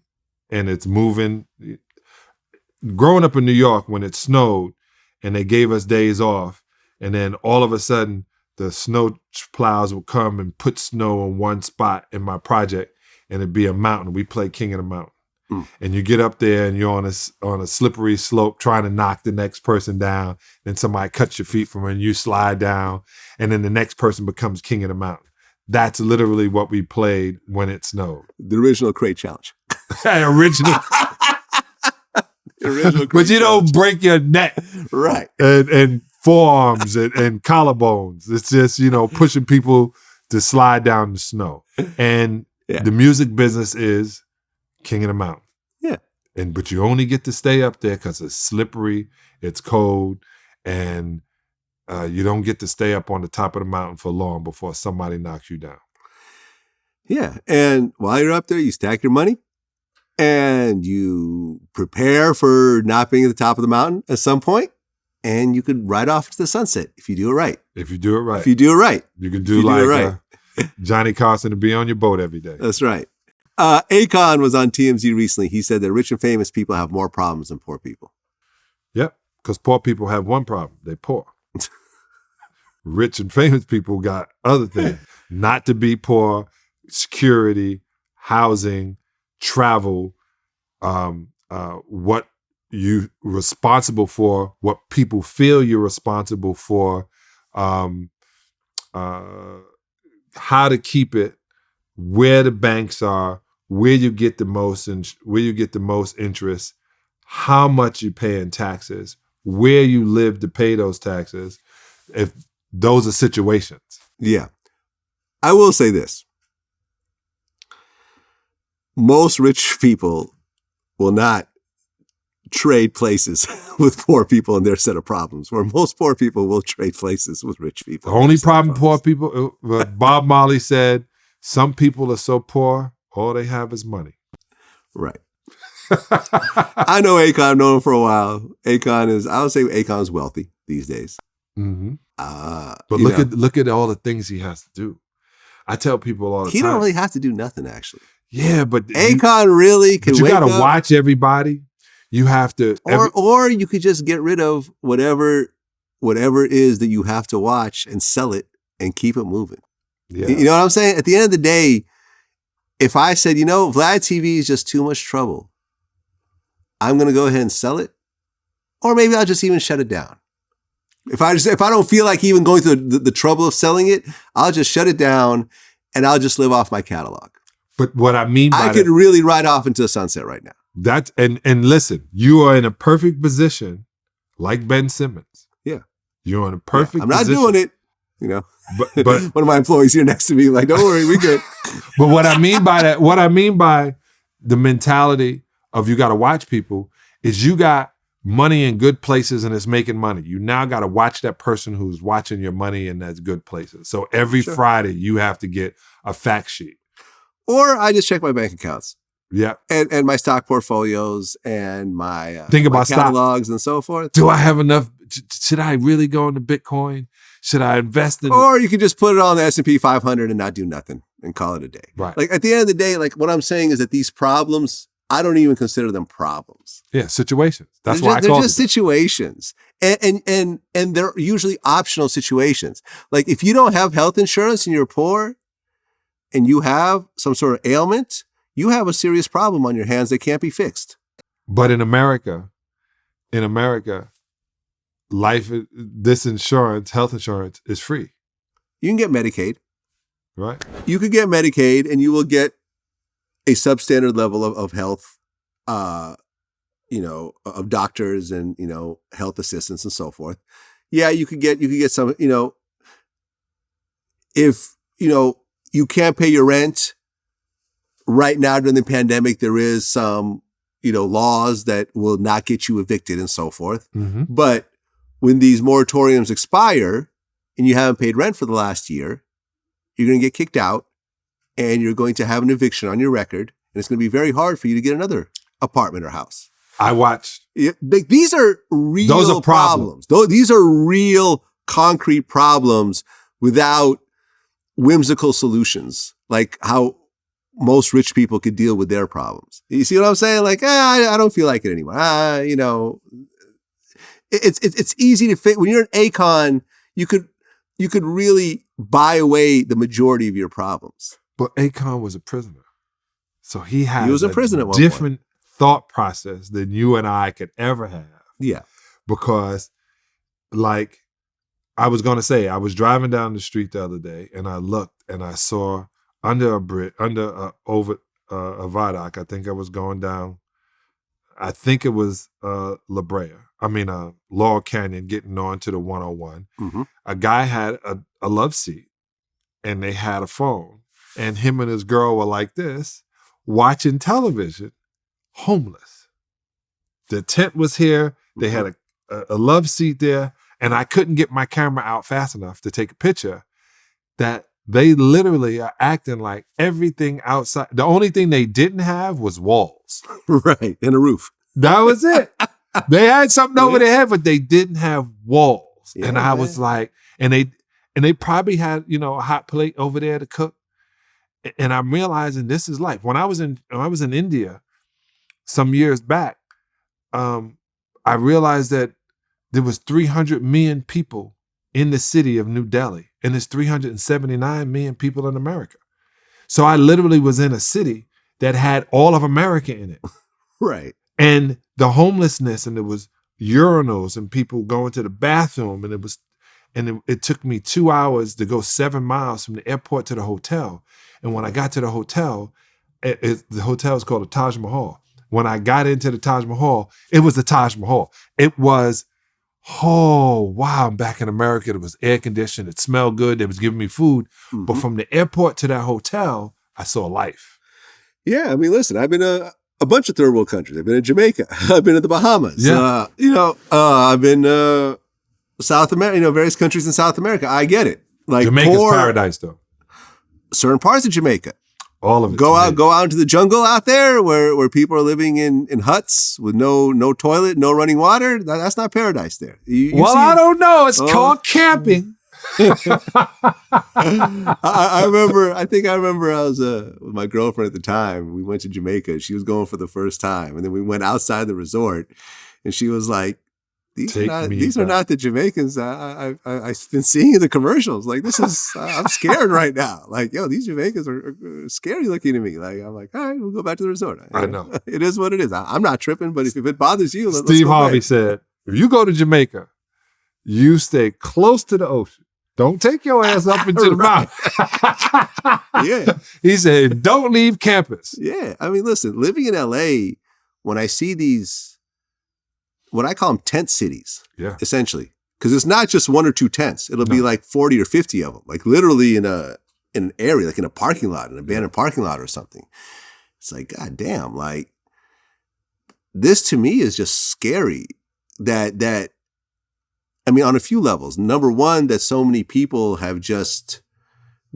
S2: and it's moving. Growing up in New York, when it snowed and they gave us days off, and then all of a sudden the snow plows would come and put snow on one spot in my project, and it'd be a mountain. We play King of the Mountain. And you get up there and you're on a slippery slope trying to knock the next person down. Then somebody cuts your feet from when you slide down. And then the next person becomes King of the Mountain. That's literally what we played when it snowed.
S1: The original crate challenge.
S2: Original but you don't break your neck.
S1: Right.
S2: And forearms and collarbones. It's just, pushing people to slide down the snow. And the music business is King of the Mountain.
S1: Yeah.
S2: But you only get to stay up there because it's slippery, it's cold, and you don't get to stay up on the top of the mountain for long before somebody knocks you down.
S1: Yeah. And while you're up there, you stack your money and you prepare for not being at the top of the mountain at some point, and you could ride off to the sunset if you do it right.
S2: If you do it right.
S1: You
S2: can do Johnny Carson to be on your boat every day.
S1: That's right. Akon was on TMZ recently. He said that rich and famous people have more problems than poor people.
S2: Yep, because poor people have one problem. They're poor. Rich and famous people got other things. Not to be poor, security, housing, travel, what you responsible for, what people feel you're responsible for, how to keep it, where the banks are, where you get the most interest, how much you pay in taxes, where you live to pay those taxes. If those are situations.
S1: Yeah. I will say this. Most rich people will not trade places with poor people in their set of problems, where most poor people will trade places with rich people.
S2: The only problem poor people, Bob Marley said, some people are so poor, all they have is money.
S1: Right. I know Akon, I've known him for a while. I would say Akon's wealthy these days.
S2: Mm-hmm. But look at all the things he has to do. I tell people all the time.
S1: He don't really have to do nothing, actually.
S2: Yeah, but
S1: Akon really can.
S2: But you got to watch everybody. You have to,
S1: or you could just get rid of whatever whatever it is that you have to watch and sell it and keep it moving.
S2: Yeah.
S1: You know what I'm saying? At the end of the day, if I said, VladTV is just too much trouble, I'm going to go ahead and sell it. Or maybe I'll just even shut it down. If I don't feel like even going through the trouble of selling it, I'll just shut it down and I'll just live off my catalog.
S2: But what I mean by
S1: I could really ride off into the sunset right now.
S2: That's and listen, you are in a perfect position, like Ben Simmons.
S1: Yeah,
S2: you're in a perfect.
S1: I'm not
S2: position.
S1: doing it. But one of my employees here next to me, like, don't worry, we good.
S2: But what I mean by the mentality of you got to watch people is you got money in good places and it's making money. You now got to watch that person who's watching your money in that's good places. So every Friday you have to get a fact sheet.
S1: Or I just check my bank accounts.
S2: Yeah.
S1: And my stock portfolios and my
S2: think about
S1: catalogs and so forth.
S2: Do I have enough? Should I really go into Bitcoin? Should I invest in?
S1: Or you could just put it on the S&P 500 and not do nothing and call it a day.
S2: Right.
S1: Like at the end of the day, like what I'm saying is that these problems, I don't even consider them problems.
S2: Yeah, situations. That's
S1: they're
S2: why
S1: just,
S2: I call
S1: they're just situations. And they're usually optional situations. Like if you don't have health insurance and you're poor and you have some sort of ailment, you have a serious problem on your hands that can't be fixed.
S2: But in America, this insurance, health insurance, is free.
S1: You can get Medicaid.
S2: Right.
S1: You could get Medicaid and you will get a substandard level of health, of doctors and, health assistants and so forth. Yeah, you could get some, if, you can't pay your rent right now during the pandemic, there is some, laws that will not get you evicted and so forth.
S2: Mm-hmm.
S1: But when these moratoriums expire and you haven't paid rent for the last year, you're going to get kicked out and you're going to have an eviction on your record. And it's going to be very hard for you to get another apartment or house.
S2: I watched.
S1: These are real
S2: Those are problems.
S1: These are real concrete problems without whimsical solutions, like how most rich people could deal with their problems. You see what I'm saying? Like, I don't feel like it anymore. It's easy to fit. When you're an Akon, you could really buy away the majority of your problems.
S2: But Akon was a prisoner. So he
S1: was a prisoner at one
S2: different thought process than you and I could ever have.
S1: Yeah.
S2: Because like I was going to say, I was driving down the street the other day and I looked and I saw over a viaduct, I think I was going down, I think it was Laurel Canyon getting on to the 101.
S1: Mm-hmm.
S2: A guy had a love seat and they had a phone and him and his girl were like this, watching television, homeless. The tent was here. They had a love seat there and I couldn't get my camera out fast enough to take a picture. That they literally are acting like everything outside. The only thing they didn't have was walls.
S1: Right. And a roof.
S2: That was it. They had something over their head, but they didn't have walls. Yeah, and I was like, and they probably had, a hot plate over there to cook. And I'm realizing this is life. When I was in India some years back, I realized that there was 300 million people in the city of New Delhi, and there's 379 million people in America. So I literally was in a city that had all of America in it.
S1: Right.
S2: And the homelessness, and there was urinals and people going to the bathroom, and it took me 2 hours to go 7 miles from the airport to the hotel. And when I got to the hotel, the hotel is called the Taj Mahal. When I got into the Taj Mahal, it was the Taj Mahal. It was, oh, wow, I'm back in America. It was air conditioned. It smelled good. They was giving me food. Mm-hmm. But from the airport to that hotel, I saw life.
S1: Yeah, I mean, listen, I've been a bunch of third world countries. I've been in Jamaica. I've been to the Bahamas.
S2: Yeah.
S1: I've been South America, various countries in South America. I get it. Like
S2: Jamaica's paradise, though.
S1: Certain parts of Jamaica.
S2: All of it.
S1: Go out into the jungle out there where people are living in huts with no toilet, no running water. That's not paradise there.
S2: I don't know. It's called camping.
S1: I remember I was with my girlfriend at the time. We went to Jamaica. She was going for the first time. And then we went outside the resort and she was like, these are not the Jamaicans I've been seeing in the commercials. Like, this is, I'm scared right now. Like, yo, these Jamaicans are scary looking to me. Like, I'm like, all right, we'll go back to the resort.
S2: I know.
S1: It is what it is. I'm not tripping, but if it bothers you,
S2: Steve Harvey said, if you go to Jamaica, you stay close to the ocean. Don't take your ass up into the mountain.
S1: Yeah.
S2: He said, don't leave campus.
S1: Yeah. I mean, listen, living in LA, when I see these, what I call them tent cities, essentially, because it's not just 1 or 2 tents. It'll be like 40 or 50 of them, like literally in an area, like in a parking lot, an abandoned parking lot or something. It's like, God damn, like, this to me is just scary that I mean, on a few levels. Number one, that so many people have just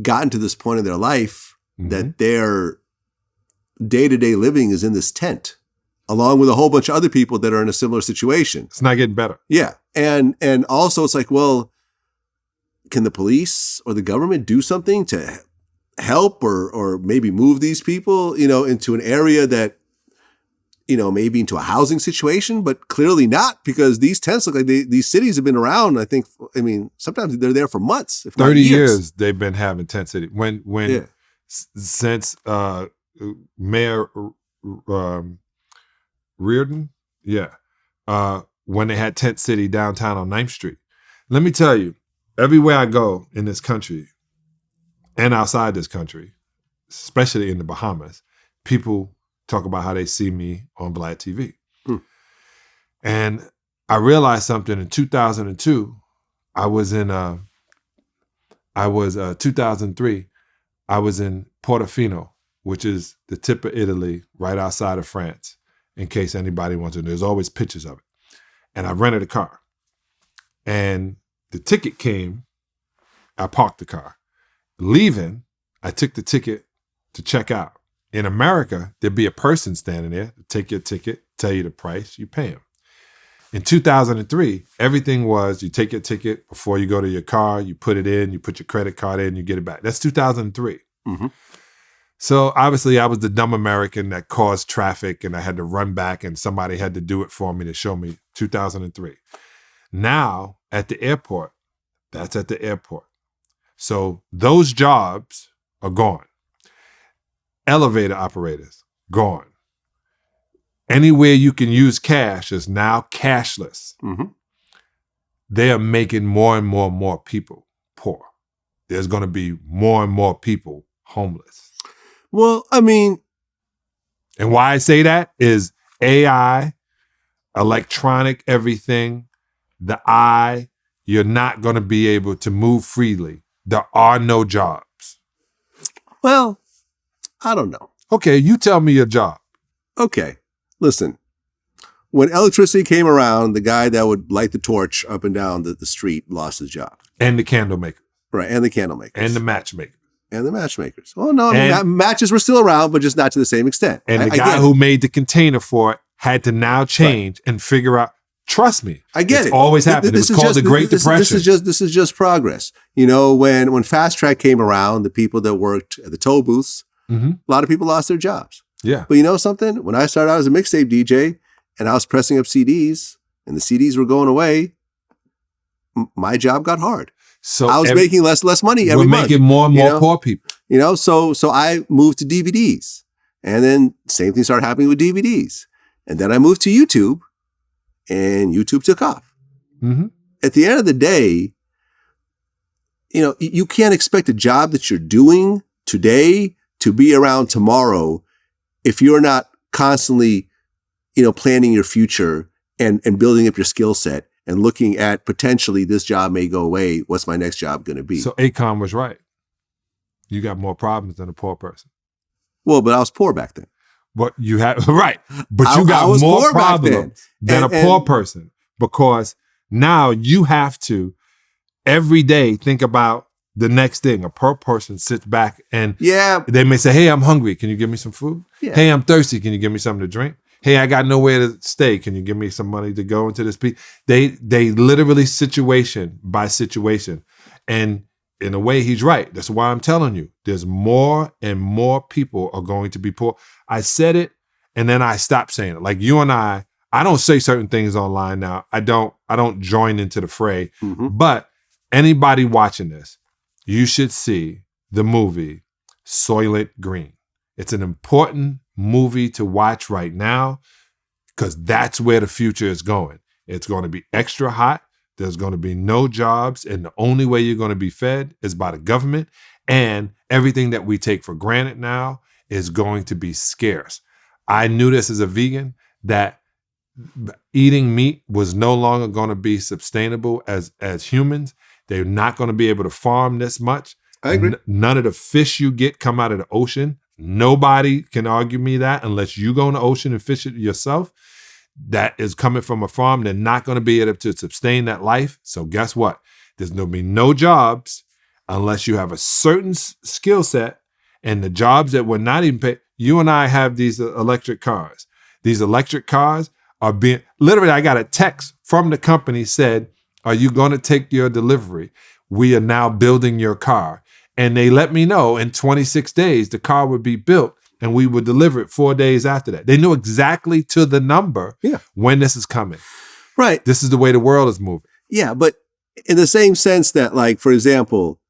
S1: gotten to this point in their life that their day-to-day living is in this tent, along with a whole bunch of other people that are in a similar situation.
S2: It's not getting better.
S1: Yeah. And also it's like, well, can the police or the government do something to help or maybe move these people, into an area that, maybe into a housing situation, but clearly not, because these tents look like these cities have been around. Sometimes they're there for months, if not
S2: 30 years they've been having tent city. Since Mayor Reardon, when they had tent city downtown on 9th Street. Let me tell you, everywhere I go in this country and outside this country, especially in the Bahamas, people talk about how they see me on VladTV. And I realized something in 2002. 2003, I was in Portofino, which is the tip of Italy, right outside of France, in case anybody wants to know. There's always pictures of it. And I rented a car. And the ticket came, I parked the car. Leaving, I took the ticket to check out. In America, there'd be a person standing there, take your ticket, tell you the price, you pay them. In 2003, everything was, you take your ticket before you go to your car, you put it in, you put your credit card in, you get it back. That's 2003. So obviously I was the dumb American that caused traffic and I had to run back and somebody had to do it for me to show me 2003. Now at the airport, that's at the airport. So those jobs are gone. Elevator operators, gone. Anywhere you can use cash is now cashless. They are making more and more people poor. There's going to be more and more people homeless.
S1: Well, I mean.
S2: And why I say that is AI, electronic everything, the eye, you're not going to be able to move freely. There are no jobs.
S1: Well, I don't know.
S2: Okay, you tell me your job.
S1: Okay, listen. When electricity came around, the guy that would light the torch up and down the street lost his job.
S2: And the candle maker.
S1: Right, and the candle makers.
S2: And the matchmaker.
S1: And the matchmakers. Well, no, matches were still around, but just not to the same extent.
S2: And the guy who made the container for it had to now change and figure out, trust me.
S1: I get it.
S2: It's always happened. It was called the Great Depression.
S1: This is just progress. When Fast Track came around, the people that worked at the toll booths, a lot of people lost their jobs.
S2: Yeah.
S1: But you know something? When I started out as a mixtape DJ and I was pressing up CDs and the CDs were going away, my job got hard. So I was making less money every month.
S2: We're making more and more poor people.
S1: So I moved to DVDs. And then same thing started happening with DVDs. And then I moved to YouTube and YouTube took off. At the end of the day, you can't expect a job that you're doing today to be around tomorrow if you're not constantly, planning your future and building up your skill set and looking at potentially this job may go away. What's my next job going to be?
S2: So Akon was right. You got more problems than a poor person.
S1: Well, but I was poor back then.
S2: But you had, right. But you got more problems than a poor person, because now you have to every day think about the next thing. A poor person sits back and they may say, hey, I'm hungry. Can you give me some food? Yeah. Hey, I'm thirsty. Can you give me something to drink? Hey, I got nowhere to stay. Can you give me some money to go into this place? They literally situation by situation. And in a way, he's right. That's why I'm telling you, there's more and more people are going to be poor. I said it and then I stopped saying it. Like you and I I don't say certain things online now. I don't join into the fray.
S1: Mm-hmm.
S2: But anybody watching this, you should see the movie Soylent Green. It's an important movie to watch right now because that's where the future is going. It's going to be extra hot. There's going to be no jobs, and the only way you're going to be fed is by the government, and everything that we take for granted now is going to be scarce. I knew this as a vegan, that eating meat was no longer going to be sustainable as humans. They're not going to be able to farm this much.
S1: I agree.
S2: None of the fish you get come out of the ocean. Nobody can argue me that unless you go in the ocean and fish it yourself. That is coming from a farm. They're not going to be able to sustain that life. So guess what? There's going to be no jobs unless you have a certain skill set, and the jobs that were not even paid. You and I have these electric cars. These electric cars are being, literally, I got a text from the company said, are you going to take your delivery? We are now building your car. And they let me know in 26 days, the car would be built and we would deliver it 4 days after that. They knew exactly to the number when this is coming.
S1: Right.
S2: This is the way the world is moving.
S1: Yeah, but in the same sense that, like, for example,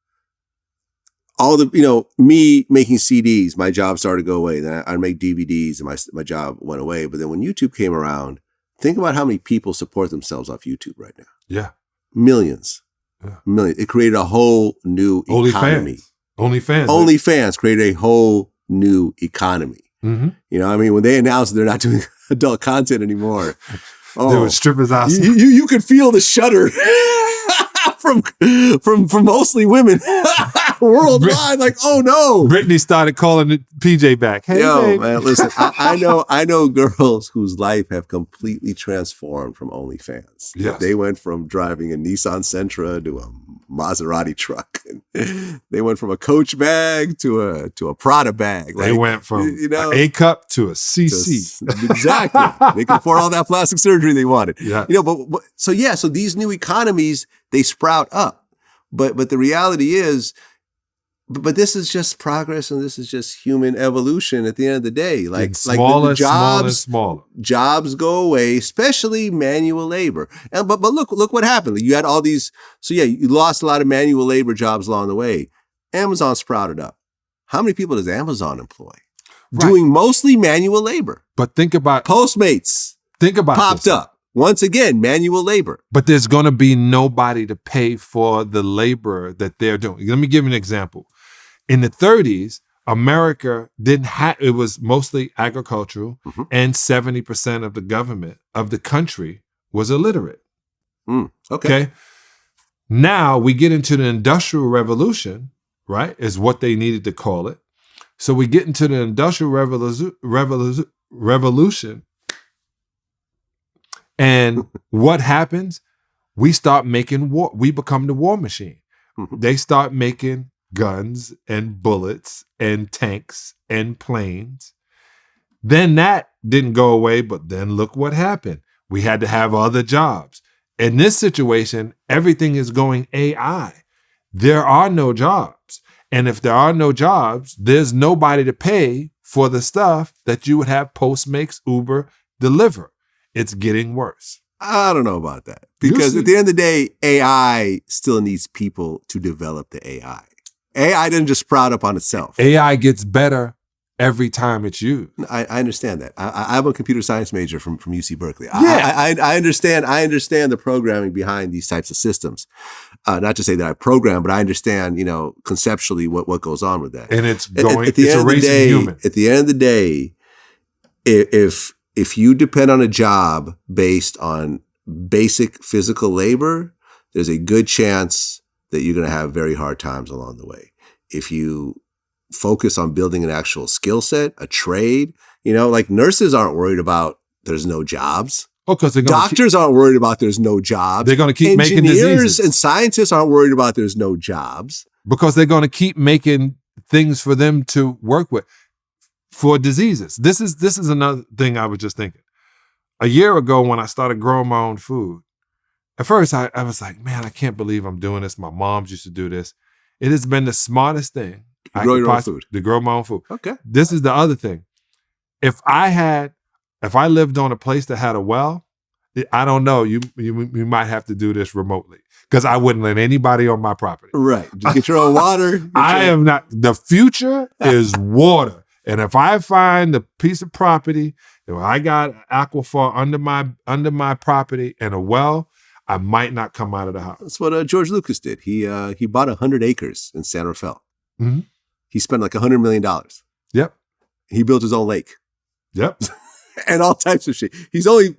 S1: all the, me making CDs, my job started to go away. Then I'd make DVDs and my job went away. But then when YouTube came around, think about how many people support themselves off YouTube right now.
S2: Yeah.
S1: Millions.
S2: Yeah.
S1: Millions. It created a whole new economy. OnlyFans created a whole new economy.
S2: Mm-hmm.
S1: When they announced they're not doing adult content anymore,
S2: there were strippers outside.
S1: You could feel the shudder from mostly women worldwide. Like, oh no!
S2: Brittany started calling the PJ back. Hey, babe.
S1: Man, listen, I know girls whose life have completely transformed from OnlyFans.
S2: Yes.
S1: They went from driving a Nissan Sentra to a Maserati truck. And they went from a Coach bag to a Prada bag.
S2: They went from an A cup to a CC.
S1: Exactly. They could afford all that plastic surgery they wanted.
S2: Yeah.
S1: So these new economies, they sprout up. But the reality is, but this is just progress, and this is just human evolution at the end of the day. Like
S2: smaller,
S1: jobs,
S2: smaller.
S1: Jobs go away, especially manual labor. But look what happened. You had all these. So yeah, you lost a lot of manual labor jobs along the way. Amazon sprouted up. How many people does Amazon employ? Right. Doing mostly manual labor.
S2: But think about
S1: Postmates.
S2: Think about
S1: popped
S2: this.
S1: up. Once again, manual labor.
S2: But there's going to be nobody to pay for the labor that they're doing. Let me give you an example. In the 30s, America didn't have, it was mostly agricultural, and 70% of the government of the country was illiterate. Okay. Now we get into the Industrial Revolution, right, is what they needed to call it. So we get into the Industrial Revolution. And what happens? We start making war. We become the war machine. They start making guns and bullets and tanks and planes. Then that didn't go away, but then look what happened. We had to have other jobs. In this situation, everything is going AI. There are no jobs. And if there are no jobs, there's nobody to pay for the stuff that you would have Postmates, Uber deliver. It's getting worse.
S1: I don't know about that. Because at the end of the day, AI still needs people to develop the AI. AI didn't just sprout up on itself.
S2: AI gets better every time it's used.
S1: I understand that. I'm a computer science major from UC Berkeley. Yeah. I understand the programming behind these types of systems. Not to say that I program, but I understand, conceptually what goes on with that.
S2: And it's erasing human.
S1: At the end of the day, if you depend on a job based on basic physical labor, there's a good chance that you're going to have very hard times along the way. If you focus on building an actual skill set, a trade, like nurses aren't worried about there's no jobs.
S2: Oh, because
S1: doctors aren't worried about there's no jobs.
S2: They're going to keep making diseases.
S1: Engineers and scientists aren't worried about there's no jobs.
S2: Because they're going to keep making things for them to work with for diseases. This is another thing I was just thinking. A year ago when I started growing my own food, at first I was like, man, I can't believe I'm doing this. My moms used to do this. It has been the smartest thing.
S1: To grow your own food.
S2: To grow my own food.
S1: Okay.
S2: This is the other thing. If I had if I lived on a place that had a well, I don't know. You might have to do this remotely because I wouldn't let anybody on my property.
S1: Right. Just get your own water.
S2: I am not. The future is water. And if I find a piece of property, if I got aquifer under my property and a well, I might not come out of the house.
S1: That's what George Lucas did. He bought 100 acres in San Rafael.
S2: Mm-hmm.
S1: He spent like $100 million.
S2: Yep.
S1: He built his own lake.
S2: Yep.
S1: And all types of shit. He's only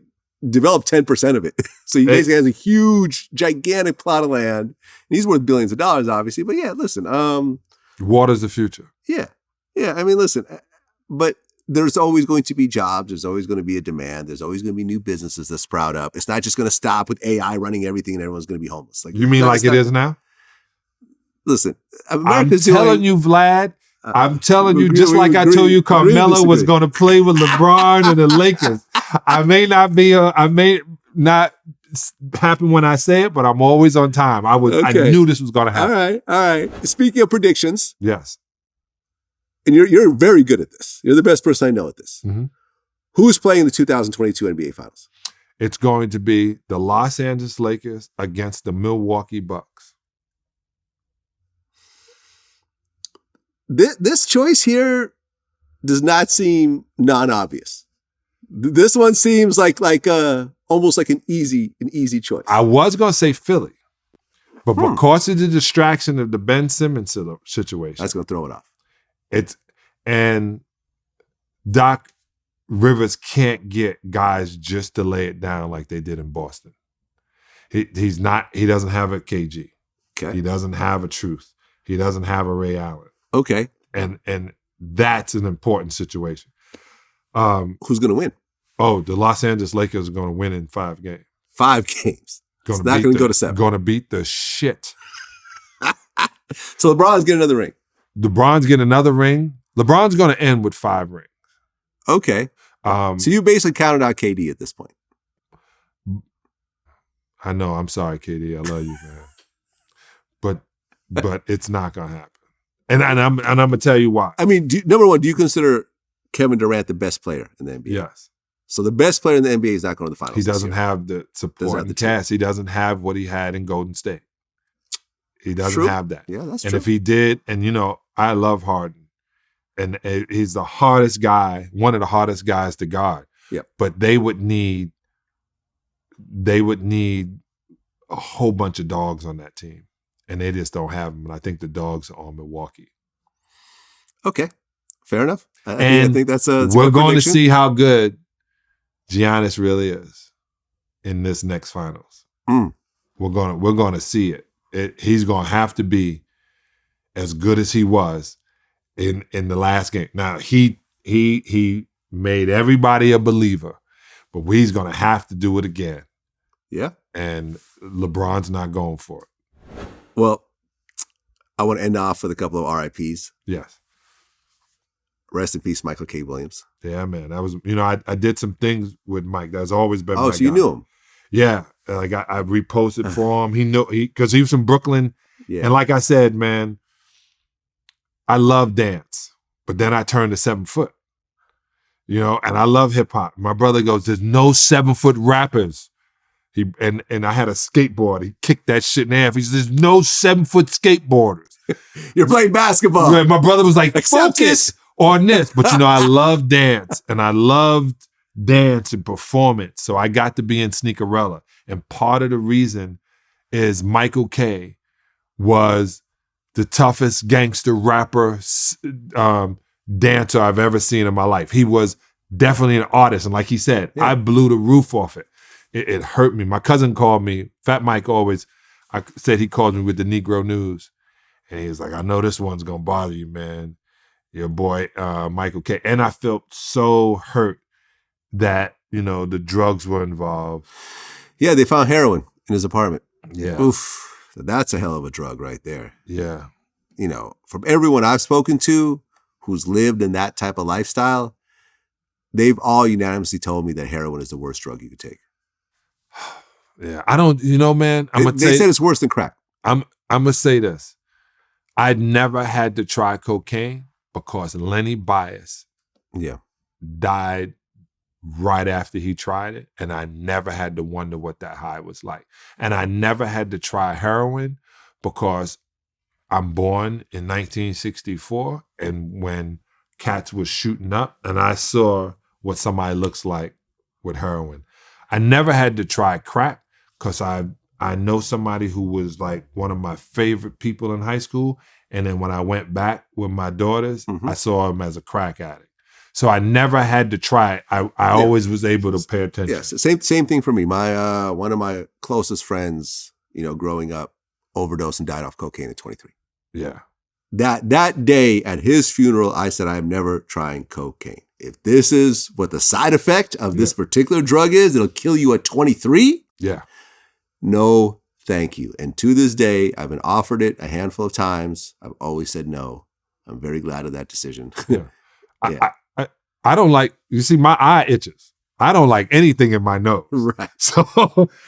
S1: developed 10% of it. So he basically has a huge, gigantic plot of land. And he's worth billions of dollars, obviously. But yeah, listen.
S2: Water's the future.
S1: Yeah. Yeah. I mean, listen, but there's always going to be jobs. There's always going to be a demand. There's always going to be new businesses that sprout up. It's not just going to stop with AI running everything and everyone's going to be homeless. Like,
S2: you mean like it is now?
S1: Listen,
S2: America's I'm telling you, Vlad. I'm telling you, just like I told you, Carmelo was going to play with LeBron and the Lakers. I may not happen when I say it, but I'm always on time. I knew this was going to happen.
S1: All right. Speaking of predictions,
S2: yes,
S1: and you're very good at this. You're the best person I know at this.
S2: Mm-hmm.
S1: Who's playing the 2022 NBA Finals?
S2: It's going to be the Los Angeles Lakers against the Milwaukee Bucks.
S1: This choice here does not seem non-obvious. This one seems like almost like an easy choice.
S2: I was going to say Philly, but because of the distraction of the Ben Simmons situation,
S1: that's going to throw it off.
S2: And Doc Rivers can't get guys just to lay it down like they did in Boston. He doesn't have a KG.
S1: Okay.
S2: He doesn't have a Truth. He doesn't have a Ray Allen.
S1: Okay.
S2: And that's an important situation.
S1: Who's going to win?
S2: Oh, the Los Angeles Lakers are going to win in 5 games.
S1: 5 games. It's not going to go to 7.
S2: Going to beat the shit.
S1: So LeBron's getting another ring.
S2: LeBron's getting another ring. LeBron's going to end with 5 rings.
S1: Okay. So you basically counted out KD at this point.
S2: I know. I'm sorry, KD. I love you, man. But it's not going to happen. And I'm going to tell you why.
S1: I mean, number one, do you consider Kevin Durant the best player in the NBA?
S2: Yes.
S1: So the best player in the NBA is not going to the finals.
S2: He doesn't have the support and the cast. He doesn't have what he had in Golden State. He doesn't have that.
S1: Yeah, that's true.
S2: And if he did, and I love Harden, and he's the hardest guy, one of the hardest guys to guard.
S1: Yep.
S2: But they would need a whole bunch of dogs on that team. And they just don't have them. And I think the dogs are on Milwaukee.
S1: Okay. Fair enough. I think that's
S2: we're going to see how good Giannis really is in this next finals. We're going to see it. He's going to have to be as good as he was in the last game. Now he made everybody a believer, but he's going to have to do it again.
S1: Yeah.
S2: And LeBron's not going for it.
S1: Well, I want to end off with a couple of RIPs.
S2: Yes.
S1: Rest in peace, Michael K. Williams.
S2: Yeah, man. That was, I did some things with Mike. That's always been my
S1: so you
S2: guy.
S1: knew him?
S2: Yeah. Like I reposted for him. Because he was from Brooklyn. Yeah. And like I said, man, I love dance. But then I turned to 7 foot. And I love hip hop. My brother goes, there's no 7 foot rappers. And I had a skateboard. He kicked that shit in half. He said, there's no 7 foot skateboarders.
S1: You're playing basketball.
S2: Right. My brother was like,
S1: Accept
S2: focus on this. But I love dance. And I loved dance and performance. So I got to be in Sneakerella. And part of the reason is Michael K. was the toughest gangster rapper dancer I've ever seen in my life. He was definitely an artist. And like he said, I blew the roof off it. It hurt me. My cousin called me, Fat Mike I said he called me with the Negro News. And he was like, I know this one's going to bother you, man. Your boy, Michael K. And I felt so hurt that, the drugs were involved.
S1: Yeah, they found heroin in his apartment.
S2: Yeah.
S1: Oof. That's a hell of a drug right there.
S2: Yeah.
S1: From everyone I've spoken to who's lived in that type of lifestyle, they've all unanimously told me that heroin is the worst drug you could take.
S2: Yeah, I don't, man.
S1: They said it's worse than crack.
S2: I'm gonna say this. I'd never had to try cocaine because Lenny Bias died right after he tried it, and I never had to wonder what that high was like. And I never had to try heroin because I'm born in 1964, and when cats was shooting up, and I saw what somebody looks like with heroin. I never had to try crack because I know somebody who was like one of my favorite people in high school, and then when I went back with my daughters, I saw him as a crack addict. So I never had to try it. I always was able to pay attention.
S1: Yes, same thing for me. My one of my closest friends, growing up, overdosed and died off cocaine at 23.
S2: Yeah.
S1: That day at his funeral, I said, I'm never trying cocaine. If this is what the side effect of this particular drug is, it'll kill you at 23.
S2: Yeah.
S1: No, thank you. And to this day, I've been offered it a handful of times. I've always said no. I'm very glad of that decision.
S2: Yeah. I don't like, you see, my eye itches. I don't like anything in my nose.
S1: Right.
S2: So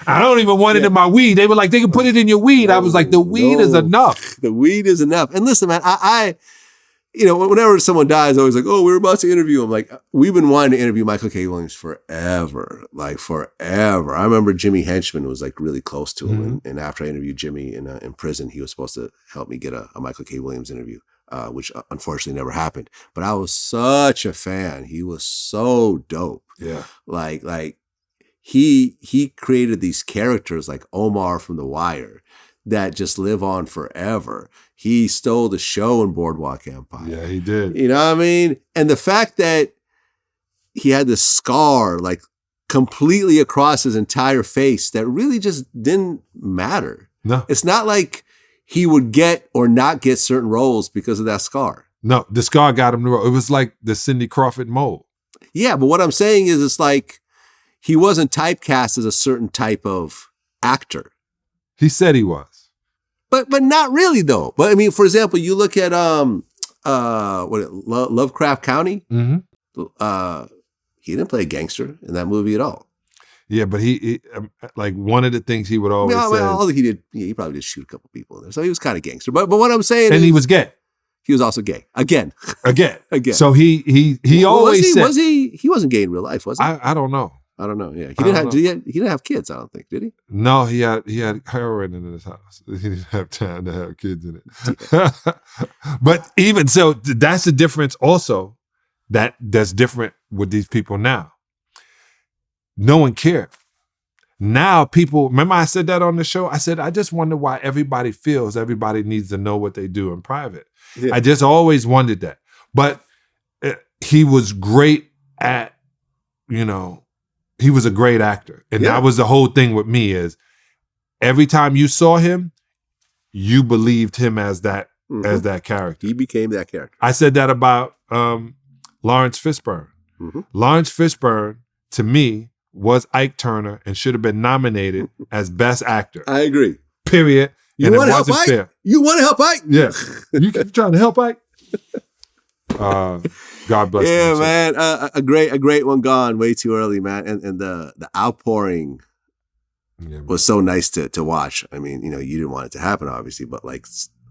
S2: I don't even want it in my weed. They were like, they can put it in your weed. I was like, the weed is enough.
S1: The weed is enough. And listen, man, I whenever someone dies, I always like, oh, we're about to interview him. Like, we've been wanting to interview Michael K. Williams forever. Like, forever. I remember Jimmy Henchman was like really close to him. And after I interviewed Jimmy in prison, he was supposed to help me get a Michael K. Williams interview. Which unfortunately never happened. But I was such a fan. He was so dope.
S2: Yeah.
S1: Like he created these characters like Omar from The Wire that just live on forever. He stole the show in Boardwalk Empire.
S2: Yeah, he did.
S1: You know what I mean? And the fact that he had this scar like completely across his entire face that really just didn't matter.
S2: No.
S1: It's not like he would get or not get certain roles because of that scar.
S2: No, the scar got him the role. It was like the Cindy Crawford mold.
S1: Yeah, but what I'm saying is it's like he wasn't typecast as a certain type of actor.
S2: He said he was.
S1: But not really though. But I mean, for example, you look at Lovecraft Country.
S2: Mm-hmm.
S1: He didn't play a gangster in that movie at all.
S2: Yeah, but he like one of the things he would always say.
S1: All he did, he probably did shoot a couple people in there. So he was kind of gangster. But what I'm saying is,
S2: he was gay.
S1: He was also gay. Again.
S2: So he always said,
S1: he wasn't gay in real life, was he?
S2: I don't know.
S1: I don't know. Yeah. He didn't have kids, I don't think, did he?
S2: No, he had heroin in his house. He didn't have time to have kids in it. But even so, that's the difference also that's different with these people now. No one cared. Now people, remember I said that on the show? I said, I just wonder why everybody feels everybody needs to know what they do in private. Yeah. I just always wondered that. But he was great at, he was a great actor. And that was the whole thing with me is every time you saw him, you believed him as that character.
S1: He became that character.
S2: I said that about Lawrence Fishburne. Mm-hmm. Lawrence Fishburne, to me, was Ike Turner and should have been nominated as Best Actor.
S1: I agree.
S2: Period.
S1: You want to help Ike? Fair. You want to help Ike?
S2: Yeah. You trying to help Ike? God bless him.
S1: Yeah, man. A great one gone way too early, man. And the outpouring was so nice to watch. I mean, you didn't want it to happen, obviously, but like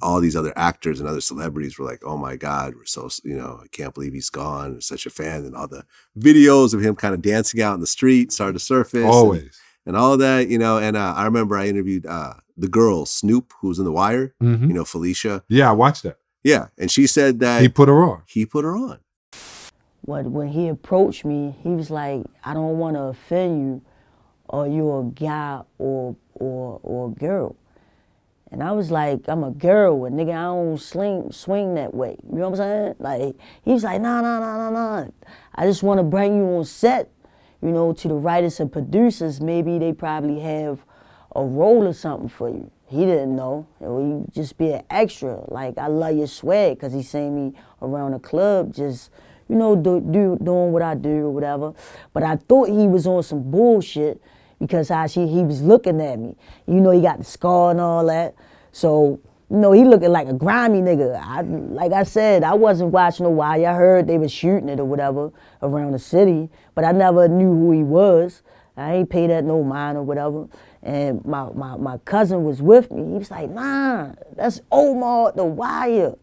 S1: all these other actors and other celebrities were like, oh my God, we're so, I can't believe he's gone. I'm such a fan. And all the videos of him kind of dancing out in the street started to surface.
S2: Always.
S1: And all that, and I remember I interviewed the girl, Snoop, who's in The Wire, Felicia.
S2: Yeah, I watched that.
S1: Yeah, and she said that
S2: he put her on.
S6: When he approached me, he was like, I don't want to offend you, or you're a guy or a girl. And I was like, I'm a girl, and nigga, I don't swing that way. You know what I'm saying? Like, he was like, nah. I just want to bring you on set, to the writers and producers. Maybe they probably have a role or something for you. He didn't know. You just be an extra. Like, I love your swag, because he seen me around the club just, doing what I do or whatever. But I thought he was on some bullshit, because he was looking at me. He got the scar and all that. So, he looking like a grimy nigga. Like I said, I wasn't watching no Wire. I heard they was shooting it or whatever around the city, but I never knew who he was. I ain't paid that no mind or whatever. And my cousin was with me. He was like, nah, that's Omar The Wire.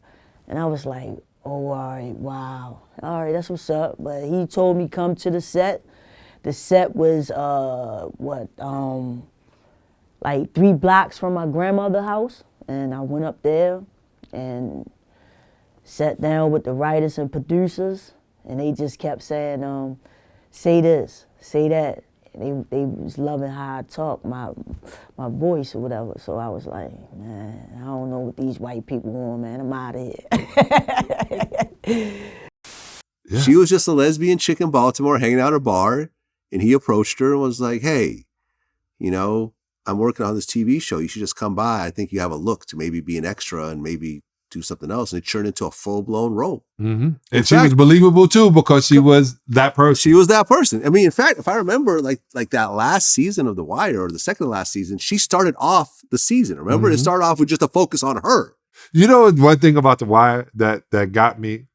S6: And I was like, oh, all right, wow. All right, that's what's up. But he told me come to the set. The set was like 3 blocks from my grandmother's house, and I went up there and sat down with the writers and producers, and they just kept saying, say this, say that. And they was loving how I talk, my voice or whatever. So I was like, man, I don't know what these white people want, man. I'm out of here.
S1: Yeah. She was just a lesbian chick in Baltimore hanging out at a bar, and he approached her and was like, hey, you know, I'm working on this TV show. You should just come by. I think you have a look to maybe be an extra and maybe do something else. And it turned into a full-blown role.
S2: Mm-hmm. And she was believable too because she was that person.
S1: She was that person. I mean, in fact, if I remember like that last season of The Wire or the second to last season, she started off the season. Remember? It started off with just a focus on her.
S2: You know, one thing about The Wire that got me,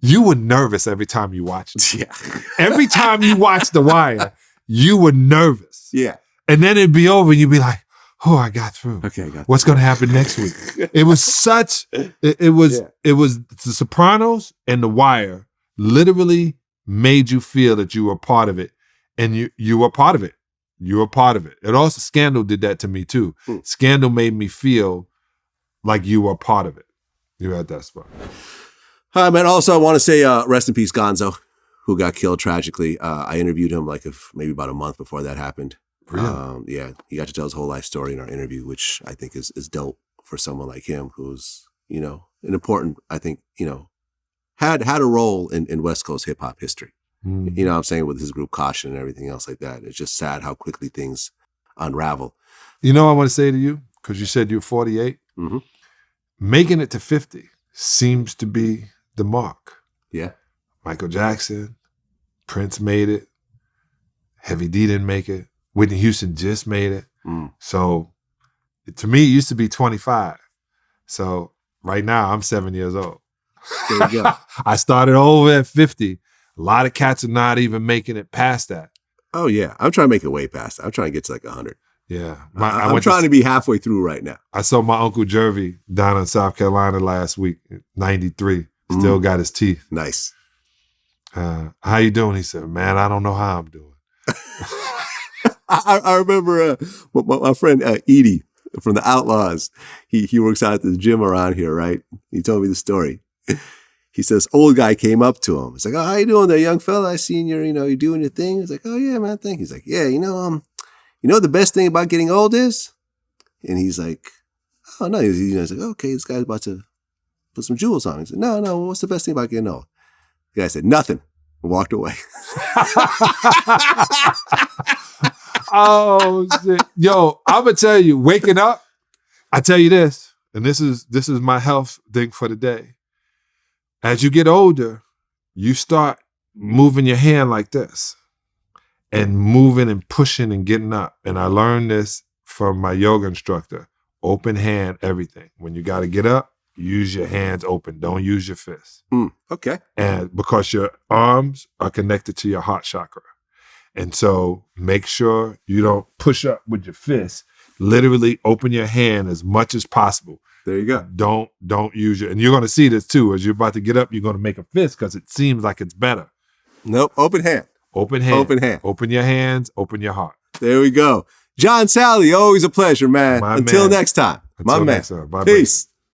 S2: you were nervous every time you watched it.
S1: Yeah.
S2: Every time you watched The Wire, you were nervous.
S1: Yeah.
S2: And then it'd be over and you'd be like, oh, I got through.
S1: Okay, I got
S2: What's going to happen next week? It was such, it was The Sopranos and The Wire literally made you feel that you were part of it. And you were part of it. You were part of it. And also Scandal did that to me too. Scandal made me feel like you were part of it. You were at that spot.
S1: Hi, man. Also, I want to say rest in peace, Gonzo, who got killed tragically. I interviewed him maybe about a month before that happened.
S2: Really?
S1: Yeah, he got to tell his whole life story in our interview, which I think is dope for someone like him, who's, you know, an important, I think, you know, had a role in West Coast hip hop history. You know what I'm saying? With his group Caution and everything else like that. It's just sad how quickly things unravel.
S2: You know what I want to say to you? Because you said you're 48.
S1: Mm-hmm.
S2: Making it to 50 seems to be the mark.
S1: Yeah.
S2: Michael Jackson, Prince made it. Heavy D didn't make it. Whitney Houston just made it. So to me, it used to be 25. So right now, I'm 7 years old.
S1: There you go.
S2: I started over at 50. A lot of cats are not even making it past that.
S1: Oh, yeah. I'm trying to make it way past that. I'm trying to get to like 100.
S2: Yeah.
S1: I'm trying to be halfway through right now.
S2: I saw my Uncle Jervy down in South Carolina last week, 93. Still got his teeth.
S1: Nice.
S2: How you doing? He said, man, I don't know how I'm doing.
S1: I remember my friend Edie from the Outlaws. He works out at this gym around here, right? He told me the story. He says, old guy came up to him. He's like, oh, how you doing there, young fella? I seen you're doing your thing. He's like, oh yeah, man, thank you. He's like, yeah, you know the best thing about getting old is? And he's like, oh no. He's like, okay, this guy's about to put some jewels on. He said, no, what's the best thing about getting old? The guy said, nothing. And walked away.
S2: Oh shit. Yo, I'm gonna tell you, waking up, I tell you this, and this is my health thing for the day. As you get older, you start moving your hand like this and moving and pushing and getting up. And I learned this from my yoga instructor. Open hand, everything. When you got to get up, use your hands open. Don't use your fists.
S1: Okay.
S2: And because your arms are connected to your heart chakra. And so make sure you don't push up with your fists. Literally open your hand as much as possible.
S1: There you go.
S2: Don't use your, and you're going to see this too. As you're about to get up, you're going to make a fist because it seems like it's better.
S1: Nope. Open hand.
S2: Open hand.
S1: Open hand.
S2: Open your hands. Open your heart.
S1: There we go. John, Salley, always a pleasure, man. Until next time. My man.
S2: Bye,
S1: Peace.